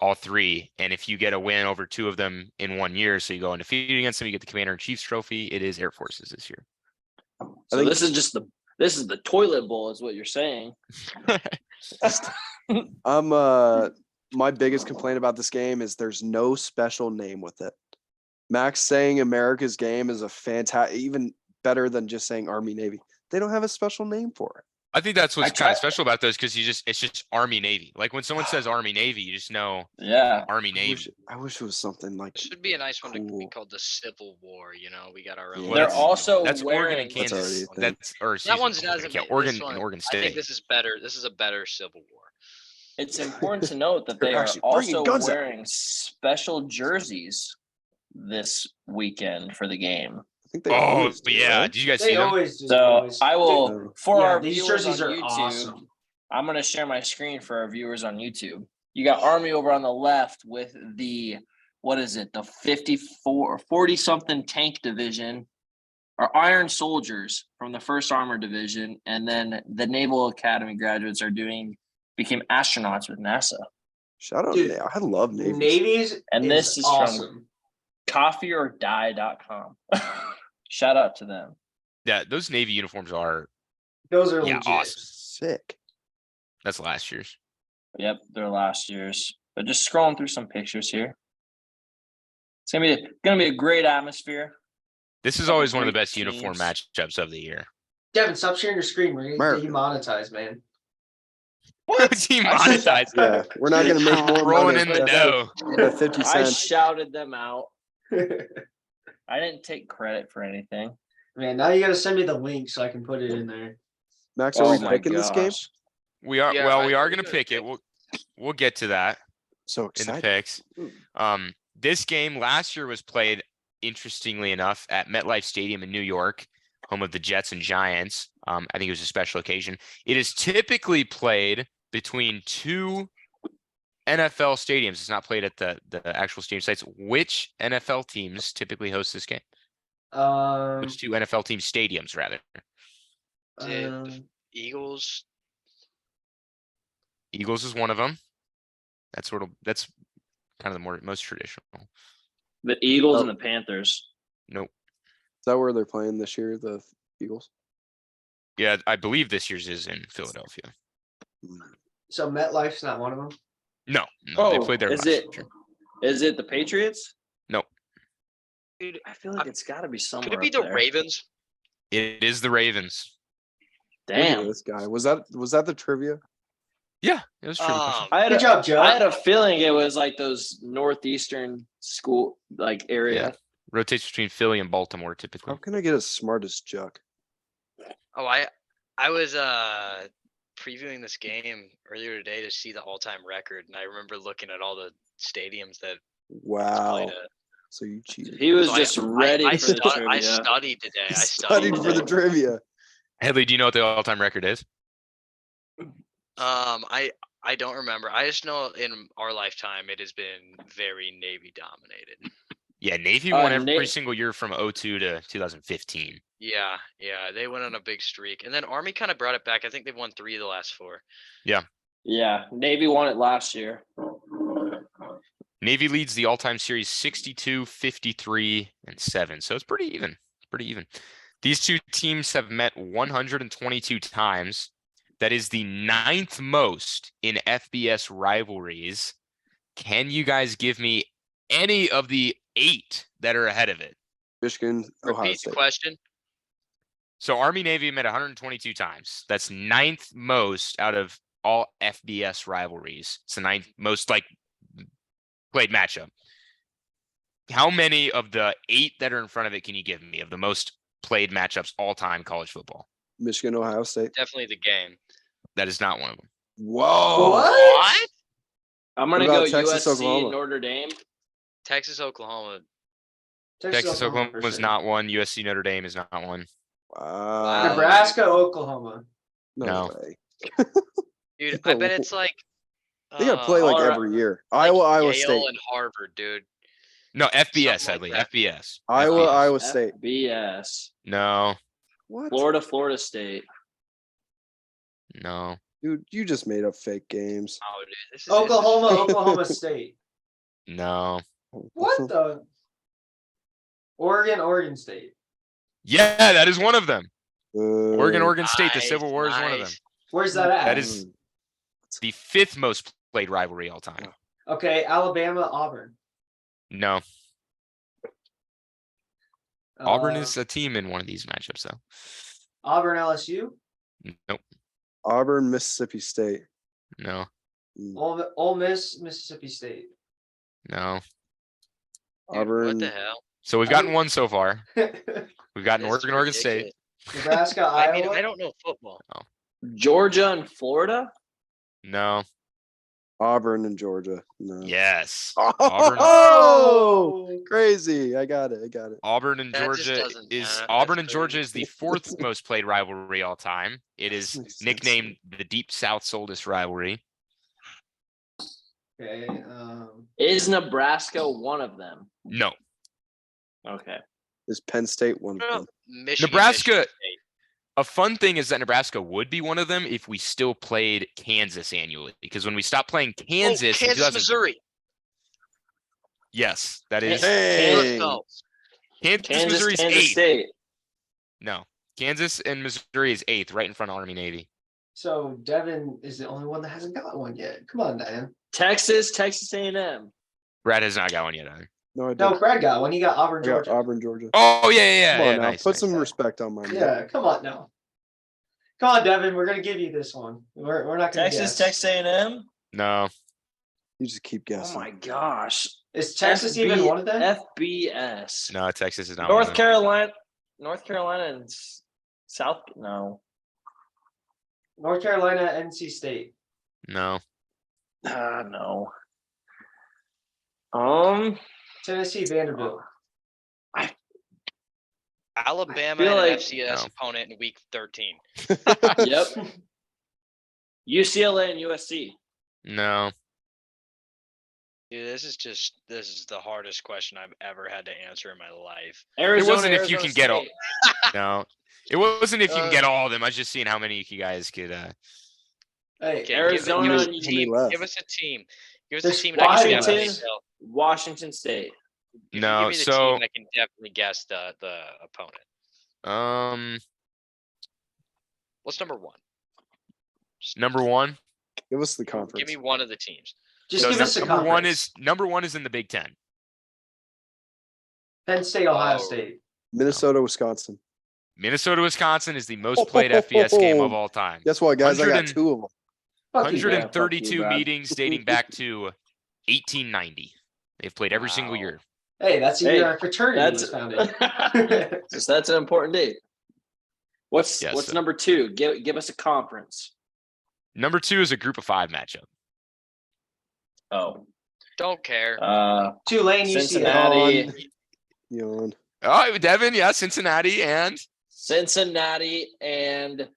Speaker 5: All 3. And if you get a win over 2 of them in 1 year, so you go undefeated against them, you get the Commander in Chief's trophy. It is Air Force's this year.
Speaker 2: So
Speaker 3: think-
Speaker 2: this is the toilet bowl, is what you're saying.
Speaker 3: My biggest complaint about this game is there's no special name with it. Max saying America's game is a fantastic, even better than just saying Army Navy. They don't have a special name for it.
Speaker 5: I think that's what's
Speaker 2: I
Speaker 5: kind
Speaker 2: try-
Speaker 5: of special about those because it's just Army Navy. Like when someone says Army Navy, you just know
Speaker 2: Yeah.
Speaker 5: Army Navy.
Speaker 3: I wish it was something like
Speaker 4: Should be a nice one to be
Speaker 3: Cool.
Speaker 4: called the Civil War. You know, we got our own.
Speaker 3: Yeah.
Speaker 5: Well,
Speaker 2: They're
Speaker 5: that's-
Speaker 2: also
Speaker 5: That's Oregon
Speaker 2: wearing
Speaker 5: and
Speaker 3: That's already
Speaker 5: Kansas.
Speaker 3: a thing.
Speaker 5: That's or excuse
Speaker 4: That
Speaker 5: me,
Speaker 4: one's
Speaker 5: Oregon,
Speaker 4: doesn't.
Speaker 5: yeah,
Speaker 4: This
Speaker 5: Oregon
Speaker 4: one-
Speaker 5: and Oregon
Speaker 4: I think
Speaker 5: State.
Speaker 4: this is better. This is a better Civil War.
Speaker 2: It's important to note that
Speaker 3: They're
Speaker 2: they are
Speaker 3: actually bringing
Speaker 2: also
Speaker 3: guns out.
Speaker 2: wearing special jerseys this weekend for the game.
Speaker 3: I think they
Speaker 5: Oh
Speaker 3: always do,
Speaker 5: yeah,
Speaker 3: right?
Speaker 5: did you guys
Speaker 1: They
Speaker 5: see them?
Speaker 1: always do.
Speaker 2: So
Speaker 1: always.
Speaker 2: I will,
Speaker 3: Dude,
Speaker 2: for
Speaker 1: yeah,
Speaker 2: our
Speaker 1: these
Speaker 2: viewers
Speaker 1: jerseys
Speaker 2: on
Speaker 1: are
Speaker 2: YouTube,
Speaker 1: awesome.
Speaker 2: I'm going to share my screen for our viewers on YouTube. You got Army over on the left with the, what is it, the 40 something tank division, or Iron Soldiers from the 1st Armored Division. And then the Naval Academy graduates became astronauts with NASA.
Speaker 3: Shout out,
Speaker 1: Dude,
Speaker 3: I love Navy.
Speaker 1: Navy's
Speaker 2: And this is from-
Speaker 1: awesome.
Speaker 2: Coffeeordie.com. Shout out to them.
Speaker 5: Yeah, those Navy uniforms are
Speaker 1: Those are
Speaker 5: Yeah,
Speaker 1: legit.
Speaker 5: awesome.
Speaker 3: Sick.
Speaker 5: that's last year's.
Speaker 2: Yep, they're last year's. But just scrolling through some pictures here. It's gonna be a great atmosphere.
Speaker 5: This is
Speaker 2: Couple
Speaker 5: always one of the
Speaker 2: great
Speaker 5: best uniform
Speaker 2: teams.
Speaker 5: matchups of the year.
Speaker 1: Devin, stop sharing your screen. We're gonna
Speaker 3: America.
Speaker 1: get demonetized, man.
Speaker 5: Team
Speaker 2: I should-
Speaker 5: monetized.
Speaker 3: Yeah, we're not gonna make more
Speaker 5: Rolling
Speaker 3: money.
Speaker 5: in the
Speaker 3: That's
Speaker 5: dough.
Speaker 3: the 50
Speaker 2: I
Speaker 3: cents.
Speaker 2: shouted them out. I didn't take credit for anything.
Speaker 1: Man, now you gotta send me the link so I can put it in there.
Speaker 3: Max, are
Speaker 2: Oh
Speaker 3: we
Speaker 2: my
Speaker 3: picking this game?
Speaker 2: gosh.
Speaker 5: We are,
Speaker 4: Yeah,
Speaker 5: well,
Speaker 4: I
Speaker 5: we are
Speaker 4: think
Speaker 5: gonna
Speaker 4: we
Speaker 5: pick it.
Speaker 4: pick-
Speaker 5: We'll get to that
Speaker 3: So
Speaker 5: in the
Speaker 3: excited.
Speaker 5: picks.
Speaker 3: Ooh.
Speaker 5: This game last year was played, interestingly enough, at MetLife Stadium in New York, home of the Jets and Giants. I think it was a special occasion. It is typically played between two NFL stadiums. It's not played at the actual stadium sites. Which NFL teams typically host this game? Which two NFL team stadiums, rather?
Speaker 4: The Eagles.
Speaker 5: Eagles is one of them. That's kind of the most traditional.
Speaker 2: The Eagles
Speaker 3: Oh.
Speaker 2: and the Panthers.
Speaker 5: Nope.
Speaker 3: Is that where they're playing this year, the Eagles?
Speaker 5: Yeah, I believe this year's is in Philadelphia.
Speaker 1: So MetLife's not one of them.
Speaker 5: No, they played there
Speaker 2: is
Speaker 5: last
Speaker 2: it?
Speaker 5: year.
Speaker 2: Is it the Patriots?
Speaker 5: Nope.
Speaker 4: Dude,
Speaker 2: I feel like it's got to be somewhere.
Speaker 4: could it be
Speaker 2: up
Speaker 4: the
Speaker 2: there.
Speaker 4: Ravens?
Speaker 5: It is the Ravens.
Speaker 3: Look at
Speaker 2: Damn.
Speaker 3: this guy. Was that the trivia?
Speaker 5: Yeah, it was true.
Speaker 2: I had
Speaker 1: Good
Speaker 2: a,
Speaker 1: job, Joe.
Speaker 2: I had a feeling it was like those northeastern school like area.
Speaker 5: Rotates between Philly and Baltimore
Speaker 3: How
Speaker 5: typically.
Speaker 3: can I get as smart as Chuck?
Speaker 4: Oh, I was previewing this game earlier today to see the all-time record, and I remember looking at all the stadiums that it's
Speaker 3: Wow.
Speaker 4: played at.
Speaker 3: So you cheated.
Speaker 2: He was
Speaker 4: So
Speaker 2: just ready
Speaker 4: I,
Speaker 2: for the
Speaker 4: I
Speaker 2: trivia.
Speaker 4: studied today. I
Speaker 3: Studied for the
Speaker 4: today.
Speaker 3: trivia.
Speaker 5: Headley, do you know what the all-time record is?
Speaker 4: I don't remember. I just know in our lifetime it has been very Navy dominated.
Speaker 5: Yeah, Navy won every
Speaker 2: Na-
Speaker 5: single year from 02 to 2015.
Speaker 4: Yeah, they went on a big streak, and then Army kind of brought it back. I think they've won 3 of the last 4.
Speaker 2: Yeah, Navy won it last year.
Speaker 5: Navy leads the all-time series 62, 53, and 7. So it's pretty even. These two teams have met 122 times. That is the 9th most in FBS rivalries. Can you guys give me any of the 8 that are ahead of it?
Speaker 3: Michigan, Ohio
Speaker 4: Repeat the
Speaker 3: State.
Speaker 4: question.
Speaker 5: So Army Navy met 122 times. That's 9th most out of all FBS rivalries. It's the 9th most played matchup. How many of the 8 that are in front of it can you give me of the most played matchups all time college football?
Speaker 3: Michigan, Ohio State.
Speaker 4: Definitely the game.
Speaker 5: That is not one of them.
Speaker 3: Whoa.
Speaker 1: What?
Speaker 2: I'm
Speaker 3: What
Speaker 2: gonna go
Speaker 3: about Texas,
Speaker 2: USC,
Speaker 3: Oklahoma?
Speaker 2: Notre Dame.
Speaker 4: Texas, Oklahoma.
Speaker 5: Texas, Oklahoma
Speaker 1: for
Speaker 5: was
Speaker 1: sure.
Speaker 5: not one. USC, Notre Dame is not one.
Speaker 3: Wow.
Speaker 1: Nebraska, Oklahoma.
Speaker 5: No.
Speaker 3: way.
Speaker 4: Dude, I bet it's like
Speaker 3: They gotta play like
Speaker 2: Colorado-
Speaker 3: every year.
Speaker 4: like
Speaker 3: Iowa,
Speaker 4: Yale
Speaker 3: State.
Speaker 4: and Harvard, dude.
Speaker 5: No, FBS,
Speaker 4: Something
Speaker 5: Headley.
Speaker 4: like that.
Speaker 5: FBS.
Speaker 3: Iowa,
Speaker 5: FBS.
Speaker 3: Iowa State.
Speaker 2: FBS.
Speaker 5: No,
Speaker 3: What?
Speaker 2: Florida State.
Speaker 5: no.
Speaker 3: Dude, you just made up fake games.
Speaker 4: Oh, dude, this is
Speaker 1: Oklahoma, Oklahoma State.
Speaker 5: No.
Speaker 1: What the? Oregon State.
Speaker 5: Yeah, that is one of them. Oregon,
Speaker 3: Uh,
Speaker 5: Oregon State. The
Speaker 4: Nice,
Speaker 5: Civil War is one of them.
Speaker 4: nice.
Speaker 1: Where's that at?
Speaker 5: That is the 5th most played rivalry all time.
Speaker 1: Okay, Alabama, Auburn.
Speaker 5: No, Auburn
Speaker 1: Uh,
Speaker 5: is a team in one of these matchups, though.
Speaker 1: Auburn, LSU.
Speaker 5: Nope.
Speaker 3: Auburn, Mississippi State.
Speaker 5: No.
Speaker 1: Ole Miss, Mississippi State.
Speaker 5: No.
Speaker 4: Dude,
Speaker 3: Auburn.
Speaker 4: what the hell?
Speaker 5: So we've gotten one so far. We've gotten
Speaker 4: This is
Speaker 5: Oregon State.
Speaker 4: ridiculous.
Speaker 1: Nebraska,
Speaker 4: I mean,
Speaker 1: Iowa.
Speaker 4: I don't know football.
Speaker 2: Georgia and Florida.
Speaker 5: No.
Speaker 3: Auburn and Georgia. No.
Speaker 5: Yes.
Speaker 3: Oh, crazy. I got it.
Speaker 5: Auburn and
Speaker 4: That just
Speaker 5: Georgia
Speaker 4: doesn't-
Speaker 5: is
Speaker 4: that's
Speaker 5: Auburn and
Speaker 4: crazy.
Speaker 5: Georgia is the 4th most played rivalry all time. It is
Speaker 3: Makes sense.
Speaker 5: nicknamed the Deep South Soldest rivalry.
Speaker 1: Okay.
Speaker 2: Is Nebraska one of them?
Speaker 5: No.
Speaker 2: Okay.
Speaker 3: Is Penn State one
Speaker 4: No,
Speaker 3: of
Speaker 4: no,
Speaker 3: them?
Speaker 4: Michigan,
Speaker 5: Nebraska-
Speaker 4: Michigan State.
Speaker 5: A fun thing is that Nebraska would be one of them if we still played Kansas annually. Because when we stopped playing Kansas, in
Speaker 4: Kansas,
Speaker 5: 2000
Speaker 4: Missouri.
Speaker 5: yes, that is
Speaker 3: Hey.
Speaker 4: Let's go.
Speaker 5: Kansas, Missouri's
Speaker 2: Kansas
Speaker 5: 8th.
Speaker 2: State.
Speaker 5: No, Kansas and Missouri is 8th, right in front of Army Navy.
Speaker 1: So Devin is the only one that hasn't got one yet. Come on, Diane.
Speaker 2: Texas A&M.
Speaker 5: Brad has not got one yet either.
Speaker 3: No, I didn't.
Speaker 1: No, Brad got one. He got Auburn,
Speaker 3: I got
Speaker 1: Georgia.
Speaker 3: Auburn, Georgia.
Speaker 5: Oh yeah, yeah,
Speaker 3: Come
Speaker 5: yeah.
Speaker 3: on now,
Speaker 5: Nice,
Speaker 3: put
Speaker 5: nice.
Speaker 3: some respect on my name.
Speaker 1: Yeah, come on now. Come on, Devin. We're gonna give you this one. We're not gonna
Speaker 2: Texas
Speaker 1: guess.
Speaker 2: A&M.
Speaker 5: No,
Speaker 3: You just keep
Speaker 2: Oh
Speaker 3: guessing.
Speaker 2: my gosh.
Speaker 1: Is Texas even one of them?
Speaker 2: FBS.
Speaker 5: no, Texas is not. one of
Speaker 2: North
Speaker 5: them.
Speaker 2: Carolina. North Carolina and South. No.
Speaker 1: North Carolina, NC State.
Speaker 5: No,
Speaker 2: No.
Speaker 1: Tennessee, Vanderbilt.
Speaker 4: Alabama
Speaker 2: feel
Speaker 4: and an
Speaker 2: like-
Speaker 4: FCS
Speaker 5: No.
Speaker 4: opponent in week 13.
Speaker 2: Yep. UCLA and USC.
Speaker 5: no.
Speaker 4: Dude, this is the hardest question I've ever had to answer in my life.
Speaker 2: Arizona.
Speaker 5: wasn't if you
Speaker 2: Arizona
Speaker 5: can get all-
Speaker 2: State.
Speaker 5: No, it wasn't if you can get
Speaker 2: Uh,
Speaker 5: all of them. I was just seeing how many you guys could.
Speaker 1: Hey,
Speaker 4: Okay,
Speaker 2: Arizona
Speaker 4: give,
Speaker 2: and
Speaker 4: us a
Speaker 3: How many
Speaker 4: team.
Speaker 3: left?
Speaker 4: Give us a team. Give us
Speaker 1: There's
Speaker 4: a team. And I can
Speaker 2: Washington.
Speaker 4: definitely tell.
Speaker 2: Washington State.
Speaker 4: Give
Speaker 5: No,
Speaker 4: me the
Speaker 5: so-
Speaker 4: team and I can definitely guess the opponent. What's number one?
Speaker 5: Number one.
Speaker 3: Give us the
Speaker 4: Give
Speaker 3: conference.
Speaker 4: me one of the teams.
Speaker 1: just
Speaker 5: So
Speaker 1: give us a
Speaker 5: number one
Speaker 1: conference.
Speaker 5: is number one is in the Big Ten.
Speaker 1: Penn State, Ohio
Speaker 4: Oh.
Speaker 1: State.
Speaker 3: Minnesota, Wisconsin.
Speaker 5: Minnesota, Wisconsin is the most played FBS game of all time.
Speaker 3: Guess what, guys? I
Speaker 5: 100
Speaker 3: got
Speaker 5: and-
Speaker 3: 2 of them.
Speaker 1: Fuck you, Brad.
Speaker 5: 132
Speaker 2: Brad.
Speaker 5: meetings dating back to 1890. They've played every single
Speaker 4: Wow.
Speaker 5: year.
Speaker 1: Hey, that's the
Speaker 2: Hey,
Speaker 1: year our fraternity
Speaker 2: That's
Speaker 1: was founded.
Speaker 2: so that's an important date. What's
Speaker 5: Yes,
Speaker 2: what's
Speaker 5: sir.
Speaker 2: number two? Give us a conference.
Speaker 5: Number two is a group of 5 matchup.
Speaker 2: Oh.
Speaker 4: Don't care.
Speaker 1: Tulane, UCLA.
Speaker 2: Cincinnati.
Speaker 3: Yawn.
Speaker 5: Oh, Devin, yeah, Cincinnati and
Speaker 2: Cincinnati and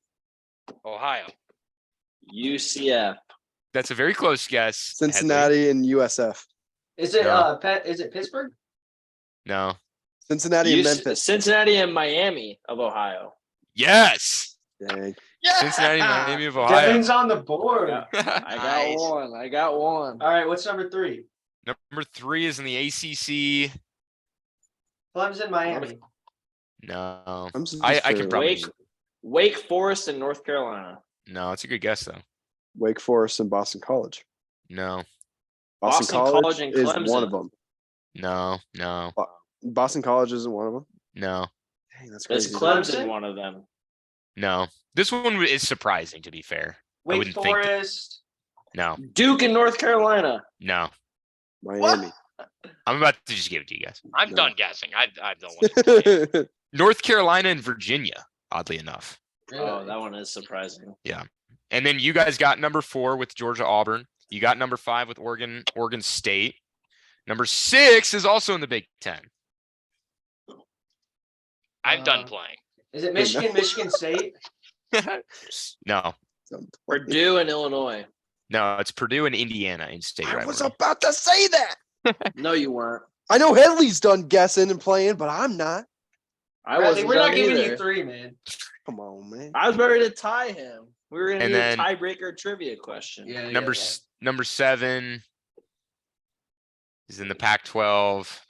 Speaker 4: Ohio.
Speaker 2: UCF.
Speaker 5: that's a very close guess. Headley.
Speaker 3: Cincinnati and USF.
Speaker 1: Is it
Speaker 5: No.
Speaker 1: Is it Pittsburgh?
Speaker 5: No.
Speaker 3: Cincinnati and Memphis.
Speaker 2: Cincinnati and Miami of Ohio.
Speaker 5: Yes.
Speaker 3: Dang.
Speaker 5: Cincinnati, Miami of Ohio.
Speaker 1: Devin's on the board.
Speaker 2: Yeah. I got
Speaker 4: Nice.
Speaker 2: one. I got one.
Speaker 1: All right, what's number 3?
Speaker 5: Number 3 is in the ACC.
Speaker 1: Clemson, Miami.
Speaker 5: No.
Speaker 3: I'm just
Speaker 5: I can
Speaker 3: fairly-
Speaker 5: probably-
Speaker 2: Wake Forest and North Carolina.
Speaker 5: No, it's a good guess though.
Speaker 3: Wake Forest and Boston College.
Speaker 5: No.
Speaker 2: Boston
Speaker 3: Boston, College,
Speaker 2: College and
Speaker 3: is one
Speaker 2: Clemson.
Speaker 3: of them.
Speaker 5: No. No.
Speaker 3: Boston College isn't one of them.
Speaker 5: No.
Speaker 3: Dang, that's
Speaker 2: Is
Speaker 3: crazy.
Speaker 2: Clemson one of them?
Speaker 5: No. This one is surprising to be fair. I
Speaker 1: Wake
Speaker 5: wouldn't think that-
Speaker 1: Forest.
Speaker 5: No.
Speaker 2: Duke and North Carolina.
Speaker 5: No.
Speaker 3: Miami.
Speaker 5: I'm about to just give it to you guys.
Speaker 4: I'm
Speaker 3: No.
Speaker 4: done guessing. I don't want to play it.
Speaker 5: North Carolina and Virginia, oddly enough.
Speaker 2: Oh, that one is surprising.
Speaker 5: And then you guys got number 4 with Georgia Auburn. You got number 5 with Oregon State. Number 6 is also in the Big Ten.
Speaker 4: I'm done
Speaker 1: Uh,
Speaker 4: playing.
Speaker 1: Is it Michigan, Michigan State?
Speaker 5: No.
Speaker 2: Purdue and Illinois.
Speaker 5: No, it's Purdue and Indiana in state
Speaker 3: I was
Speaker 5: rivalry.
Speaker 3: about to say that.
Speaker 2: No, you weren't.
Speaker 3: I know Headley's done guessing and playing, but I'm not.
Speaker 2: I
Speaker 1: Bradley,
Speaker 2: wasn't
Speaker 1: we're not
Speaker 2: done
Speaker 1: giving
Speaker 2: either.
Speaker 1: you 3, man.
Speaker 3: Come on, man.
Speaker 2: I was ready to tie him. We were gonna
Speaker 5: And
Speaker 2: do
Speaker 5: then-
Speaker 2: a tiebreaker trivia question.
Speaker 1: Yeah.
Speaker 5: Number 7 is in the Pac-12.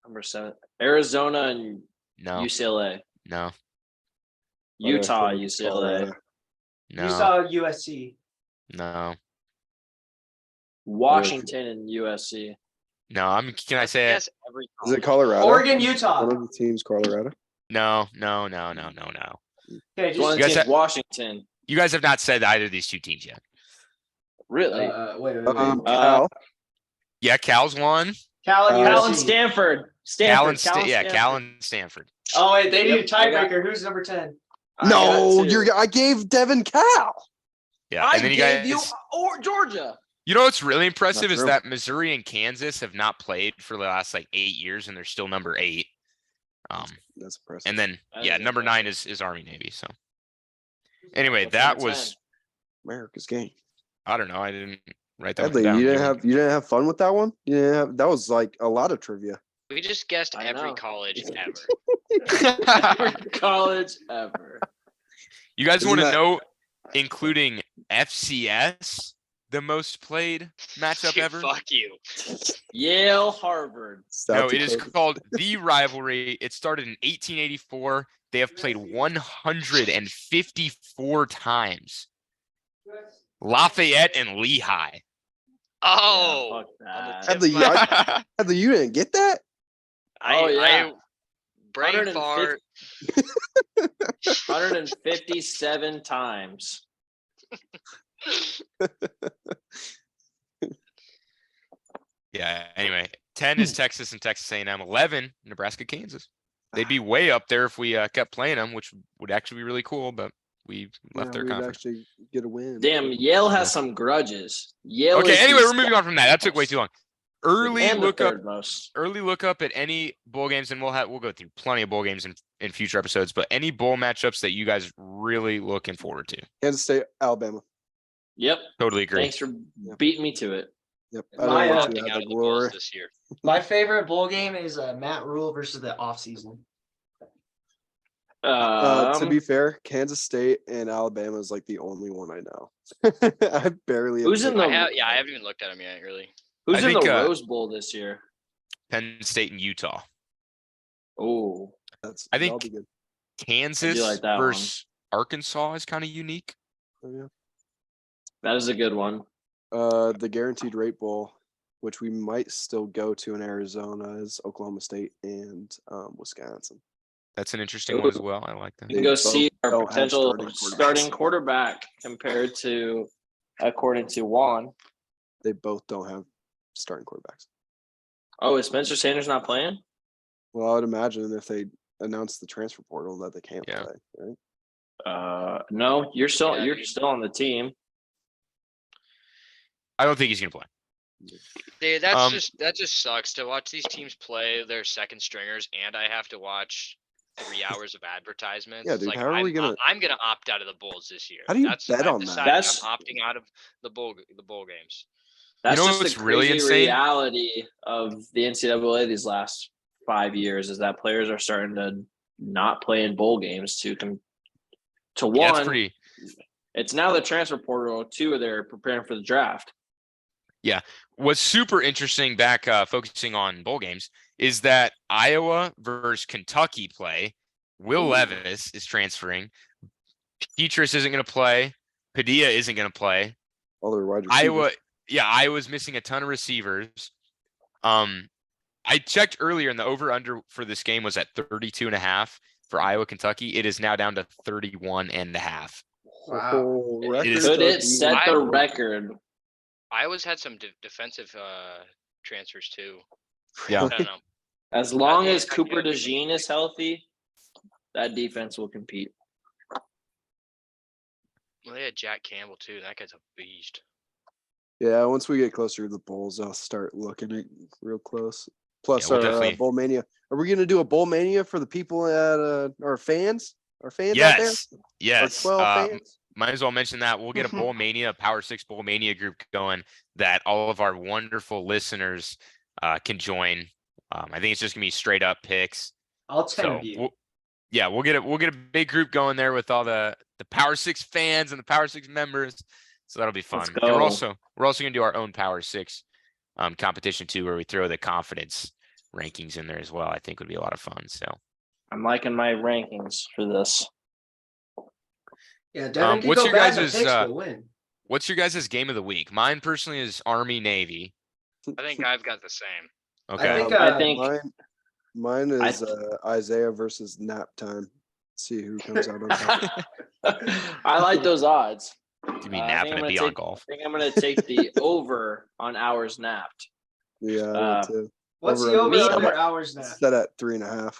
Speaker 2: Number 7. Arizona and
Speaker 5: No.
Speaker 2: UCLA.
Speaker 5: No.
Speaker 2: Utah, UCLA.
Speaker 3: Colorado.
Speaker 5: No.
Speaker 1: You saw USC.
Speaker 5: No.
Speaker 2: Washington and USC.
Speaker 5: No. Can I say it?
Speaker 4: Yes, every
Speaker 3: Is it
Speaker 4: college.
Speaker 3: Colorado?
Speaker 1: Oregon,
Speaker 3: One
Speaker 1: Utah.
Speaker 3: of the teams, Colorado.
Speaker 5: No.
Speaker 1: Okay,
Speaker 2: One of
Speaker 5: You
Speaker 2: the
Speaker 5: guys
Speaker 2: teams,
Speaker 5: have-
Speaker 2: Washington.
Speaker 5: You guys have not said either of these 2 teams yet.
Speaker 2: Really?
Speaker 1: wait.
Speaker 3: Cal.
Speaker 5: Yeah, Cal's one.
Speaker 1: Cal and
Speaker 2: Cal and
Speaker 1: USC.
Speaker 2: Stanford.
Speaker 5: Cal and
Speaker 2: Stanford.
Speaker 5: Cal and Stanford.
Speaker 1: Oh wait, they need a
Speaker 2: Yep, I got-
Speaker 1: tiebreaker. Who's number 10?
Speaker 2: I
Speaker 3: No,
Speaker 2: got two.
Speaker 3: I gave Devin Cal.
Speaker 5: Yeah,
Speaker 2: I
Speaker 5: and then you
Speaker 2: gave
Speaker 5: guys.
Speaker 2: you or Georgia.
Speaker 5: You know what's really impressive is
Speaker 3: true.
Speaker 5: that Missouri and Kansas have not played for the last like 8 years, and they're still number 8.
Speaker 3: That's impressive.
Speaker 5: And then
Speaker 2: That
Speaker 5: yeah,
Speaker 2: is
Speaker 5: number 9 is Army Navy. So anyway,
Speaker 2: What's
Speaker 5: that
Speaker 2: number
Speaker 5: was
Speaker 2: 10?
Speaker 3: America's game.
Speaker 5: I don't know. I didn't write that
Speaker 3: Headley,
Speaker 5: one down.
Speaker 3: you didn't have fun with that one? You didn't have that was like a lot of trivia.
Speaker 4: We just guessed
Speaker 2: I
Speaker 4: every
Speaker 2: know.
Speaker 4: college ever.
Speaker 2: Every college ever.
Speaker 5: You guys
Speaker 3: Isn't
Speaker 5: want to
Speaker 3: that-
Speaker 5: know, including FCS, the most played matchup
Speaker 4: Dude,
Speaker 5: ever?
Speaker 4: Fuck you.
Speaker 2: Yale, Harvard.
Speaker 5: No,
Speaker 3: South
Speaker 5: it is
Speaker 3: Dakota.
Speaker 5: called the rivalry. It started in 1884. they have played 154 times. Lafayette and Lehigh.
Speaker 4: Oh,
Speaker 2: fuck
Speaker 4: on the
Speaker 2: that.
Speaker 4: tip
Speaker 3: Hadley,
Speaker 4: of my tongue.
Speaker 3: Hadley, you didn't get that?
Speaker 2: Oh, yeah.
Speaker 4: Brain
Speaker 2: 150
Speaker 4: fart.
Speaker 2: 157 times.
Speaker 5: Yeah. Anyway, 10 is Texas and Texas A&M. 11, Nebraska, Kansas. They'd be way up there if we kept playing them, which would actually be really cool. But we left their
Speaker 3: we'd
Speaker 5: conference.
Speaker 3: actually get a win.
Speaker 2: Damn, Yale has some grudges. Yale.
Speaker 5: Okay.
Speaker 2: is
Speaker 5: Anyway,
Speaker 2: the
Speaker 5: we're moving on from that. That took way too long. Early
Speaker 2: and the
Speaker 5: look up.
Speaker 2: third most.
Speaker 5: Early look up at any bowl games, and we'll go through plenty of bowl games in future episodes. But any bowl matchups that you guys really looking forward to?
Speaker 3: Kansas State, Alabama.
Speaker 2: Yep.
Speaker 5: Totally agree.
Speaker 2: Thanks for beating me to it.
Speaker 3: Yep.
Speaker 1: My,
Speaker 3: I don't want
Speaker 4: Opting
Speaker 3: you to
Speaker 4: out
Speaker 3: have
Speaker 4: of
Speaker 3: the
Speaker 4: the Bulls
Speaker 3: glory.
Speaker 4: this year.
Speaker 1: My favorite bowl game is Matt Rule versus the offseason.
Speaker 3: To be fair, Kansas State and Alabama is like the only one I know. I barely.
Speaker 2: Who's in
Speaker 3: have
Speaker 2: the-
Speaker 4: I haven't even looked at them yet, really.
Speaker 2: who's
Speaker 5: I
Speaker 2: in the
Speaker 5: think,
Speaker 2: Rose Bowl this year?
Speaker 5: Penn State and Utah.
Speaker 2: Oh,
Speaker 3: That's.
Speaker 5: I
Speaker 3: that'll
Speaker 5: think-
Speaker 3: be good.
Speaker 5: Kansas
Speaker 2: like that one.
Speaker 5: versus Arkansas is kind of unique.
Speaker 3: Oh, yeah.
Speaker 2: that is a good one.
Speaker 3: The Guaranteed Rate Bowl, which we might still go to in Arizona, is Oklahoma State and Wisconsin.
Speaker 5: That's an interesting one as well. I like that.
Speaker 2: You can
Speaker 3: They
Speaker 2: go
Speaker 3: both
Speaker 2: see our
Speaker 3: don't have
Speaker 2: potential
Speaker 3: starting quarterbacks.
Speaker 2: starting quarterback compared to, according to Juan.
Speaker 3: They both don't have starting quarterbacks.
Speaker 2: Oh, is Spencer Sanders not playing?
Speaker 3: Well, I would imagine if they announce the transfer portal that they can't
Speaker 5: Yeah.
Speaker 3: play, right?
Speaker 2: No, you're still
Speaker 4: Yeah,
Speaker 2: you're
Speaker 4: dude.
Speaker 2: still on the team.
Speaker 5: I don't think he's gonna play.
Speaker 4: Dude,
Speaker 5: Um,
Speaker 4: that just sucks to watch these teams play their second stringers, and I have to watch 3 hours of advertisements.
Speaker 3: Yeah,
Speaker 4: It's
Speaker 3: dude,
Speaker 4: like,
Speaker 3: how are we gonna-
Speaker 4: I'm gonna opt out of the Bulls this year.
Speaker 3: How do you
Speaker 4: That's,
Speaker 3: bet
Speaker 4: I've
Speaker 3: on that?
Speaker 4: decided
Speaker 2: That's-
Speaker 4: I'm opting out of the bowl games.
Speaker 2: That's
Speaker 5: know
Speaker 2: just
Speaker 5: what's
Speaker 2: the
Speaker 5: really
Speaker 2: crazy
Speaker 5: insane?
Speaker 2: reality of the NCAA these last 5 years is that players are starting to not play in bowl games to
Speaker 5: Yeah,
Speaker 2: one.
Speaker 5: it's pretty.
Speaker 2: It's now the transfer portal. Two, they're preparing for the draft.
Speaker 5: What's super interesting back focusing on bowl games is that Iowa versus Kentucky play. Will
Speaker 2: Ooh.
Speaker 5: Levis is transferring. Petrus isn't going to play. Padilla isn't going to play.
Speaker 3: All their wide receivers.
Speaker 5: Iowa's missing a ton of receivers. I checked earlier and the over under for this game was at 32.5 for Iowa, Kentucky. It is now down to 31.5.
Speaker 1: Wow.
Speaker 3: Oh,
Speaker 5: It
Speaker 3: record
Speaker 5: is-
Speaker 2: Could it
Speaker 3: of
Speaker 2: set the
Speaker 4: Iowa-
Speaker 2: record?
Speaker 4: Iowa's had some defensive transfers too.
Speaker 5: Yeah.
Speaker 4: I don't know.
Speaker 2: As long
Speaker 4: think
Speaker 2: as
Speaker 4: it's
Speaker 2: Cooper
Speaker 4: gonna be
Speaker 2: DeJean is healthy, that defense will compete.
Speaker 4: Well, they had Jack Campbell too. That guy's a beast.
Speaker 3: Yeah, once we get closer to the bowls, I'll start looking at real close. Plus,
Speaker 5: we'll
Speaker 3: our
Speaker 5: definitely-
Speaker 3: bowl mania. Are we going to do a bowl mania for the people at our fans? Our fans
Speaker 5: Yes.
Speaker 3: out there?
Speaker 5: Yes.
Speaker 3: Our 12 fans?
Speaker 5: Might as well mention that we'll get a Bowl Mania, Power Six Bowl Mania group going that all of our wonderful listeners can join. I think it's just gonna be straight up picks.
Speaker 1: All 10
Speaker 5: So
Speaker 1: of you.
Speaker 5: we'll get a big group going there with all the Power Six fans and the Power Six members. So that'll be fun.
Speaker 2: Let's
Speaker 5: And
Speaker 2: go.
Speaker 5: we're also gonna do our own Power Six competition too, where we throw the confidence rankings in there as well. I think would be a lot of fun. So
Speaker 2: I'm liking my rankings for this.
Speaker 1: Yeah, Devin can
Speaker 5: what's
Speaker 1: go
Speaker 5: your
Speaker 1: back
Speaker 5: guys'
Speaker 1: and picks will win.
Speaker 5: what's your guys' game of the week? Mine personally is Army Navy.
Speaker 4: I think I've got the same.
Speaker 5: Okay.
Speaker 1: think,
Speaker 2: I think
Speaker 3: Mine
Speaker 2: I
Speaker 3: is Isaiah versus nap time. See who comes out on top.
Speaker 2: I like those odds.
Speaker 5: To be
Speaker 2: I think
Speaker 5: napping
Speaker 2: I'm
Speaker 5: and
Speaker 2: gonna
Speaker 5: be on
Speaker 2: take-
Speaker 5: golf.
Speaker 2: I think I'm going to take the over on hours napped.
Speaker 3: Yeah,
Speaker 2: Uh,
Speaker 3: me too.
Speaker 1: What's
Speaker 3: Over
Speaker 1: the
Speaker 3: under.
Speaker 1: over
Speaker 2: Me,
Speaker 1: under
Speaker 2: I'm-
Speaker 1: hours now?
Speaker 3: Set at 3.5.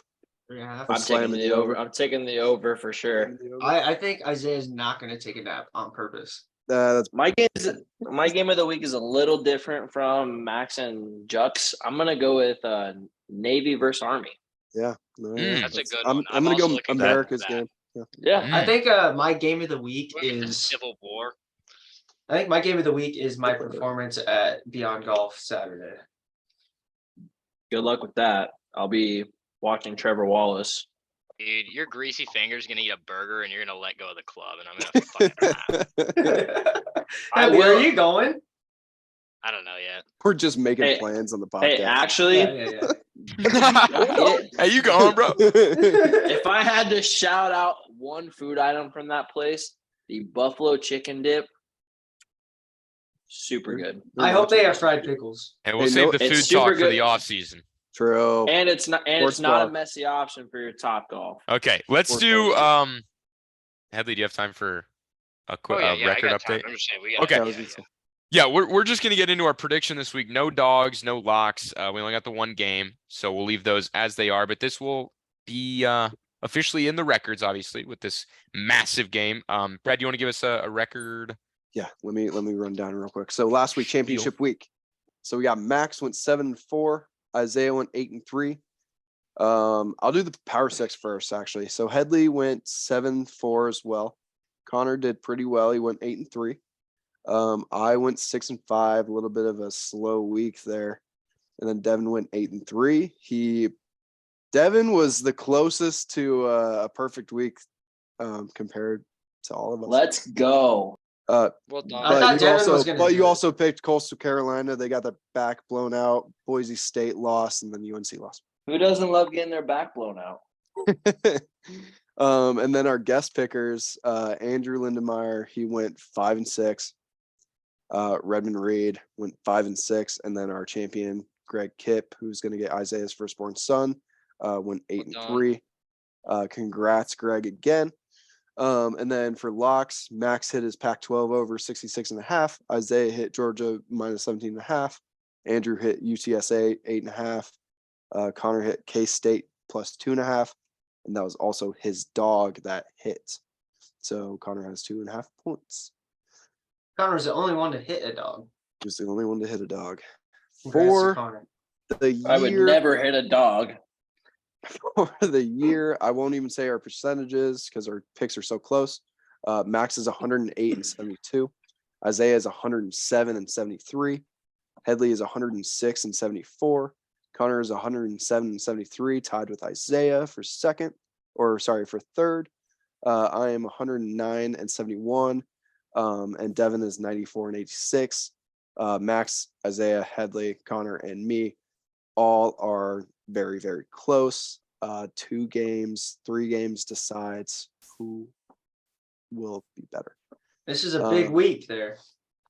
Speaker 1: 3.5.
Speaker 3: I'm
Speaker 2: I'm taking
Speaker 3: slamming
Speaker 2: the
Speaker 3: the
Speaker 2: over.
Speaker 3: over.
Speaker 2: I'm taking the over for sure.
Speaker 1: I think Isaiah's not going to take a nap on purpose.
Speaker 3: That's
Speaker 2: My game of the week is a little different from Max and Jux. I'm gonna go with Navy versus Army.
Speaker 3: no,
Speaker 5: Mm.
Speaker 4: That's a good
Speaker 3: I'm
Speaker 4: one.
Speaker 3: I'm gonna
Speaker 4: also
Speaker 3: go
Speaker 4: looking forward to
Speaker 3: America's
Speaker 4: that.
Speaker 3: game.
Speaker 2: Yeah,
Speaker 1: I
Speaker 5: Mm.
Speaker 1: think my game of the week
Speaker 4: What if it's
Speaker 1: is
Speaker 4: Civil War.
Speaker 1: I think my game of the week is my performance at Beyond Golf Saturday.
Speaker 2: good luck with that. I'll be watching Trevor Wallace.
Speaker 4: Dude, your greasy finger's gonna eat a burger and you're gonna let go of the club, and I'm gonna fucking laugh.
Speaker 2: I
Speaker 1: Hey, where
Speaker 2: will-
Speaker 1: are you going?
Speaker 4: I don't know yet.
Speaker 3: We're just making
Speaker 2: Hey,
Speaker 3: plans on the podcast.
Speaker 2: Hey, actually,
Speaker 1: Yeah.
Speaker 5: Hey, you go on, bro.
Speaker 2: If I had to shout out one food item from that place, the buffalo chicken dip, super good.
Speaker 1: I hope they have fried pickles.
Speaker 5: And we'll
Speaker 3: Hey,
Speaker 5: save
Speaker 3: no-
Speaker 5: the
Speaker 2: It's
Speaker 5: food
Speaker 2: super
Speaker 5: talk for the
Speaker 2: good.
Speaker 5: off season.
Speaker 3: True.
Speaker 2: And it's not
Speaker 3: Sports
Speaker 2: a
Speaker 3: bar.
Speaker 2: messy option for your top golf.
Speaker 5: Okay, let's
Speaker 3: Sports
Speaker 5: do
Speaker 3: bar.
Speaker 5: Headley, do you have time for a
Speaker 4: Oh
Speaker 5: quick
Speaker 4: yeah, I
Speaker 5: record
Speaker 4: got time.
Speaker 5: update?
Speaker 4: I'm just saying we got.
Speaker 5: Okay.
Speaker 3: Yeah, I
Speaker 4: Yeah,
Speaker 3: was gonna
Speaker 4: yeah.
Speaker 3: say.
Speaker 5: Yeah, we're just gonna get into our prediction this week. No dogs, no locks. We only got the one game, so we'll leave those as they are. But this will be officially in the records, obviously, with this massive game. Brad, do you want to give us a record?
Speaker 3: Yeah, let me run down real quick. So last week, championship week. So we got Max went 7-4, Isaiah went 8-3. I'll do the Power Six first, actually. So Headley went 7-4 as well. Connor did pretty well. He went 8-3. I went 6-5, a little bit of a slow week there. And then Devin went 8-3. Devin was the closest to a perfect week compared to all of us.
Speaker 2: Let's go.
Speaker 4: Well
Speaker 1: I
Speaker 4: done.
Speaker 1: thought
Speaker 3: But you
Speaker 1: Devin
Speaker 3: also,
Speaker 1: was gonna
Speaker 3: but
Speaker 1: do
Speaker 3: you
Speaker 1: it.
Speaker 3: also picked Coastal Carolina. They got their back blown out. Boise State lost, and then UNC lost.
Speaker 2: Who doesn't love getting their back blown out?
Speaker 3: And then our guest pickers, Andrew Lindemeyer, he went 5-6. Redmond Reed went 5-6, and then our champion Greg Kipp, who's going to get Isaiah's firstborn son, went 8-3. Congrats, Greg, again. And then for locks, Max hit his Pac-12 over 66.5. Isaiah hit Georgia minus 17.5. Andrew hit UTSA 8.5. Connor hit K-State plus 2.5. And that was also his dog that hit. So Connor has 2.5 points.
Speaker 1: Connor's the only one to hit a dog.
Speaker 3: He was the only one to hit a dog.
Speaker 1: Congrats to
Speaker 3: For
Speaker 1: Connor.
Speaker 3: the
Speaker 2: I would
Speaker 3: year,
Speaker 2: never hit a dog.
Speaker 3: for the year, I won't even say our percentages because our picks are so close. Max is 108-72. Isaiah is 107-73. Headley is 106-74. Connor is 107-73, tied with Isaiah for for third. I am 109-71. And Devin is 94-86. Max, Isaiah, Headley, Connor, and me all are very, very close. 2 games, 3 games decides who will be better.
Speaker 1: This is a big week there.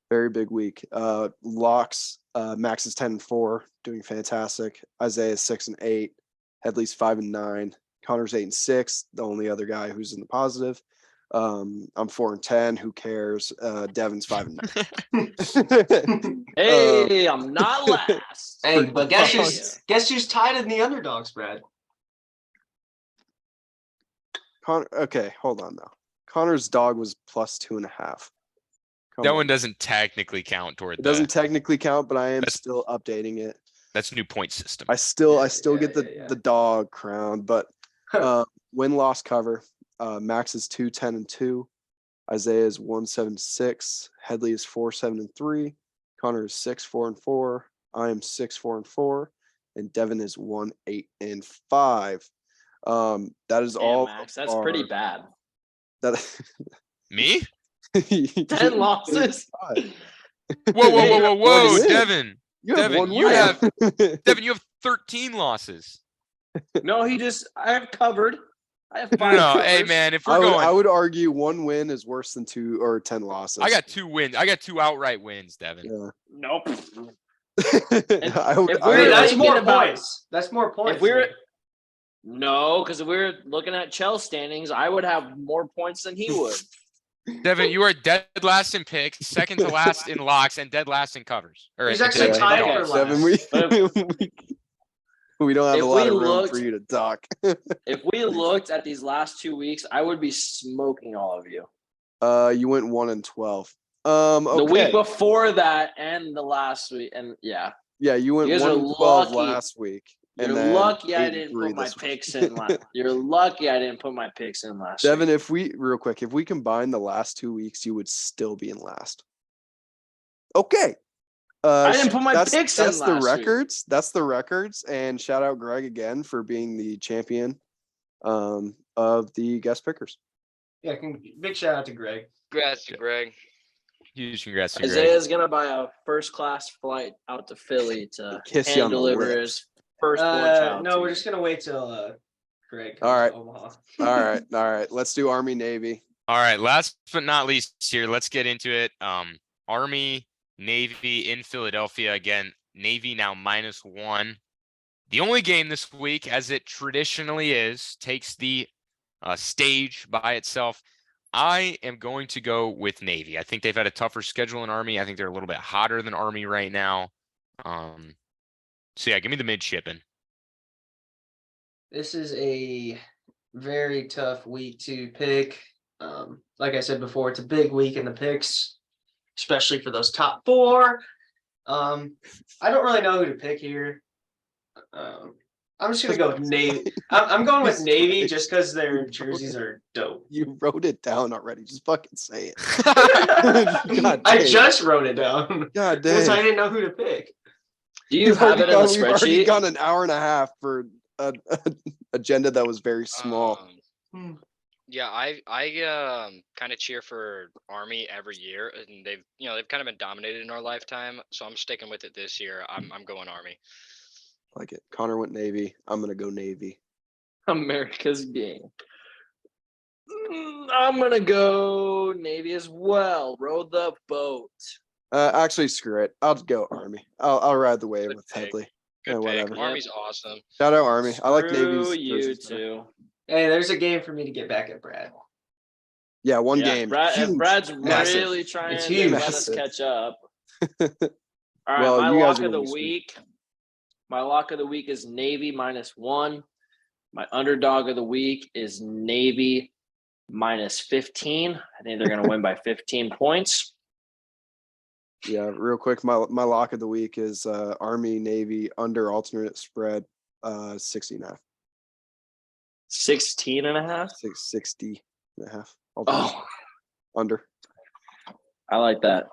Speaker 3: Very big week. Locks, Max is 10-4, doing fantastic. Isaiah is 6-8. Headley's 5-9. Connor's 8-6, the only other guy who's in the positive. I'm 4-10. Who cares? Devin's 5-9.
Speaker 2: Hey, I'm not last.
Speaker 1: Hey, but guess
Speaker 2: Fuck
Speaker 1: who's tied in the underdogs, Brad?
Speaker 3: Connor, okay, hold on now. Connor's dog was plus 2.5.
Speaker 5: That one doesn't technically count toward
Speaker 3: It doesn't
Speaker 5: the.
Speaker 3: technically count, but I am
Speaker 5: That's-
Speaker 3: still updating it.
Speaker 5: That's new point system.
Speaker 3: I still
Speaker 1: Yeah,
Speaker 3: get
Speaker 1: yeah.
Speaker 3: the dog crown, but win loss cover. Max is 2-10-2. Isaiah is 1-7-6. Headley is 4-7-3. Connor is 6-4-4. I am 6-4-4, and Devin is 1-8-5. That is
Speaker 2: Damn,
Speaker 3: all.
Speaker 2: Max, that's pretty bad.
Speaker 3: That
Speaker 5: Me?
Speaker 2: 10 losses.
Speaker 5: Whoa,
Speaker 3: win.
Speaker 5: Devin.
Speaker 3: You have
Speaker 5: Devin,
Speaker 3: one
Speaker 5: you
Speaker 3: win.
Speaker 5: have- Devin, you have 13 losses.
Speaker 2: No, I have covered. I have 5
Speaker 5: No, hey
Speaker 2: covers.
Speaker 5: man, if we're
Speaker 3: I
Speaker 5: going,
Speaker 3: would argue 1 win is worse than 2 or 10 losses.
Speaker 5: I got 2 wins. I got 2 outright wins, Devin.
Speaker 3: Yeah.
Speaker 2: Nope.
Speaker 3: I would,
Speaker 2: if
Speaker 3: I
Speaker 2: we're
Speaker 3: would
Speaker 1: Hey, that's
Speaker 2: thinking
Speaker 1: more
Speaker 2: about-
Speaker 1: points. That's more points.
Speaker 2: If we're
Speaker 1: man.
Speaker 2: no, because if we're looking at Chell standings, I would have more points than he would.
Speaker 5: Devin, you are dead last in picks, second to last in locks, and dead last in covers. Or
Speaker 1: He's
Speaker 5: in-
Speaker 1: actually
Speaker 5: in
Speaker 1: tied
Speaker 5: dogs.
Speaker 1: for last.
Speaker 3: Devin, we don't have
Speaker 2: if
Speaker 3: a lot
Speaker 2: we
Speaker 3: of room
Speaker 2: looked-
Speaker 3: for you to talk.
Speaker 2: If we looked at these last 2 weeks, I would be smoking all of you.
Speaker 3: You went 1-12.
Speaker 2: The
Speaker 3: Okay.
Speaker 2: week before that and the last week, and yeah,
Speaker 3: Yeah, you went
Speaker 2: You guys are
Speaker 3: 1-12
Speaker 2: lucky.
Speaker 3: last week.
Speaker 2: you're
Speaker 3: And then
Speaker 2: lucky I didn't
Speaker 3: 8-3
Speaker 2: put my
Speaker 3: this week.
Speaker 2: picks in. You're lucky I didn't put my picks in last
Speaker 3: Devin,
Speaker 2: week.
Speaker 3: if we combine the last 2 weeks, you would still be in last. Okay.
Speaker 2: I didn't put my
Speaker 3: that's
Speaker 2: picks in
Speaker 3: the
Speaker 2: last week.
Speaker 3: records. That's the records. And shout out Greg again for being the champion of the guest pickers.
Speaker 1: Yeah, big shout out to Greg.
Speaker 4: Congrats to Greg.
Speaker 5: Huge congrats to Greg.
Speaker 2: Isaiah's gonna buy a first class flight out to Philly to
Speaker 3: Kiss you on
Speaker 2: hand
Speaker 3: the
Speaker 2: deliver
Speaker 3: lips.
Speaker 2: his Firstborn child.
Speaker 1: No, we're
Speaker 2: team.
Speaker 1: just gonna wait till Greg
Speaker 3: All
Speaker 1: comes
Speaker 3: right.
Speaker 1: to Omaha.
Speaker 3: All right. Let's do Army Navy.
Speaker 5: All right, last but not least here, let's get into it. Army, Navy in Philadelphia. Again, Navy now -1. The only game this week, as it traditionally is, takes the stage by itself. I am going to go with Navy. I think they've had a tougher schedule in Army. I think they're a little bit hotter than Army right now. So yeah, give me the midshipmen.
Speaker 1: This is a very tough week to pick. Like I said before, it's a big week in the picks, especially for those top four. I don't really know who to pick here. I'm just gonna go with Navy. I'm going with Navy just because their jerseys are dope.
Speaker 3: You wrote it down already. Just fucking say it. God
Speaker 1: I
Speaker 3: dang.
Speaker 1: just wrote it down
Speaker 3: God
Speaker 1: because I
Speaker 3: dang.
Speaker 1: didn't know who to pick.
Speaker 2: Do you have it in the
Speaker 3: We've already
Speaker 2: spreadsheet?
Speaker 3: gone an hour and a half for an agenda that was very small.
Speaker 4: Yeah, I kind of cheer for Army every year, and they've kind of been dominated in our lifetime. So I'm sticking with it this year. I'm going Army.
Speaker 3: Like it. Connor went Navy. I'm gonna go Navy.
Speaker 2: America's game. I'm gonna go Navy as well. Row the boat.
Speaker 3: Actually, screw it. I'll go Army. I'll ride the wave
Speaker 4: Good
Speaker 3: with
Speaker 4: pick.
Speaker 3: Headley.
Speaker 4: Good
Speaker 3: Yeah,
Speaker 4: pick.
Speaker 3: whatever.
Speaker 4: Army's awesome.
Speaker 3: Shout out Army. I like
Speaker 2: Screw
Speaker 3: Navy's.
Speaker 2: you
Speaker 3: jerseys better.
Speaker 2: too.
Speaker 1: Hey, there's a game for me to get back at Brad.
Speaker 3: Yeah, one
Speaker 2: Yeah,
Speaker 3: game.
Speaker 2: Brad,
Speaker 3: Huge.
Speaker 2: Brad's
Speaker 3: Massive.
Speaker 2: really trying
Speaker 1: It's
Speaker 2: to
Speaker 1: huge.
Speaker 2: let us
Speaker 3: Massive.
Speaker 2: catch up. All right,
Speaker 3: Well,
Speaker 2: my
Speaker 3: you guys
Speaker 2: lock
Speaker 3: are
Speaker 2: of the
Speaker 3: gonna be sweet.
Speaker 2: week. My lock of the week is Navy -1. My underdog of the week is Navy -15. I think they're going to win by 15 points.
Speaker 3: Yeah, real quick. My lock of the week is Army Navy under alternate spread 60.5.
Speaker 2: 16.5.
Speaker 3: 60.5.
Speaker 2: Oh,
Speaker 3: Under.
Speaker 2: I like that.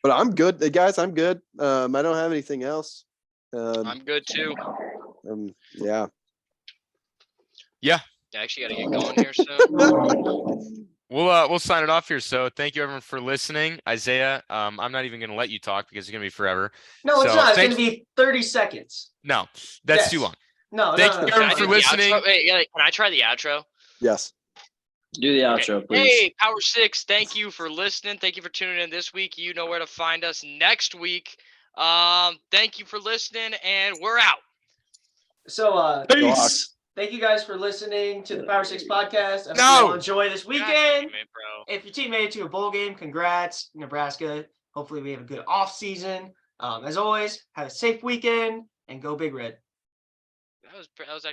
Speaker 3: But I'm good, guys. I'm good. I don't have anything else.
Speaker 4: I'm good too.
Speaker 3: Yeah.
Speaker 4: I actually got to get going here soon.
Speaker 5: We'll sign it off here. So thank you everyone for listening. Isaiah, I'm not even gonna let you talk because it's gonna be forever.
Speaker 1: No, it's
Speaker 5: So,
Speaker 1: not. It's
Speaker 5: thanks-
Speaker 1: gonna be 30 seconds.
Speaker 5: No, that's too
Speaker 1: Yes.
Speaker 5: long.
Speaker 1: No,
Speaker 5: Thank
Speaker 1: no,
Speaker 5: you,
Speaker 1: no,
Speaker 5: everyone,
Speaker 1: no.
Speaker 5: for
Speaker 4: Can I do the
Speaker 5: listening.
Speaker 4: outro? Wait, yeah, can I try the outro?
Speaker 3: Yes.
Speaker 2: Do the
Speaker 4: Okay.
Speaker 2: outro, please.
Speaker 4: Hey, Power 6, thank you for listening. Thank you for tuning in this week. You know where to find us next week. Thank you for listening, and we're out.
Speaker 1: So,
Speaker 2: Peace.
Speaker 1: thank you guys for listening to the Power 6 podcast. I hope
Speaker 5: No.
Speaker 1: you all enjoy this
Speaker 4: God
Speaker 1: weekend.
Speaker 4: damn it, bro.
Speaker 1: If your team made it to a bowl game, congrats, Nebraska. Hopefully, we have a good off season. As always, have a safe weekend and go Big Red.
Speaker 4: That was actually